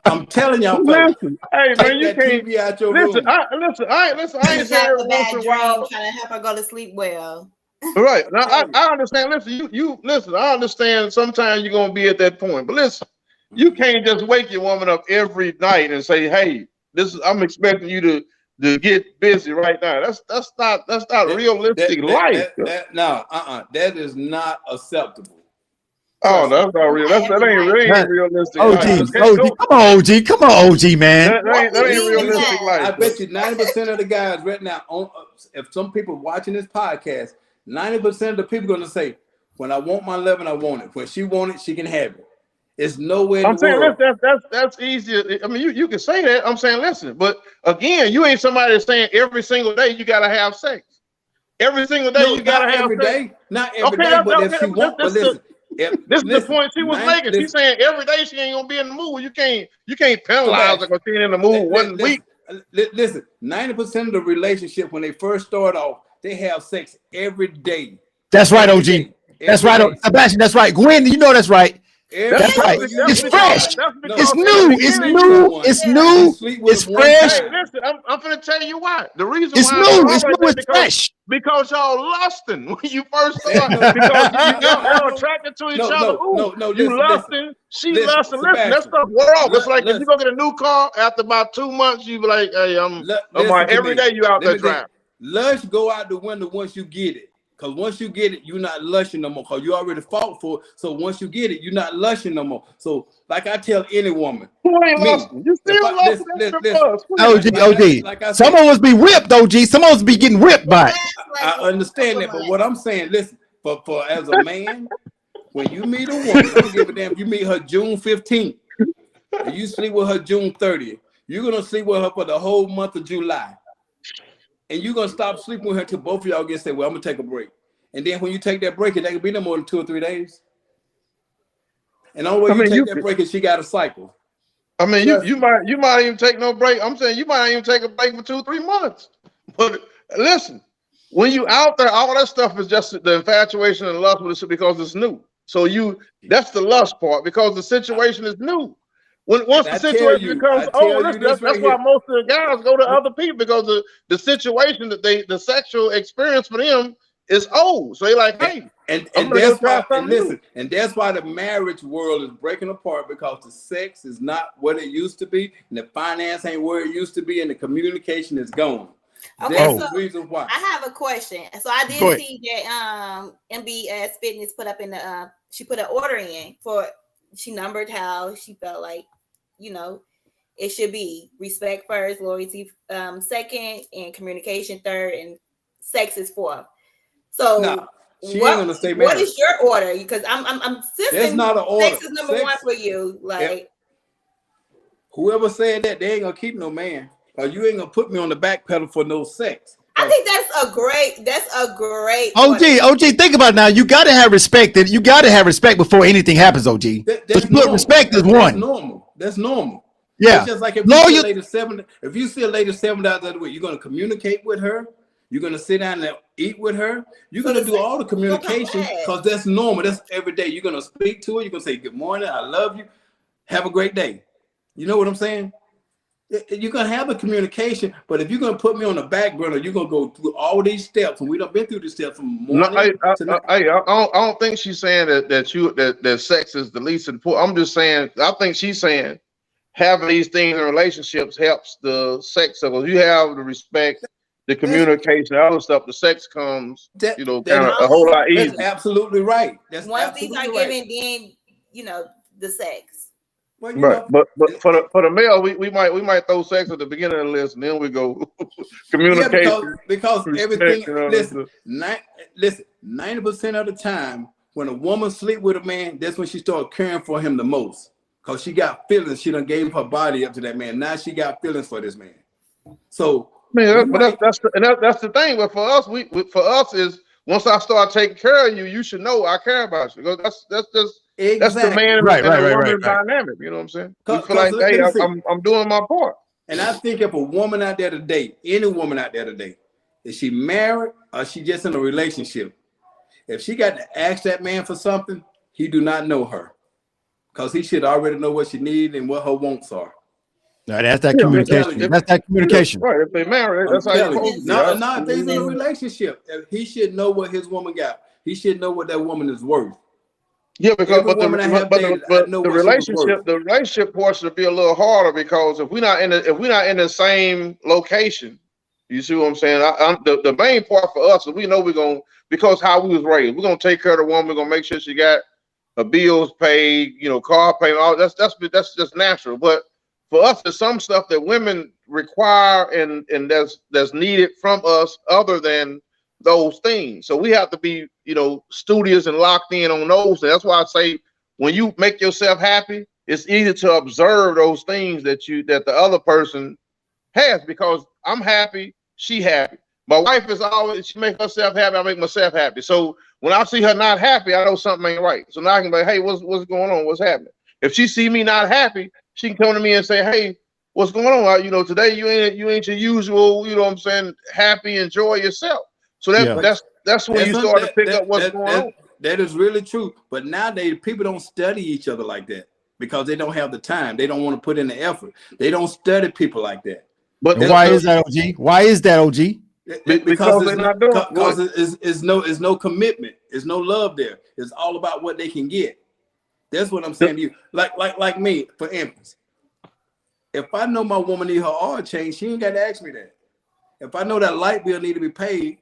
I'm telling y'all, listen, hey man, you can't TV out your room. I ain't saying every once in a while trying to help her go to sleep well. Right now, I understand. Listen, you listen. I understand. Sometimes you're gonna be at that point, but listen, you can't just wake your woman up every night and say, "Hey, I'm expecting you to get busy right now." That's not realistic life. That is not acceptable. Oh, Trust me. that's not real. That ain't realistic. OG, Okay, come on, OG, man. that ain't Even realistic that. life. I bet you 90% of the guys right now, if some people watching this podcast, 90% of the people going to say, when I want my love and I want it. When she want it, she can have it. It's nowhere in I'm the saying world. that's easier. I mean, you can say that. I'm saying, listen, but again, you ain't somebody that's saying every single day you gotta have sex. Every single day No, you gotta not have every sex. day. Not every Okay, day, but if okay, she wants, but listen. This is the point she was making. She's saying every day she ain't gonna be in the mood. You can't penalize her because she ain't in the mood one week. Listen, 90% of the relationship when they first start off, they have sex every day. That's right, Every OG. day. That's Every right, day. Sebastian. That's right, Gwen. You know that's right. That's right. It's fresh. It's new. It's new. It's new. It's fresh. Hey, listen, I'm finna tell you why. The reason It's why new. I'm It's like new. that It's fresh. because y'all lusting when you first start. No, Because y'all no, attracted to each no, other. no, Ooh, no, you listen, lusting, she listen, lusting. Listen, that Sebastian. stuff wear off. It's like if you Listen. go get a new car after about 2 months, you be like, hey, I'm Listen like to every me. day you out there driving. Lust go out the window once you get it. Because once you get it, you're not lushing no more. Because you already fought for it. So once you get it, you're not lushing no more. So like I tell any woman, Who ain't lusting? You still lusting after the buzz. OG. Some of us be whipped, OG. Some of us be getting whipped by it. I understand that, but what I'm saying, listen, for as a man, when you meet a woman, I don't give a damn if you meet her June 15th and you sleep with her June 30th, you're gonna sleep with her for the whole month of July. And you're gonna stop sleeping with her till both of y'all get say, well, I'm gonna take a break. And then when you take that break, it ain't gonna be no more than 2 or 3 days. And the only way you take that break is she got a cycle. I mean, you might even take no break. I'm saying you might even take a break for 2-3 months. But listen, when you out there, all that stuff is just the infatuation and lust with it because it's new. So that's the lust part because the situation is new. Once the situation becomes old, that's why most of the guys go to other people because the situation that the sexual experience for them is old. So they're like, hey, and that's why. And listen, and that's why the marriage world is breaking apart because the sex is not what it used to be, and the finance ain't where it used to be, and the communication is gone. Okay, that's so the reason why. I have a question. So I did see that MBS Fitness put up in the she put an order in for she numbered how she felt like, you know, it should be respect first, loyalty second, and communication third, and sex is fourth. So what is your order? Because I'm That's not an order. Sex is number one for you. Like whoever said that, they ain't gonna keep no man. Or you ain't gonna put me on the back pedal for no sex. I think that's a great OG, think about it now. You gotta have respect. You gotta have respect before anything happens, OG. Respect is one. That's normal. Yeah. It's just like if you see a lady $7 out of the week, you're gonna communicate with her. You're gonna sit down and eat with her. You're gonna do all the communication because that's normal. That's every day. You're gonna speak to her. You're gonna say good morning, I love you, have a great day. You know what I'm saying? You're gonna have a communication, but if you're gonna put me on the back burner, you're gonna go through all these steps, and we done been through these steps from morning to night. I don't think she's saying that sex is the least important. I'm just saying I think she's saying having these things in relationships helps the sex. So you have the respect, the communication, other stuff. The sex comes, kind of a whole lot easier. That's absolutely right. That's once these are given, then the sex. Well, right, but for the male, we might throw sex at the beginning of the list, and then we go communication. Yeah, because everything. Listen, 90% of the time, when a woman sleep with a man, that's when she start caring for him the most, because she got feelings. She done gave her body up to that man. Now she got feelings for this man. So, that's the thing. But for us, is once I start taking care of you, you should know I care about you. Because that's just. Exactly. That's the man and the woman dynamic. You know what I'm saying? We feel like, hey, I'm doing my part. And I think if a woman out there today, any woman out there today, is she married or she just in a relationship? If she got to ask that man for something, he do not know her, because he should already know what she needs and what her wants are. No, that's that communication. That's that communication. Right. If they married, that's how you're supposed to be. No, if he's in a relationship, he should know what his woman got. He should know what that woman is worth. Yeah, because the relationship portion will be a little harder because if we're not in the same location, you see what I'm saying? The main part for us is we know we're gonna, because how we was raised, we're gonna take care of the woman. We're gonna make sure she got her bills paid, car payment, all that's just natural. But for us, there's some stuff that women require and that's needed from us other than those things. So we have to be, studious and locked in on those. And that's why I say when you make yourself happy, it's easy to observe those things that the other person has, because I'm happy, she happy. My wife is always, she makes herself happy, I make myself happy. So when I see her not happy, I know something ain't right. So now I can be like, hey, what's going on? What's happening? If she see me not happy, she can come to me and say, hey, what's going on? Today you ain't your usual, what I'm saying, happy, enjoy yourself. So that's when you start to pick up what's going on. That is really true. But nowadays people don't study each other like that because they don't have the time. They don't want to put in the effort. They don't study people like that. But why is that, OG? Why is that, OG? Because it's no commitment. There's no love there. It's all about what they can get. That's what I'm saying to you. Like me, for instance. If I know my woman need her oil change, she ain't got to ask me that. If I know that light bill need to be paid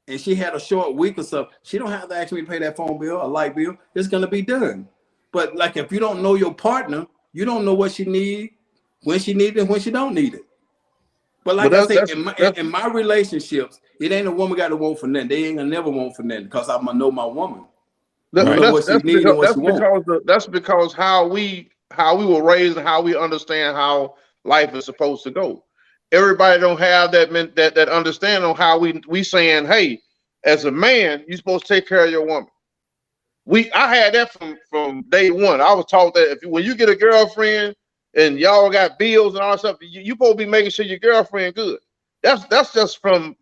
and she had a short week or so, she don't have to ask me to pay that phone bill or light bill. It's gonna be done. But like if you don't know your partner, you don't know what she need, when she need it, and when she don't need it. But like I say, in my relationships, it ain't a woman got to want for nothing. They ain't gonna never want for nothing because I'm gonna know my woman. That's because how we were raised and how we understand how life is supposed to go. Everybody don't have that understanding on how we saying, hey, as a man, you're supposed to take care of your woman. I had that from day one. I was taught that when you get a girlfriend and y'all got bills and all that stuff, you supposed to be making sure your girlfriend good. That's just from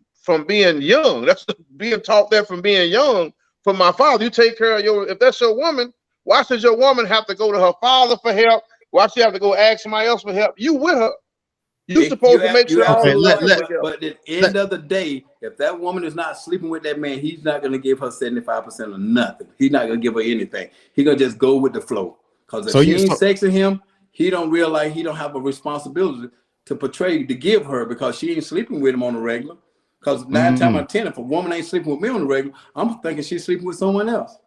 being young. That's being taught that from being young. From my father, you take care of if that's your woman, why should your woman have to go to her father for help? Why should she have to go ask somebody else for help? You with her. You're supposed to make sure all the love together. But at the end of the day, if that woman is not sleeping with that man, he's not going to give her 75% of nothing. He's not going to give her anything. He's going to just go with the flow. Because if she ain't sexing him, he don't realize he don't have a responsibility to give her because she ain't sleeping with him on a regular. Because 9 times out of 10, if a woman ain't sleeping with me on the regular, I'm thinking she's sleeping with someone else.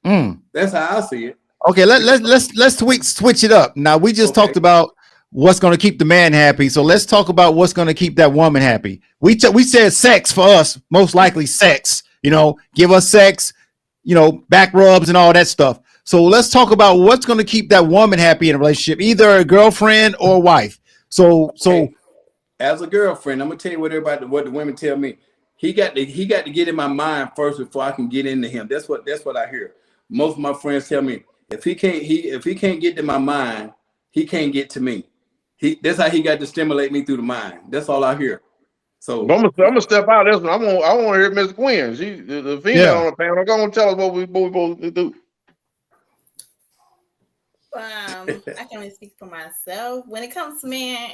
That's how I see it. Okay, let's switch it up. Now we just talked about what's going to keep the man happy. So let's talk about what's going to keep that woman happy. We said sex for us, most likely sex. Give us sex, back rubs and all that stuff. So let's talk about what's going to keep that woman happy in a relationship, either a girlfriend or wife. So. As a girlfriend, I'm gonna tell you what the women tell me. He got to get in my mind first before I can get into him. That's what I hear. Most of my friends tell me if he can't get to my mind, he can't get to me. That's how he got to stimulate me through the mind. That's all I hear. So I'm gonna step out of this one. I want to hear Miss Gwen. She the female on the panel. Go and tell us what we supposed to do. I can only speak for myself. When it comes to men,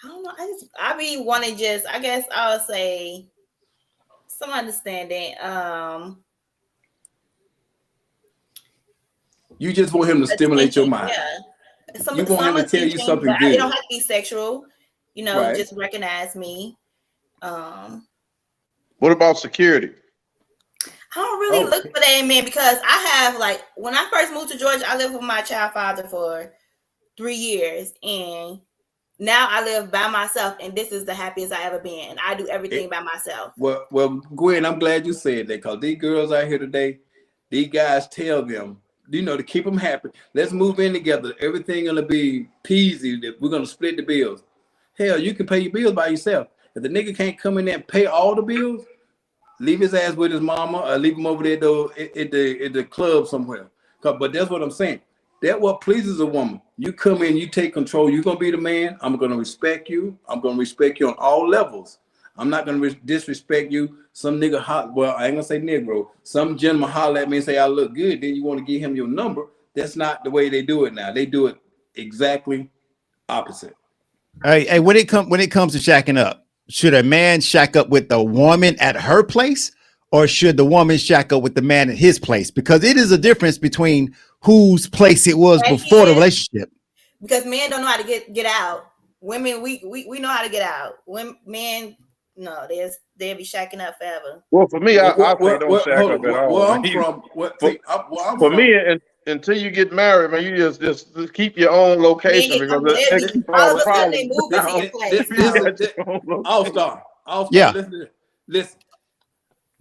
I don't know. I be wanting I guess I'll say some understanding. You just want him to stimulate your mind. Yeah. You want him to tell you something good. It don't have to be sexual. Right. Just recognize me. What about security? I don't really look for that in men because I have when I first moved to Georgia, I lived with my child father for 3 years and now I live by myself, and this is the happiest I ever been. I do everything by myself. Well, Gwen, I'm glad you said that because these girls out here today, these guys tell them, to keep them happy. Let's move in together. Everything gonna be peasy. We're gonna split the bills. Hell, you can pay your bills by yourself. If the nigga can't come in there and pay all the bills, leave his ass with his mama or leave him over there at the club somewhere. But that's what I'm saying. That's what pleases a woman. You come in, you take control. You're going to be the man. I'm going to respect you. I'm going to respect you on all levels. I'm not going to disrespect you. Some nigga, I ain't going to say Negro. Some gentleman holler at me and say, I look good. Then you want to give him your number. That's not the way they do it now. They do it exactly opposite. Hey, when it comes to shacking up, should a man shack up with the woman at her place or should the woman shack up with the man at his place? Because it is a difference between whose place it was before the relationship. Because men don't know how to get out. Women, we know how to get out. Men No, they'll be shacking up forever. Well, for me, I say don't Hold shack on. up at all. Where I'm man. from, For, where I'm for from, me, until you get married, man, you just keep your own location because that keep all all of the a sudden they problems move into your down. place. this No. is All Star. Yeah. Listen.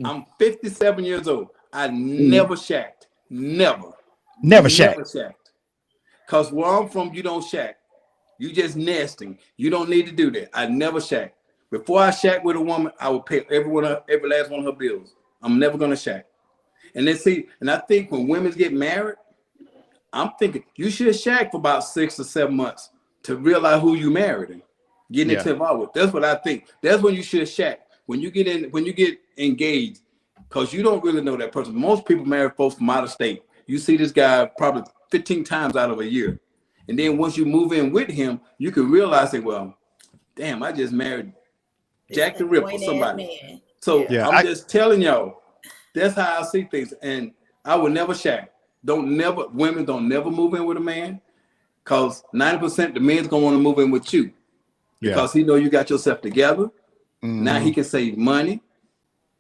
I'm 57 years old. I Mm-hmm. never shacked. Never shack. shacked. Cause where I'm from, you don't shack. You just nesting. You don't need to do that. I never shack. Before I shack with a woman, I would pay every last one of her bills. I'm never gonna shack. And I think when women get married, I'm thinking you should shack for about 6 or 7 months to realize who you married and getting into involved with. That's what I think. That's when you should shack. When you get engaged, because you don't really know that person. Most people marry folks from out of state. You see this guy probably 15 times out of a year. And then once you move in with him, you can realize that, well, damn, I just married Jack the Ripper, somebody. So I'm just telling y'all, that's how I see things. And I would never shack. Women don't never move in with a man, because 90% the man's gonna want to move in with you. Because he know you got yourself together. Mm-hmm. Now he can save money.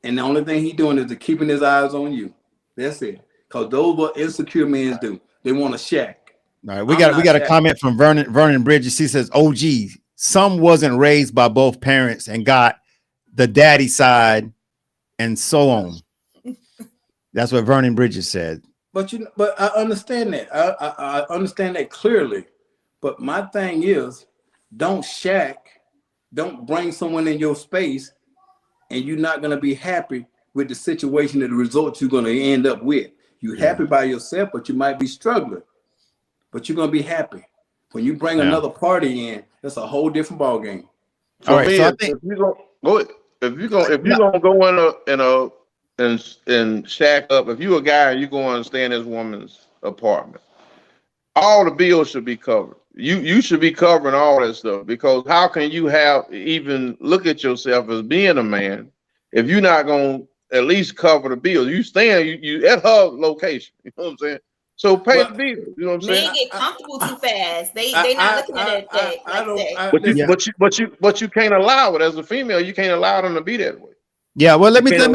And the only thing he doing is keeping his eyes on you. That's it. Because those what insecure men do. They want to shack. All right, we got a comment from Vernon Bridges. He says, "OG, some wasn't raised by both parents and got the daddy side, and so on." That's what Vernon Bridges said. But I understand that. I understand that clearly. But my thing is, don't shack. Don't bring someone in your space, and you're not gonna be happy with the situation and the results you're gonna end up with. You're happy by yourself, but you might be struggling. But you're gonna be happy. When you bring another party in, that's a whole different ball game. All right, so I think if you're gonna go and shack up, if you're a guy and you go and stay in this woman's apartment, all the bills should be covered. You should be covering all that stuff, because how can you even look at yourself as being a man if you're not gonna at least cover the bills? You staying you at her location, you know what I'm saying? So pay the bills, you know what I'm saying? Men get comfortable too fast. They not looking at it But you can't allow it as a female. You can't allow them to be that way. Yeah, well, let me say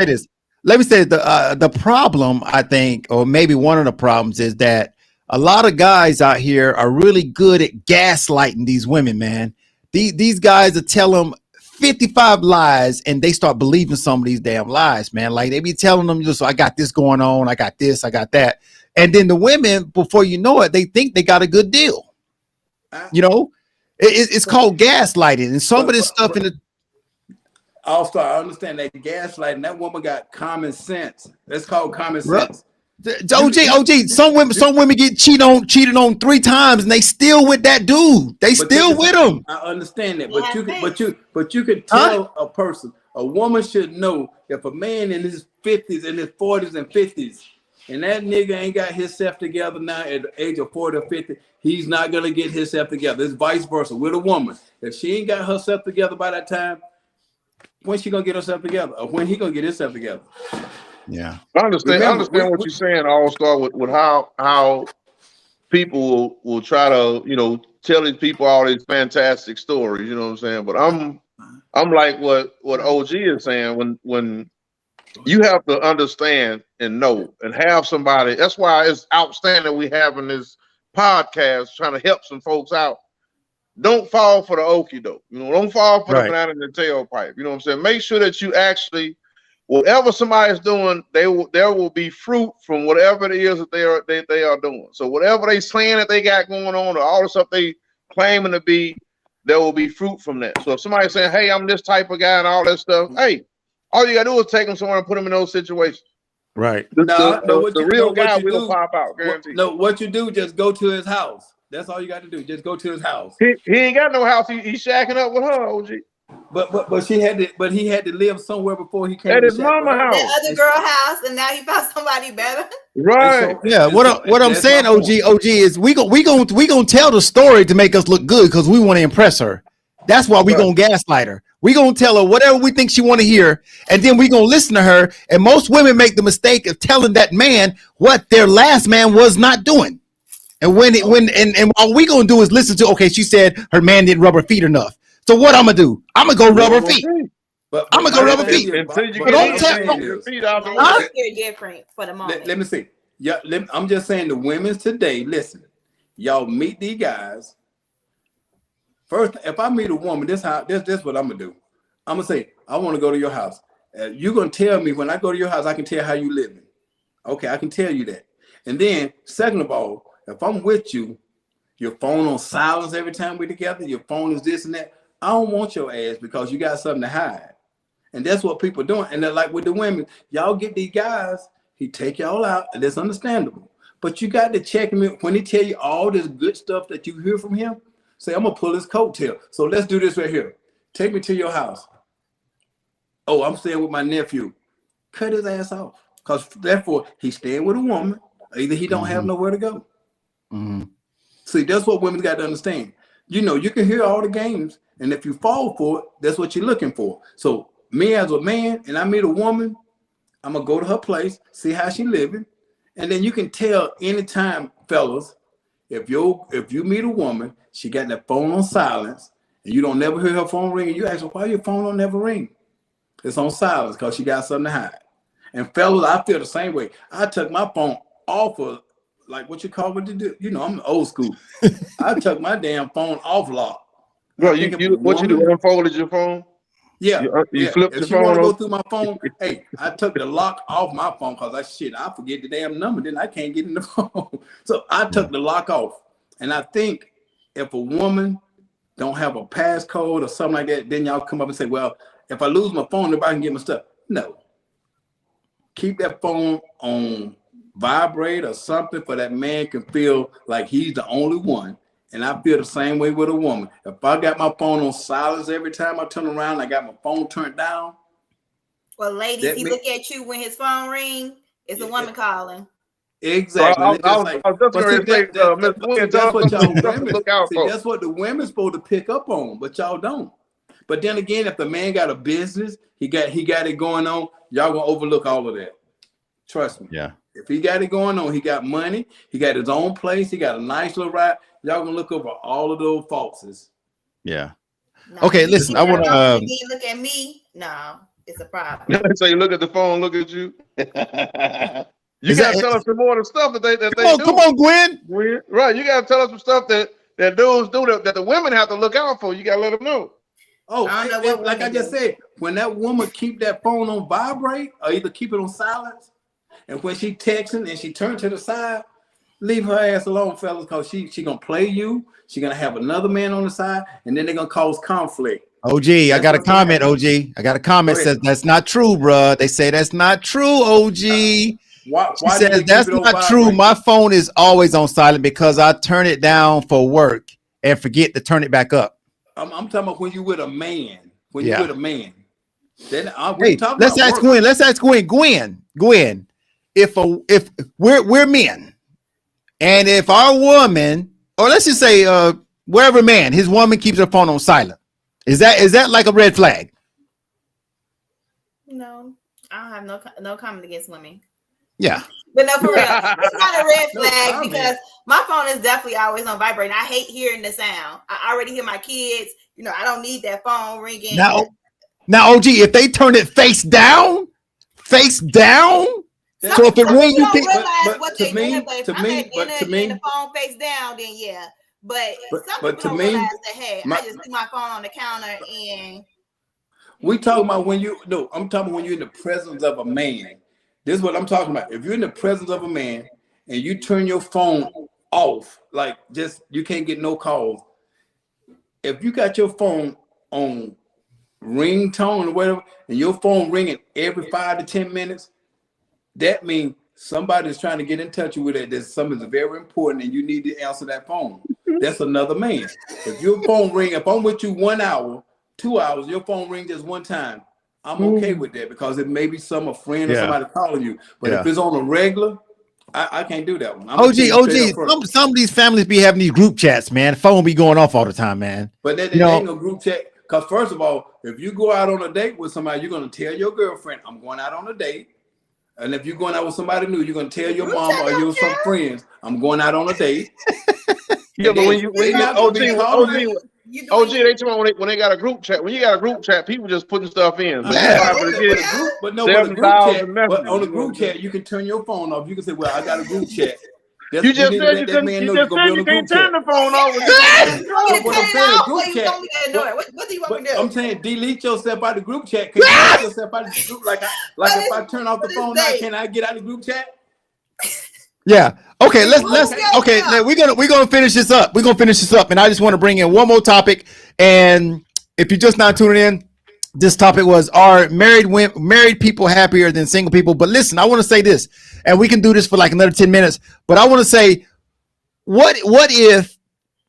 this. The problem, I think, or maybe one of the problems, is that a lot of guys out here are really good at gaslighting these women, man. These guys will tell them 55 lies and they start believing some of these damn lies, man. Like they be telling them, just, I got this going on, I got this, I got that. And then the women, before you know it, they think they got a good deal. You know, it's called gaslighting. And some of this stuff in the All-Star, I understand that gaslighting. That woman got common sense. That's called common sense. OG. Some women get cheated on 3 times and they still with that dude. They still with him. I understand that, but you can tell a person. A woman should know if a man in his 50s, in his 40s and 50s, and that nigga ain't got himself together now at the age of 40 or 50, he's not gonna get himself together. It's vice versa with a woman. If she ain't got herself together by that time, when she gonna get herself together, or when he gonna get himself together? Yeah, I understand what you're saying, All-Star, with how people will try to tell these people all these fantastic stories. You know what I'm saying? But I'm like what OG is saying, when you have to understand and know and have somebody. That's why it's outstanding we having this podcast trying to help some folks out. Don't fall for the okie doke. Don't fall for the banana in the tailpipe. You know what I'm saying? Make sure that you actually, whatever somebody's doing, there will be fruit from whatever it is that they are doing. So whatever they saying that they got going on, or all the stuff they claiming to be, there will be fruit from that. So if somebody's saying, "Hey, I'm this type of guy," and all that stuff, hey, all you gotta do is take them somewhere and put them in those situations. Right. The real guy will pop out. Guaranteed. What you do, just go to his house. That's all you got to do. Just go to his house. He ain't got no house. He's shacking up with her, OG. But he had to live somewhere before he came at to his mama house. That other girl house, and now he found somebody better. Right. What I'm saying, OG is we gonna tell the story to make us look good because we want to impress her. That's why we gonna gaslight her. We gonna tell her whatever we think she want to hear, and then we gonna listen to her. And most women make the mistake of telling that man what their last man was not doing. And when all we gonna do is listen to, okay, she said her man didn't rub her feet enough. So what I'm gonna do? I'm gonna go rub her feet. But I'm gonna go rub her my thing feet. is- Until you but get don't my in, tell- thing get is- your feet out the Now, way. you're different for the moment. let me see. Yeah, I'm just saying the women's today. Listen, y'all meet these guys. First, if I meet a woman, this what I'm gonna do. I'm gonna say, I want to go to your house. You're gonna tell me when I go to your house, I can tell how you living. Okay, I can tell you that. And then, second of all, if I'm with you, your phone on silence every time we're together, your phone is this and that. I don't want your ass because you got something to hide. And that's what people are doing. And they're like with the women, y'all get these guys, he take y'all out, and that's understandable. But you got to check him in. When he tell you all this good stuff that you hear from him, say, I'm gonna pull his coattail. So let's do this right here. Take me to your house. Oh, I'm staying with my nephew. Cut his ass off. Because therefore, he's staying with a woman. Either he don't have nowhere to go. See, that's what women got to understand. You know, you can hear all the games, and if you fall for it, that's what you're looking for. So me as a man, and I meet a woman, I'm gonna go to her place, see how she living, and then you can tell anytime, fellas, if you meet a woman, she got that phone on silence, and you don't never hear her phone ring, and you ask her, why your phone don't never ring? It's on silence because she got something to hide. And fellas, I feel the same way. I took my phone off of, like what you call what you do. You know, I'm old school. I took my damn phone off lock. Bro, what you do? Unfolded your phone? Yeah, You flipped if your she phone want to go over? through my phone, hey, I took the lock off my phone because I forget the damn number, then I can't get in the phone. So I took the lock off. And I think if a woman don't have a passcode or something like that, then y'all come up and say, well, if I lose my phone, nobody can get my stuff. No. Keep that phone on vibrate or something for that man can feel like he's the only one. And I feel the same way with a woman. If I got my phone on silence every time I turn around, I got my phone turned down. Well, ladies, he look at you when his phone ring. It's a woman calling. Exactly. I was just going to say, Miss Williams, that's what y'all stuff to women look out see. for. That's what the women's supposed to pick up on, but y'all don't. But then again, if the man got a business, he got it going on, y'all gonna overlook all of that. Trust me. Yeah. If he got it going on, he got money, he got his own place, he got a nice little ride. Y'all gonna look over all of those faults. Yeah. No, Okay, listen, I want to. look at me. No, it's a problem. So you look at the phone, look at you. You Is gotta that- tell us some more of the stuff that they do. Come on, Gwen. Right, you gotta tell us some stuff that dudes do that the women have to look out for. You gotta let them know. Oh, I don't know what like I women just do. said, when that woman keep that phone on vibrate or either keep it on silence, and when she texting and she turn to the side, leave her ass alone, fellas, because she gonna play you. She gonna have another man on the side, and then they're gonna cause conflict. OG, I got a comment. OG, I got a comment says that's not true, bro. They say that's not true. OG. Why She says that's not true. My phone is always on silent because I turn it down for work and forget to turn it back up. I'm talking about when you with a man. When you with a man. Then hey, let's ask Gwen. Let's ask Gwen. Gwen, if we're men, and if our woman, or let's just say wherever man, his woman keeps her phone on silent, is that like a red flag? No, I don't have no comment against women. Yeah. But no, for real, it's not a red flag because my phone is definitely always on vibrate. I hate hearing the sound. I already hear my kids. You know, I don't need that phone ringing. Now, OG, if they turn it face down. So if it rings, you think. What they doing. But if I'm at dinner and the phone face down, then yeah. But some people don't realize that. Hey, I just leave my phone on the counter and. We talking about when I'm talking about when you're in the presence of a man. This is what I'm talking about. If you're in the presence of a man and you turn your phone off, like just you can't get no calls. If you got your phone on ringtone or whatever, and your phone ringing every 5 to 10 minutes, that means somebody's trying to get in touch with it. There's something that's very important, and you need to answer that phone. That's another man. If your phone ring, if I'm with you 1 hour, 2 hours, your phone ring just one time, I'm okay with that because it may be a friend or somebody calling you. But if it's on a regular, I can't do that one. OG, some of these families be having these group chats, man. The phone be going off all the time, man. But there ain't no group chat. Because first of all, if you go out on a date with somebody, you're going to tell your girlfriend, I'm going out on a date. And if you're going out with somebody new, you're going to tell your mom or your some friends, I'm going out on a date. Yeah, but when you You Oh, doing gee, they talking about when they got a group chat. When you got a group chat, people just putting stuff in. So you Yeah. liable to But get a group, but no, but a group chat. 7,000 But messages. on a You know what group I'm saying? chat, you can turn your phone off. You can say, "Well, I got a group chat." You You just need to said you let that couldn't. man You know you're just gonna be said on you a group can't turn chat. the phone off when you Yeah, got a you group want me But to what cut I'm it saying, a off, or group you chat. want me to ignore it? What do you want me to But do? I'm saying, delete yourself out of the group chat. Can you delete yourself out of the group? Like if I turn off the What is phone now, date? can I get out of the group chat? Yeah. Okay. See, Let's. okay. Okay. Now we're gonna finish this up. We're gonna finish this up, and I just want to bring in one more topic. And if you're just not tuning in, this topic was: Are married people happier than single people? But listen, I want to say this, and we can do this for like another 10 minutes. But I want to say, what if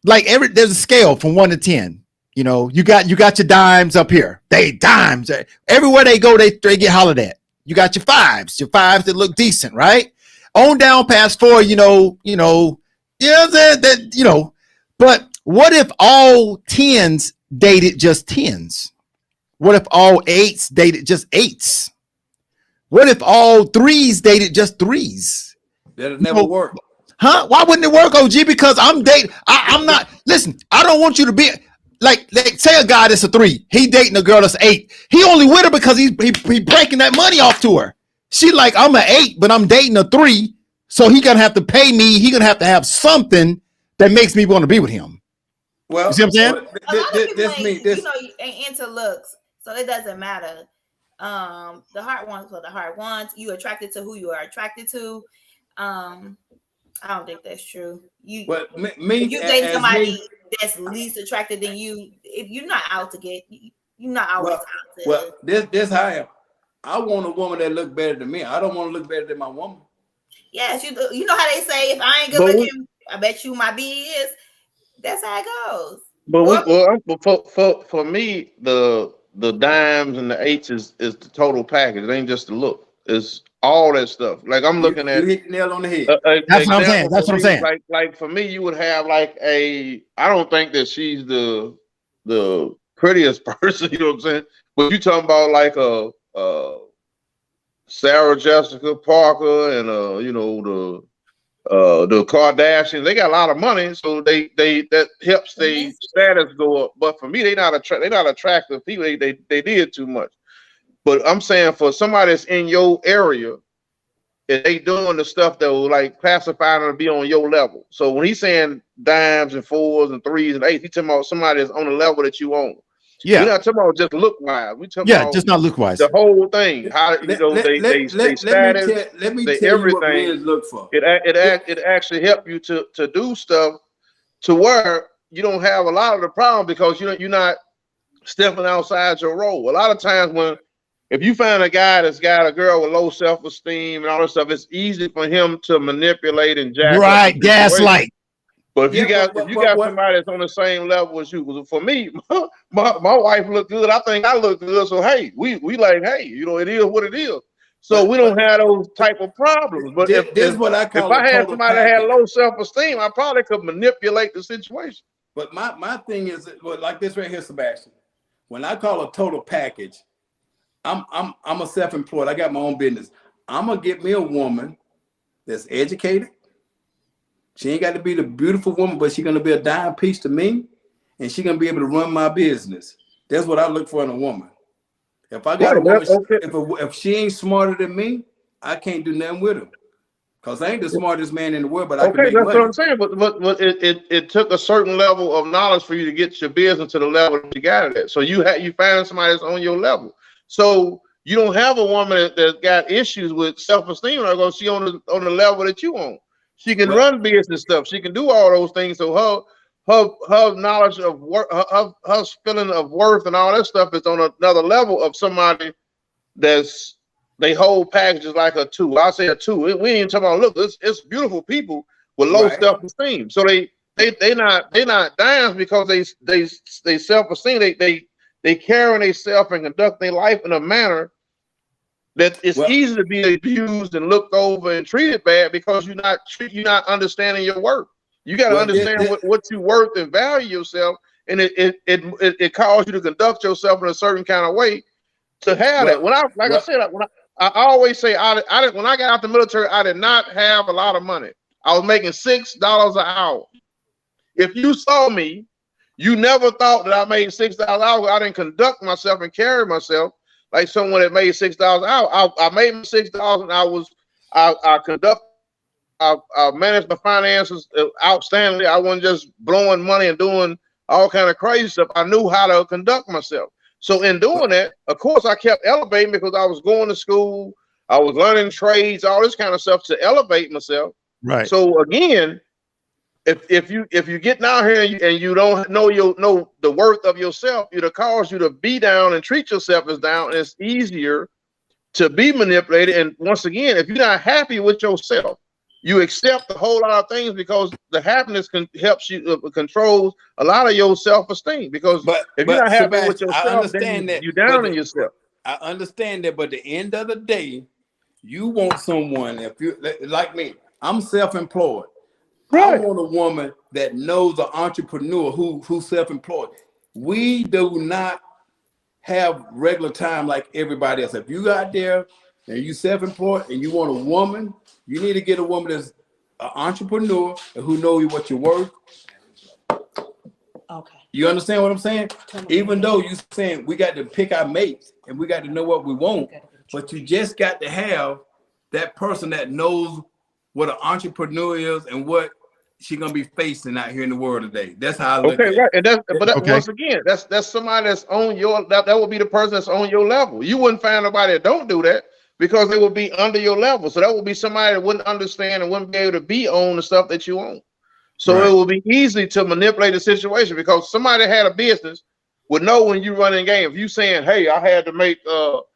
like there's a scale from 1 to 10. You know, you got your dimes up here. They dimes everywhere they go. They get hollered at. You got your fives that look decent, right? On down past 4, that. But what if all 10s dated just 10s? What if all 8s dated just 8s? What if all 3s dated just 3s? That'll You never know, work. huh? Why wouldn't it work, OG? Because I'm dating. I'm not. Listen, I don't want you to be like say a guy that's a 3. He dating a girl that's 8. He only with her because he breaking that money off to her. She like, I'm an 8, but I'm dating a 3, so he gonna have to pay me. He gonna have to have something that makes me want to be with him. You see what I'm saying? A lot of people This me. ain't, This ain't into looks, so it doesn't matter. The heart wants what the heart wants. You attracted to who you are attracted to. I don't think that's true. But me If you date as somebody me. that's least attracted than you, if you're not out to get, you're not always Well, out well, to. this how I want a woman that look better than me. I don't want to look better than my woman. Yes, you know how they say, if I ain't good But looking, I bet you my B is. That's how it goes. for me, the dimes and the eights is the total package. It ain't just the look. It's all that stuff. Like I'm You looking you at hit the nail on the head. That's what I'm saying. example That's for what I'm me. saying. Like for me, you would have like I don't think that she's the prettiest person. You know what I'm saying? But you talking about like a Sarah Jessica Parker and the Kardashians, they got a lot of money, so they that helps their status go up. But for me, they not attractive people. They did too much. But I'm saying for somebody that's in your area, if they doing the stuff that will like classify them to be on your level. So when he's saying dimes and 4s and 3s and 8s, he's talking about somebody that's on the level that you own. We're Yeah. not talking about just look wise. We talking Yeah. about Just not look wise. the whole thing. How they status, Let me they tell you what everything. men look for. It actually help you to do stuff to where you don't have a lot of the problem because you're not stepping outside your role. A lot of times if you find a guy that's got a girl with low self-esteem and all this stuff, it's easy for him to manipulate and jack up the Right. situation. Gaslight. But if Yeah, you got somebody that's on the same level as you, for me, my wife look good. I think I look good. So hey, we like, hey, it is what it is. So we don't have those type of problems. But this is what I if call a I had total somebody that had package. low self-esteem, I probably could manipulate the situation. But my thing is like this right here, Sebastian. When I call a total package, I'm a self-employed. I got my own business. I'm gonna get me a woman that's educated. She ain't got to be the beautiful woman, but she's gonna be a dime piece to me, and she's gonna be able to run my business. That's what I look for in a woman. If I got a woman, if she ain't smarter than me, I can't do nothing with her. Cause I ain't the smartest man in the world, but I can Okay, make that's what money. I'm saying. But it took a certain level of knowledge for you to get your business to the level that you got it at. So you find somebody that's on your level. So you don't have a woman that's got issues with self-esteem. Or she on the level that you on. She can run business stuff. She can do all those things. So her knowledge of work, her feeling of worth, and all that stuff is on another level of somebody that's. They whole package is like a 2. I'll say a 2. We ain't talking about look. It's beautiful people with low self-esteem. So they not dimes because they self-esteem. They carry themselves and conduct their life in a manner that it's easy to be abused and looked over and treated bad because you're not understanding your worth. You got to understand what you worth and value yourself, and it calls you to conduct yourself in a certain kind of way to have that. I always say, when I got out the military, I did not have a lot of money. I was making $6 an hour. If you saw me, You never thought that I made $6 an hour. I didn't conduct myself and carry myself like someone that made $6 an hour. I made $6 and I managed my finances outstandingly. I wasn't just blowing money and doing all kind of crazy stuff. I knew how to conduct myself. So in doing that, of course, I kept elevating because I was going to school. I was learning trades, all this kind of stuff to elevate myself. Right. So again, if you get down here and you don't know the worth of yourself, it'll cause you to be down and treat yourself as down. And it's easier to be manipulated. And once again, if you're not happy with yourself, you accept a whole lot of things because the happiness helps you controls a lot of your self-esteem. Because if you're not happy with yourself, I understand then that you're down in yourself. I understand that, but at the end of the day, you want someone. If you like me, I'm self-employed. Right. I want a woman that knows an entrepreneur who's self-employed. We do not have regular time like everybody else. If you out there and you self-employed and you want a woman, you need to get a woman that's an entrepreneur and who knows what you're worth. Okay. You understand what I'm saying? Even though you're saying we got to pick our mates and we got to know what we want, but you just got to have that person that knows what an entrepreneur is and what she's gonna be facing out here in the world today. That's how I look at it. Right. And once again, that's somebody that's on your that would be the person that's on your level. You wouldn't find nobody that don't do that because they would be under your level. So that would be somebody that wouldn't understand and wouldn't be able to be on the stuff that you own. So it will be easy to manipulate the situation because somebody that had a business would know when you running a game. If you saying, hey, I had to go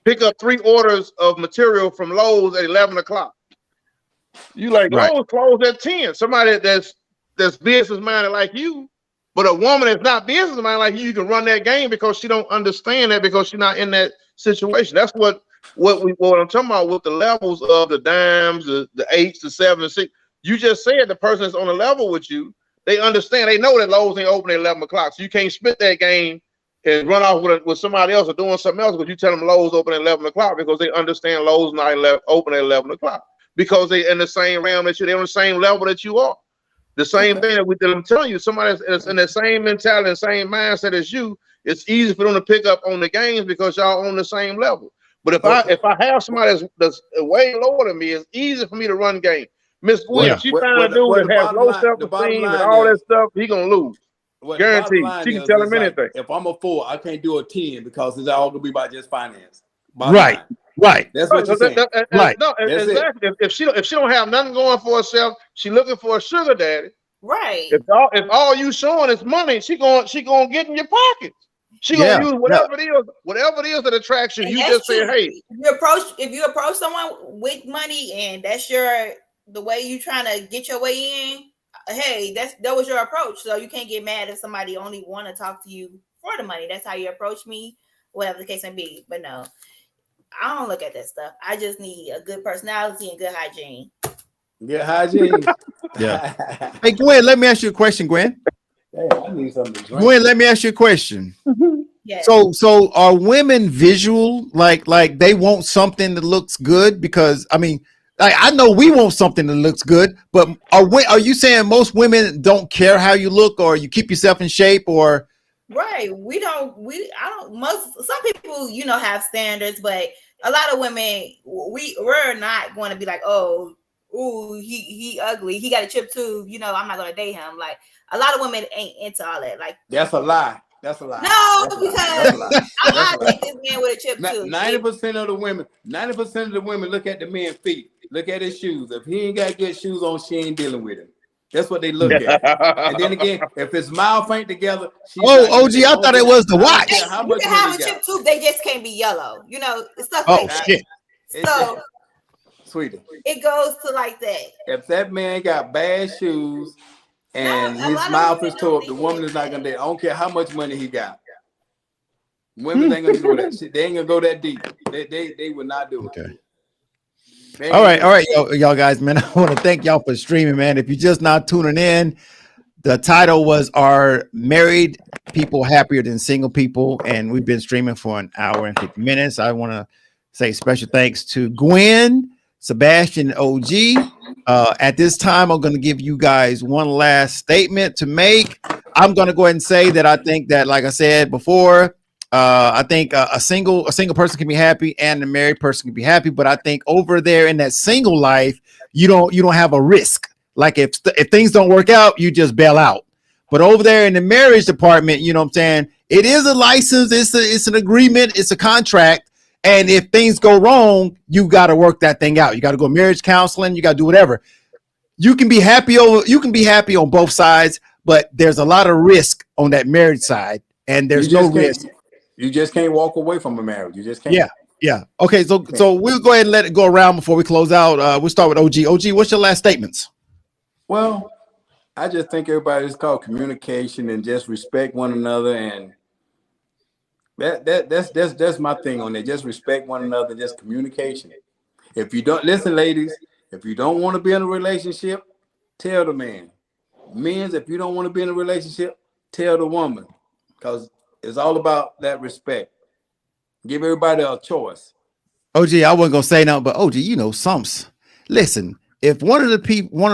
pick up 3 orders of material from Lowe's at 11 o'clock. You like Lowe's closed at 10. Somebody that's business minded like you, but a woman that's not business minded like you can run that game because she don't understand that because she's not in that situation. That's what I'm talking about with the levels of the dimes, the 8s, the 7s, the 6. You just said the person that's on the level with you, they understand. They know that Lowe's ain't open at 11 o'clock, so you can't split that game and run off with somebody else or doing something else because you tell them Lowe's open at 11 o'clock because they understand Lowe's not open at 11 o'clock. Because they in the same realm that they're on the same level that you are. The same thing that I'm telling you, somebody that's in the same mentality and same mindset as you, it's easy for them to pick up on the games because y'all on the same level. But if I have somebody that's way lower than me, it's easy for me to run game. Miss Gwen, she found a dude that has low self-esteem and all that stuff, he gonna lose. Guaranteed. She can tell him anything. If I'm a 4, I can't do a 10 because it's all gonna be about just finance. Right. That's what you're saying. Right. No, exactly. If she don't have nothing going for herself, she looking for a sugar daddy. Right. If all you showing is money, she gonna get in your pockets. She gonna use whatever it is that attracts you. And you just say, hey. If you approach someone with money and that's the way you trying to get your way in, hey, that was your approach. So you can't get mad if somebody only want to talk to you for the money. That's how you approach me, whatever the case may be. But no. I don't look at that stuff. I just need a good personality and good hygiene. Good hygiene. Yeah. Hey, Gwen, let me ask you a question, Gwen. Hey, I need something to drink. Gwen, let me ask you a question. Yes. So are women visual? Like they want something that looks good? Because I mean, I know we want something that looks good, but are you saying most women don't care how you look, or you keep yourself in shape, or? Right. Some people, have standards, but a lot of women, we're not going to be like, oh, he ugly. He got a chip too. I'm not going to date him. Like a lot of women ain't into all that. Like that's a lie. No, because I'm not take this man with a chip too. 90% of the women look at the man's feet, look at his shoes. If he ain't got good shoes on, she ain't dealing with him. That's what they look at. And then again, if his mouth ain't together, OG, I thought it was the watch. You can have a chip too. They just can't be yellow. Stuff like that. Shit. So, sweetie, it goes to like that. If that man got bad shoes and his mouth is tore up, the woman is not gonna date. I don't care how much money he got. Women ain't gonna do that shit. They ain't gonna go that deep. They would not do it. Okay. All right, y'all guys, man. I want to thank y'all for streaming, man. If you're just not tuning in, the title was "Are Married People Happier Than Single People?" And we've been streaming for an hour and 50 minutes. I want to say special thanks to Gwen, Sebastian, and OG. At this time, I'm going to give you guys one last statement to make. I'm going to go ahead and say that I think that, like I said before, I think a single person can be happy and a married person can be happy. But I think over there in that single life, you don't have a risk. Like if things don't work out, you just bail out. But over there in the marriage department, you know what I'm saying? It is a license. It's an agreement. It's a contract. And if things go wrong, you got to work that thing out. You got to go marriage counseling. You got to do whatever. You can be happy on both sides, but there's a lot of risk on that marriage side, and there's no risk. You just can't walk away from a marriage. You just can't. Yeah. Okay, so we'll go ahead and let it go around before we close out. We'll start with OG. OG, what's your last statements? Well, I just think everybody's called communication and just respect one another, and that's my thing on it. Just respect one another, just communication. If you don't listen, ladies, if you don't want to be in a relationship, tell the man. Men, if you don't want to be in a relationship, tell the woman, because it's all about that respect. Give everybody a choice. OG, I wasn't gonna say nothing, but OG, you know, listen. If one of the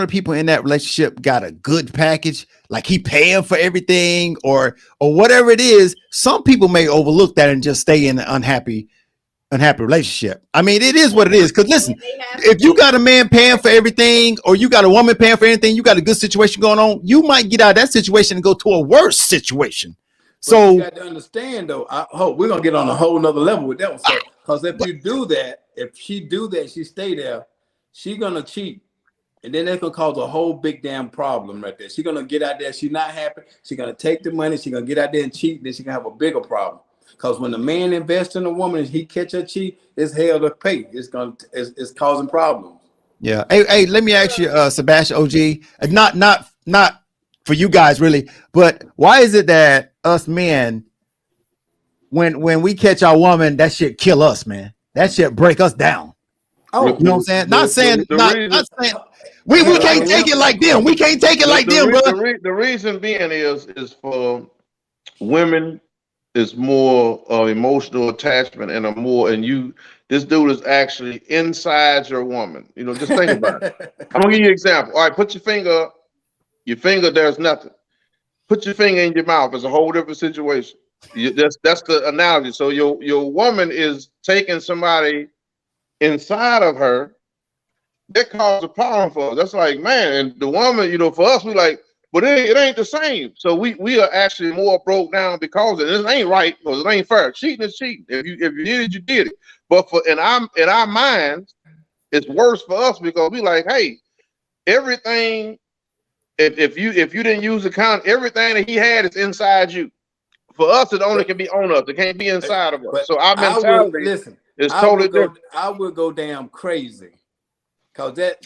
people in that relationship got a good package, like he paying for everything or whatever it is, some people may overlook that and just stay in an unhappy relationship. I mean, it is what it is. Because listen, if you got a man paying for everything or you got a woman paying for anything, you got a good situation going on, you might get out of that situation and go to a worse situation. So you got to understand, though. I hope we're gonna get on a whole nother level with that one. Because if you do that, if she do that, she stay there. She gonna cheat, and then that's gonna cause a whole big damn problem right there. She gonna get out there. She's not happy. She gonna take the money. She gonna get out there and cheat. Then she gonna have a bigger problem. Because when the man invests in a woman and he catch her cheat, it's hell to pay. It's causing problems. Yeah. Hey, let me ask you, Sebastian, OG, not for you guys really, but why is it that us men, when we catch our woman, that shit kill us, man? That shit break us down. Oh, you know what I'm saying? Not saying we can't take it like them. We can't take it like them, bro. The reason being is for women is more emotional attachment and this dude is actually inside your woman. You know, just think about it. I'm gonna give you an example. All right, put your finger up. Your finger, there's nothing. Put your finger in your mouth. It's a whole different situation. That's the analogy. So your woman is taking somebody inside of her. That causes a problem for us. That's like, man, and the woman, you know, for us, we like, but it ain't the same. So we are actually more broke down because this ain't right, because it ain't fair. Cheating is cheating. If you did it, you did it. But in our minds, it's worse for us because we like, hey, everything. If you didn't use the count, everything that he had is inside you. For us, it only can be on us. It can't be inside of us. So our mentality is totally different. I would go damn crazy, cause that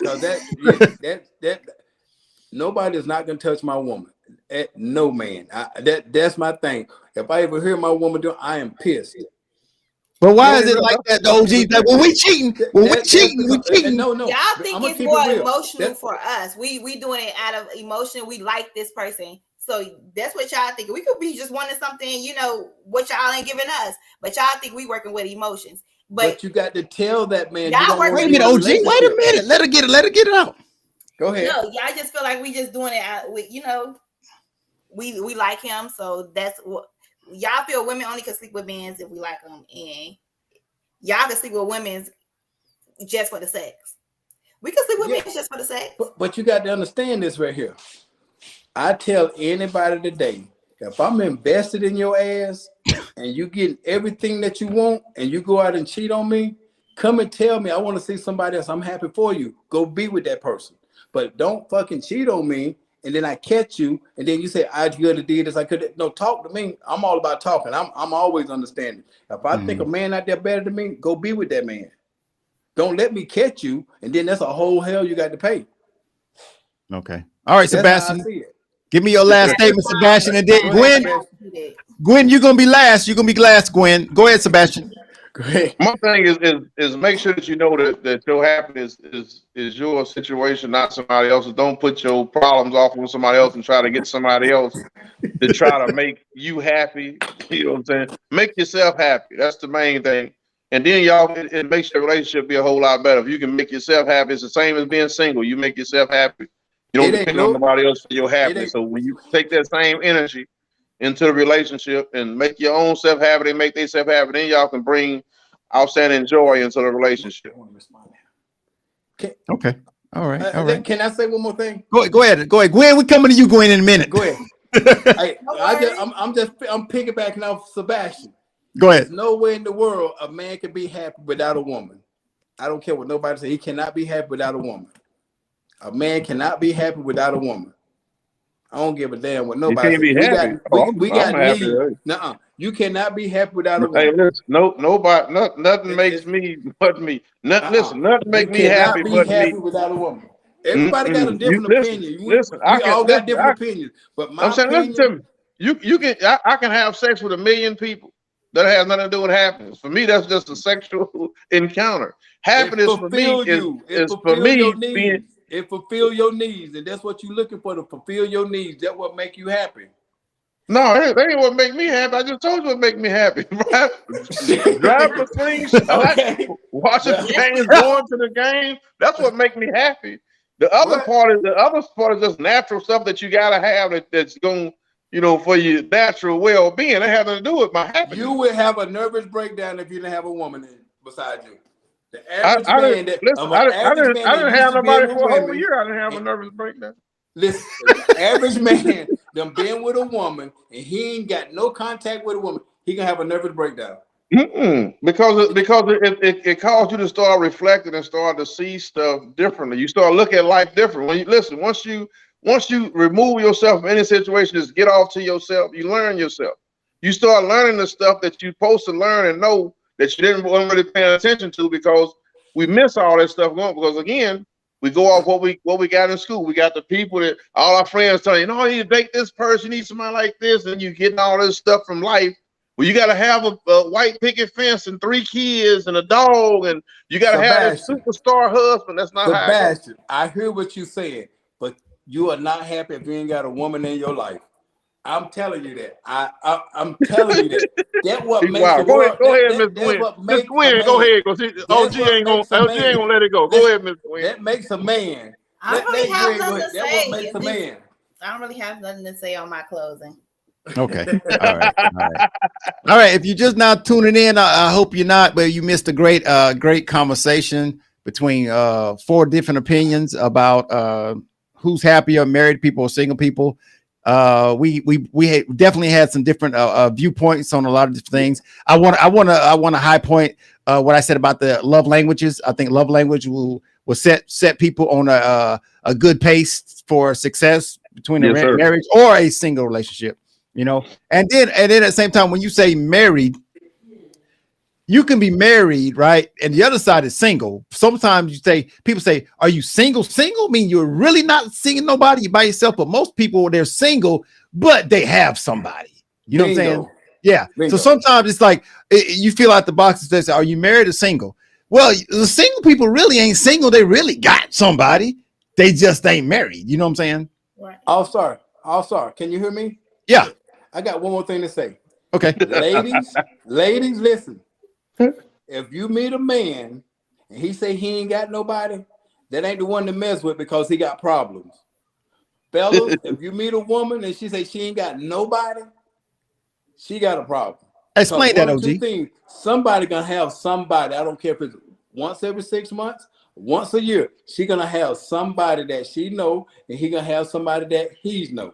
nobody is not gonna touch my woman. No man. That's my thing. If I ever hear my woman do, I am pissed. But why is it like that, the OG? Like, when we cheating, we cheating. No. Y'all think it's more emotional for us. We doing it out of emotion. We like this person. So that's what y'all think. We could be just wanting something, you know, what y'all ain't giving us. But y'all think we working with emotions. But you got to tell that man. Wait a minute, OG. Wait a minute. Let her get it out. Go ahead. No, y'all just feel like we just doing it out with, you know, we like him. So that's what y'all feel. Women only can sleep with men if we like them, and y'all can sleep with women just for the sex. We can sleep with men just for the sex. But you got to understand this right here. I tell anybody today, if I'm invested in your ass and you get everything that you want and you go out and cheat on me, come and tell me I want to see somebody else. I'm happy for you. Go be with that person. But don't fucking cheat on me and then I catch you and then you say I could have did this. I could. No, talk to me. I'm all about talking. I'm always understanding. If I think a man out there better than me, go be with that man. Don't let me catch you and then that's a whole hell you got to pay. Okay. All right, Sebastian. Give me your last statement, Sebastian, and then Gwen, you're gonna be last. You're gonna be last, Gwen. Go ahead, Sebastian. Great. My thing is make sure that you know that your happiness is your situation, not somebody else's. Don't put your problems off on somebody else and try to get somebody else to try to make you happy. You know what I'm saying? Make yourself happy. That's the main thing. And then y'all, it makes your relationship be a whole lot better. If you can make yourself happy, it's the same as being single. You make yourself happy. You don't depend on nobody else for your happiness. So when you take that same energy into the relationship and make your own self happy, they make themselves happy, then y'all can bring outstanding joy into the relationship. Okay. All right. All right. Can I say one more thing? Go ahead. Gwen, we're coming to you, Gwen, in a minute. Go ahead. I'm piggybacking off Sebastian. Go ahead. There's no way in the world a man can be happy without a woman. I don't care what nobody says. He cannot be happy without a woman. A man cannot be happy without a woman. I don't give a damn what nobody says. We got needs. Nuh-uh. You cannot be happy without a woman. Hey, listen, nothing makes me but me. Listen, nothing makes me happy but me. Without a woman. Everybody got a different opinion. We all got different opinions. But my opinion, listen to me. I can have sex with 1 million people. That has nothing to do with happiness. For me, that's just a sexual encounter. Happiness for me is for me being. It fulfill your needs, and that's what you're looking for, to fulfill your needs. That's what make you happy. No, that ain't what make me happy. I just told you what make me happy. Right? Driving the things, watching the games, going to the game. That's what make me happy. The other part is just natural stuff that you gotta have that's going, for your natural well-being. That has nothing to do with my happiness. You would have a nervous breakdown if you didn't have a woman beside you. The average man I didn't have nobody for a whole year. I didn't have a nervous breakdown. Listen, the average man done been with a woman and he ain't got no contact with a woman, he gonna have a nervous breakdown. Because it caused you to start reflecting and start to see stuff differently. You start looking at life different. When you listen, once you remove yourself from any situation, just get off to yourself. You learn yourself. You start learning the stuff that you're supposed to learn and know that you didn't really pay attention to, because we miss all that stuff going. Because again, we go off what we got in school. We got the people that all our friends tell you, no, you need to date this person, you need somebody like this, and you getting all this stuff from life. Well, you got to have a white picket fence and 3 kids and a dog, and you got to have a superstar husband. That's not Sebastian, I hear what you're saying, but you are not happy if you ain't got a woman in your life. I'm telling you that. I'm telling you that. That's what makes the world. Go ahead, Miss Gwen. Miss Gwen, go ahead. OG ain't gonna let it go. Go ahead, Miss Gwen. That makes a man. I don't really have nothing to say. That's what makes a man. I don't really have nothing to say on my closing. Okay. All right. If you're just now tuning in, I hope you're not, but you missed a great conversation between 4 different opinions about who's happier, married people or single people. We definitely had some different viewpoints on a lot of different things. I want to high point what I said about the love languages. I think love language will set people on a good pace for success between a marriage or a single relationship. And then at the same time, when you say married, you can be married, right? And the other side is single. Sometimes people say, are you single? Single mean you're really not seeing nobody, you're by yourself. But most people, they're single, but they have somebody. You know what I'm saying? Yeah. Bingo. So sometimes it's like you fill out the box that says, are you married or single? Well, the single people really ain't single. They really got somebody. They just ain't married. You know what I'm saying? Right. All star. Can you hear me? Yeah. I got one more thing to say. Okay. Ladies, listen. If you meet a man and he say he ain't got nobody, that ain't the one to mess with, because he got problems. Fellas, if you meet a woman and she say she ain't got nobody, she got a problem. Explain that, OG. Somebody gonna have somebody. I don't care if it's once every 6 months, once a year. She gonna have somebody that she know, and he gonna have somebody that he's know.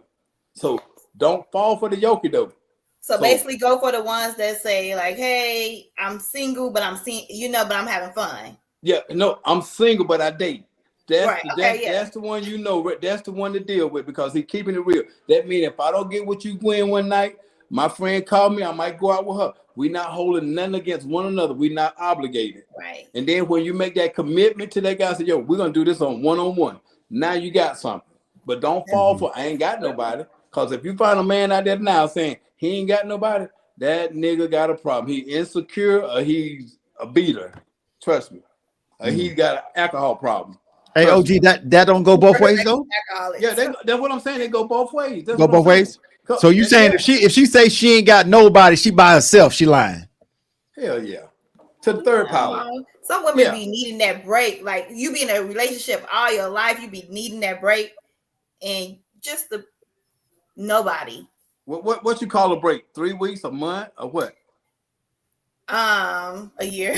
So don't fall for the yoke dope. So basically, go for the ones that say like, "Hey, I'm single, but I'm but I'm having fun." Yeah, no, I'm single, but I date. That's the one That's the one to deal with, because he's keeping it real. That means if I don't get what you Gwen one night, my friend called me, I might go out with her. We're not holding nothing against one another. We're not obligated. Right. And then when you make that commitment to that guy, say, "Yo, we're gonna do this on one-on-one." Now you got something, but don't fall for I ain't got nobody. Because if you find a man out there now saying he ain't got nobody, that nigga got a problem. He insecure or he's a beater. Trust me. Or he's got an alcohol problem. Hey, OG, that don't go both ways though? Yeah, that's what I'm saying. They go both ways. Go both ways? So you saying if she say she ain't got nobody, she by herself, she lying? Hell yeah. to the third power. Some women be needing that break. Like you be in a relationship all your life, you be needing that break, and just the nobody. What you call a break? 3 weeks, a month, or what? A year.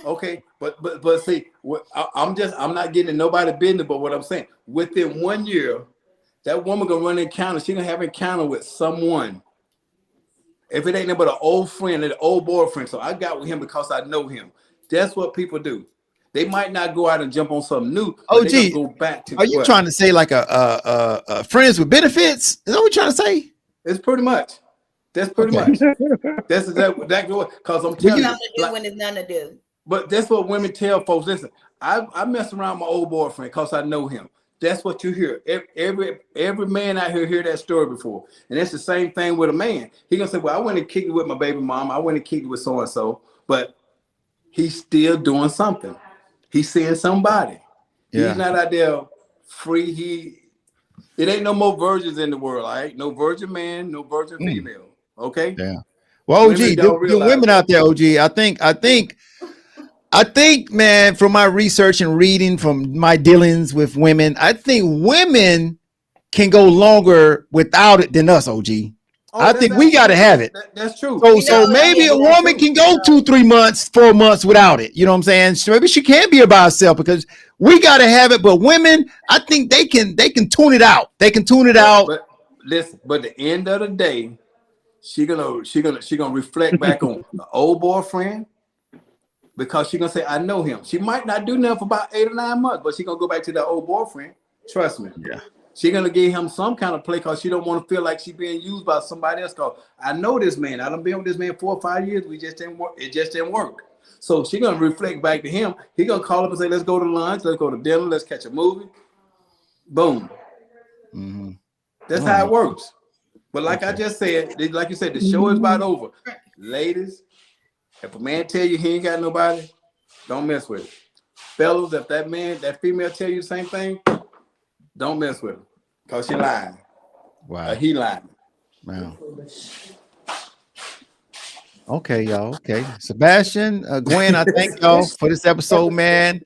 Okay, but see, I'm not getting in nobody's business. But what I'm saying, within 1 year, that woman gonna run an encounter. She gonna have an encounter with someone. If it ain't nothing but an old friend, an old boyfriend, so I got with him because I know him. That's what people do. They might not go out and jump on something new. But they gonna go back to. Are you trying to say like a friends with benefits? Is that what you're trying to say? It's pretty much. That's pretty much. That's exactly because I'm telling you, when it's nothing to do. But that's what women tell folks. Listen, I mess around with my old boyfriend because I know him. That's what you hear. Every man out here heard that story before, and it's the same thing with a man. He gonna say, "Well, I went and kicked it with my baby mom. I went and kicked it with so and so," but he's still doing something. He's seeing somebody. Yeah. He's not out there free. It ain't no more virgins in the world. All right, no virgin man, no virgin female. Okay. Yeah. Well, OG, the women out there, OG. I think, man, from my research and reading, from my dealings with women, I think women can go longer without it than us, OG. I think we got to have it. That's true. So maybe a woman can go 2, 3 months, 4 months without it. You know what I'm saying? So maybe she can't be by herself because we got to have it. But women, I think they can tune it out. They can tune it out. But listen, but at the end of the day, she gonna reflect back on the old boyfriend. Because she's gonna say, I know him. She might not do nothing for about 8 or 9 months, but she's gonna go back to that old boyfriend. Trust me. Yeah. She's gonna give him some kind of play because she don't want to feel like she's being used by somebody else. Cause I know this man. I done been with this man 4 or 5 years. We just didn't work. It just didn't work. So she's gonna reflect back to him. He gonna call up and say, let's go to lunch, let's go to dinner, let's catch a movie. Boom. Mm-hmm. That's how it works. But like I just said, like you said, the show is about over. Ladies, if a man tell you he ain't got nobody, don't mess with it. Fellas, if that female tell you the same thing, don't mess with him. Because she lying. Wow. He lying. Wow. Okay, y'all. Okay. Sebastian, Gwen, I thank y'all for this episode, man.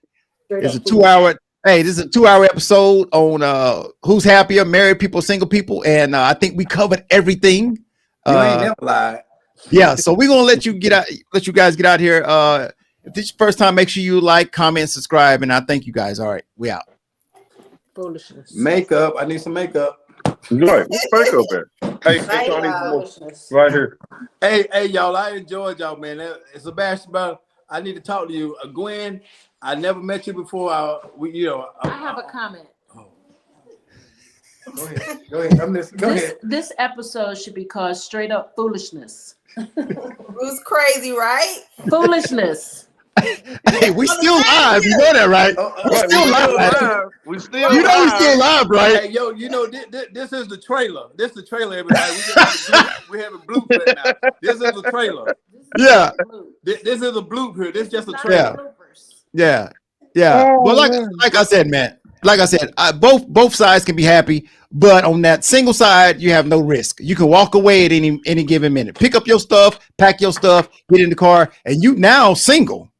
It's a 2-hour. Hey, this is a 2-hour episode on who's happier, married people, single people. And I think we covered everything. You ain't never lied. Yeah, so we're gonna let you guys get out here. If this is your first time, make sure you like, comment, subscribe, and I thank you guys. All right, we out. Foolishness. Makeup. I need some makeup. Right, what's makeup at? Hey, right here. Hey, y'all. I enjoyed y'all, man. Sebastian, I need to talk to you. Gwen, I never met you before. I have a comment. Go ahead. I'm listening. Go ahead. This episode should be called Straight Up Foolishness. Who's crazy, right? Foolishness. Hey, we still live. You know that, right? We're still live. We still you know we still live, right? Hey, yo, this is the trailer. This is the trailer, everybody. We have a blueprint now. This is the trailer. Yeah. This is a blueprint. This is just a trailer. Yeah. Well, like I said, man. Like I said, both sides can be happy, but on that single side, you have no risk. You can walk away at any given minute. Pick up your stuff, pack your stuff, get in the car, and you now single.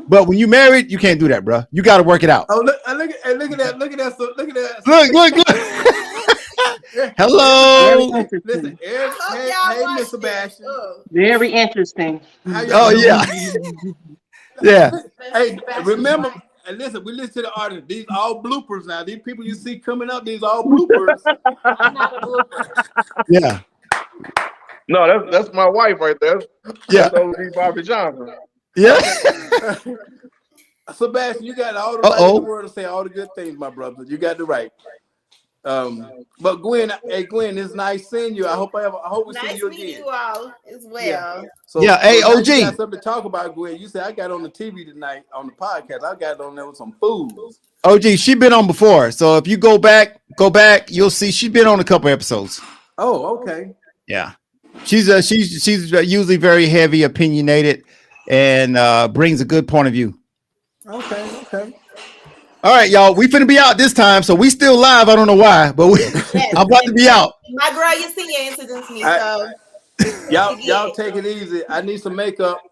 But when you married, you can't do that, bro. You got to work it out. Oh, look at that! Look at that! Look! Hello. Listen, hey, Miss Sebastian. Very interesting. Oh yeah, yeah. Hey, remember. And listen, we listen to the artists. These all bloopers now. These people you see coming up, these all bloopers. Not a blooper. Yeah. No, that's my wife right there. Yeah. That's OG Bobby Johnson. Yeah. Sebastian, you got all the right in the world to say all the good things, my brother. You got the right. But Gwen, it's nice seeing you. I hope we see you again. Nice meeting you all as well. Yeah. So, hey, OG. You got something to talk about, Gwen. You said I got on the TV tonight on the podcast. I got on there with some fools. OG, she been on before. So if you go back, you'll see she's been on a couple episodes. Oh, okay. Yeah. She's usually very heavy, opinionated, and brings a good point of view. Okay. All right, y'all. We finna be out this time, so we still live. I don't know why, but I'm about to be out. My girl, you see you introduced me, so y'all take it easy. I need some makeup.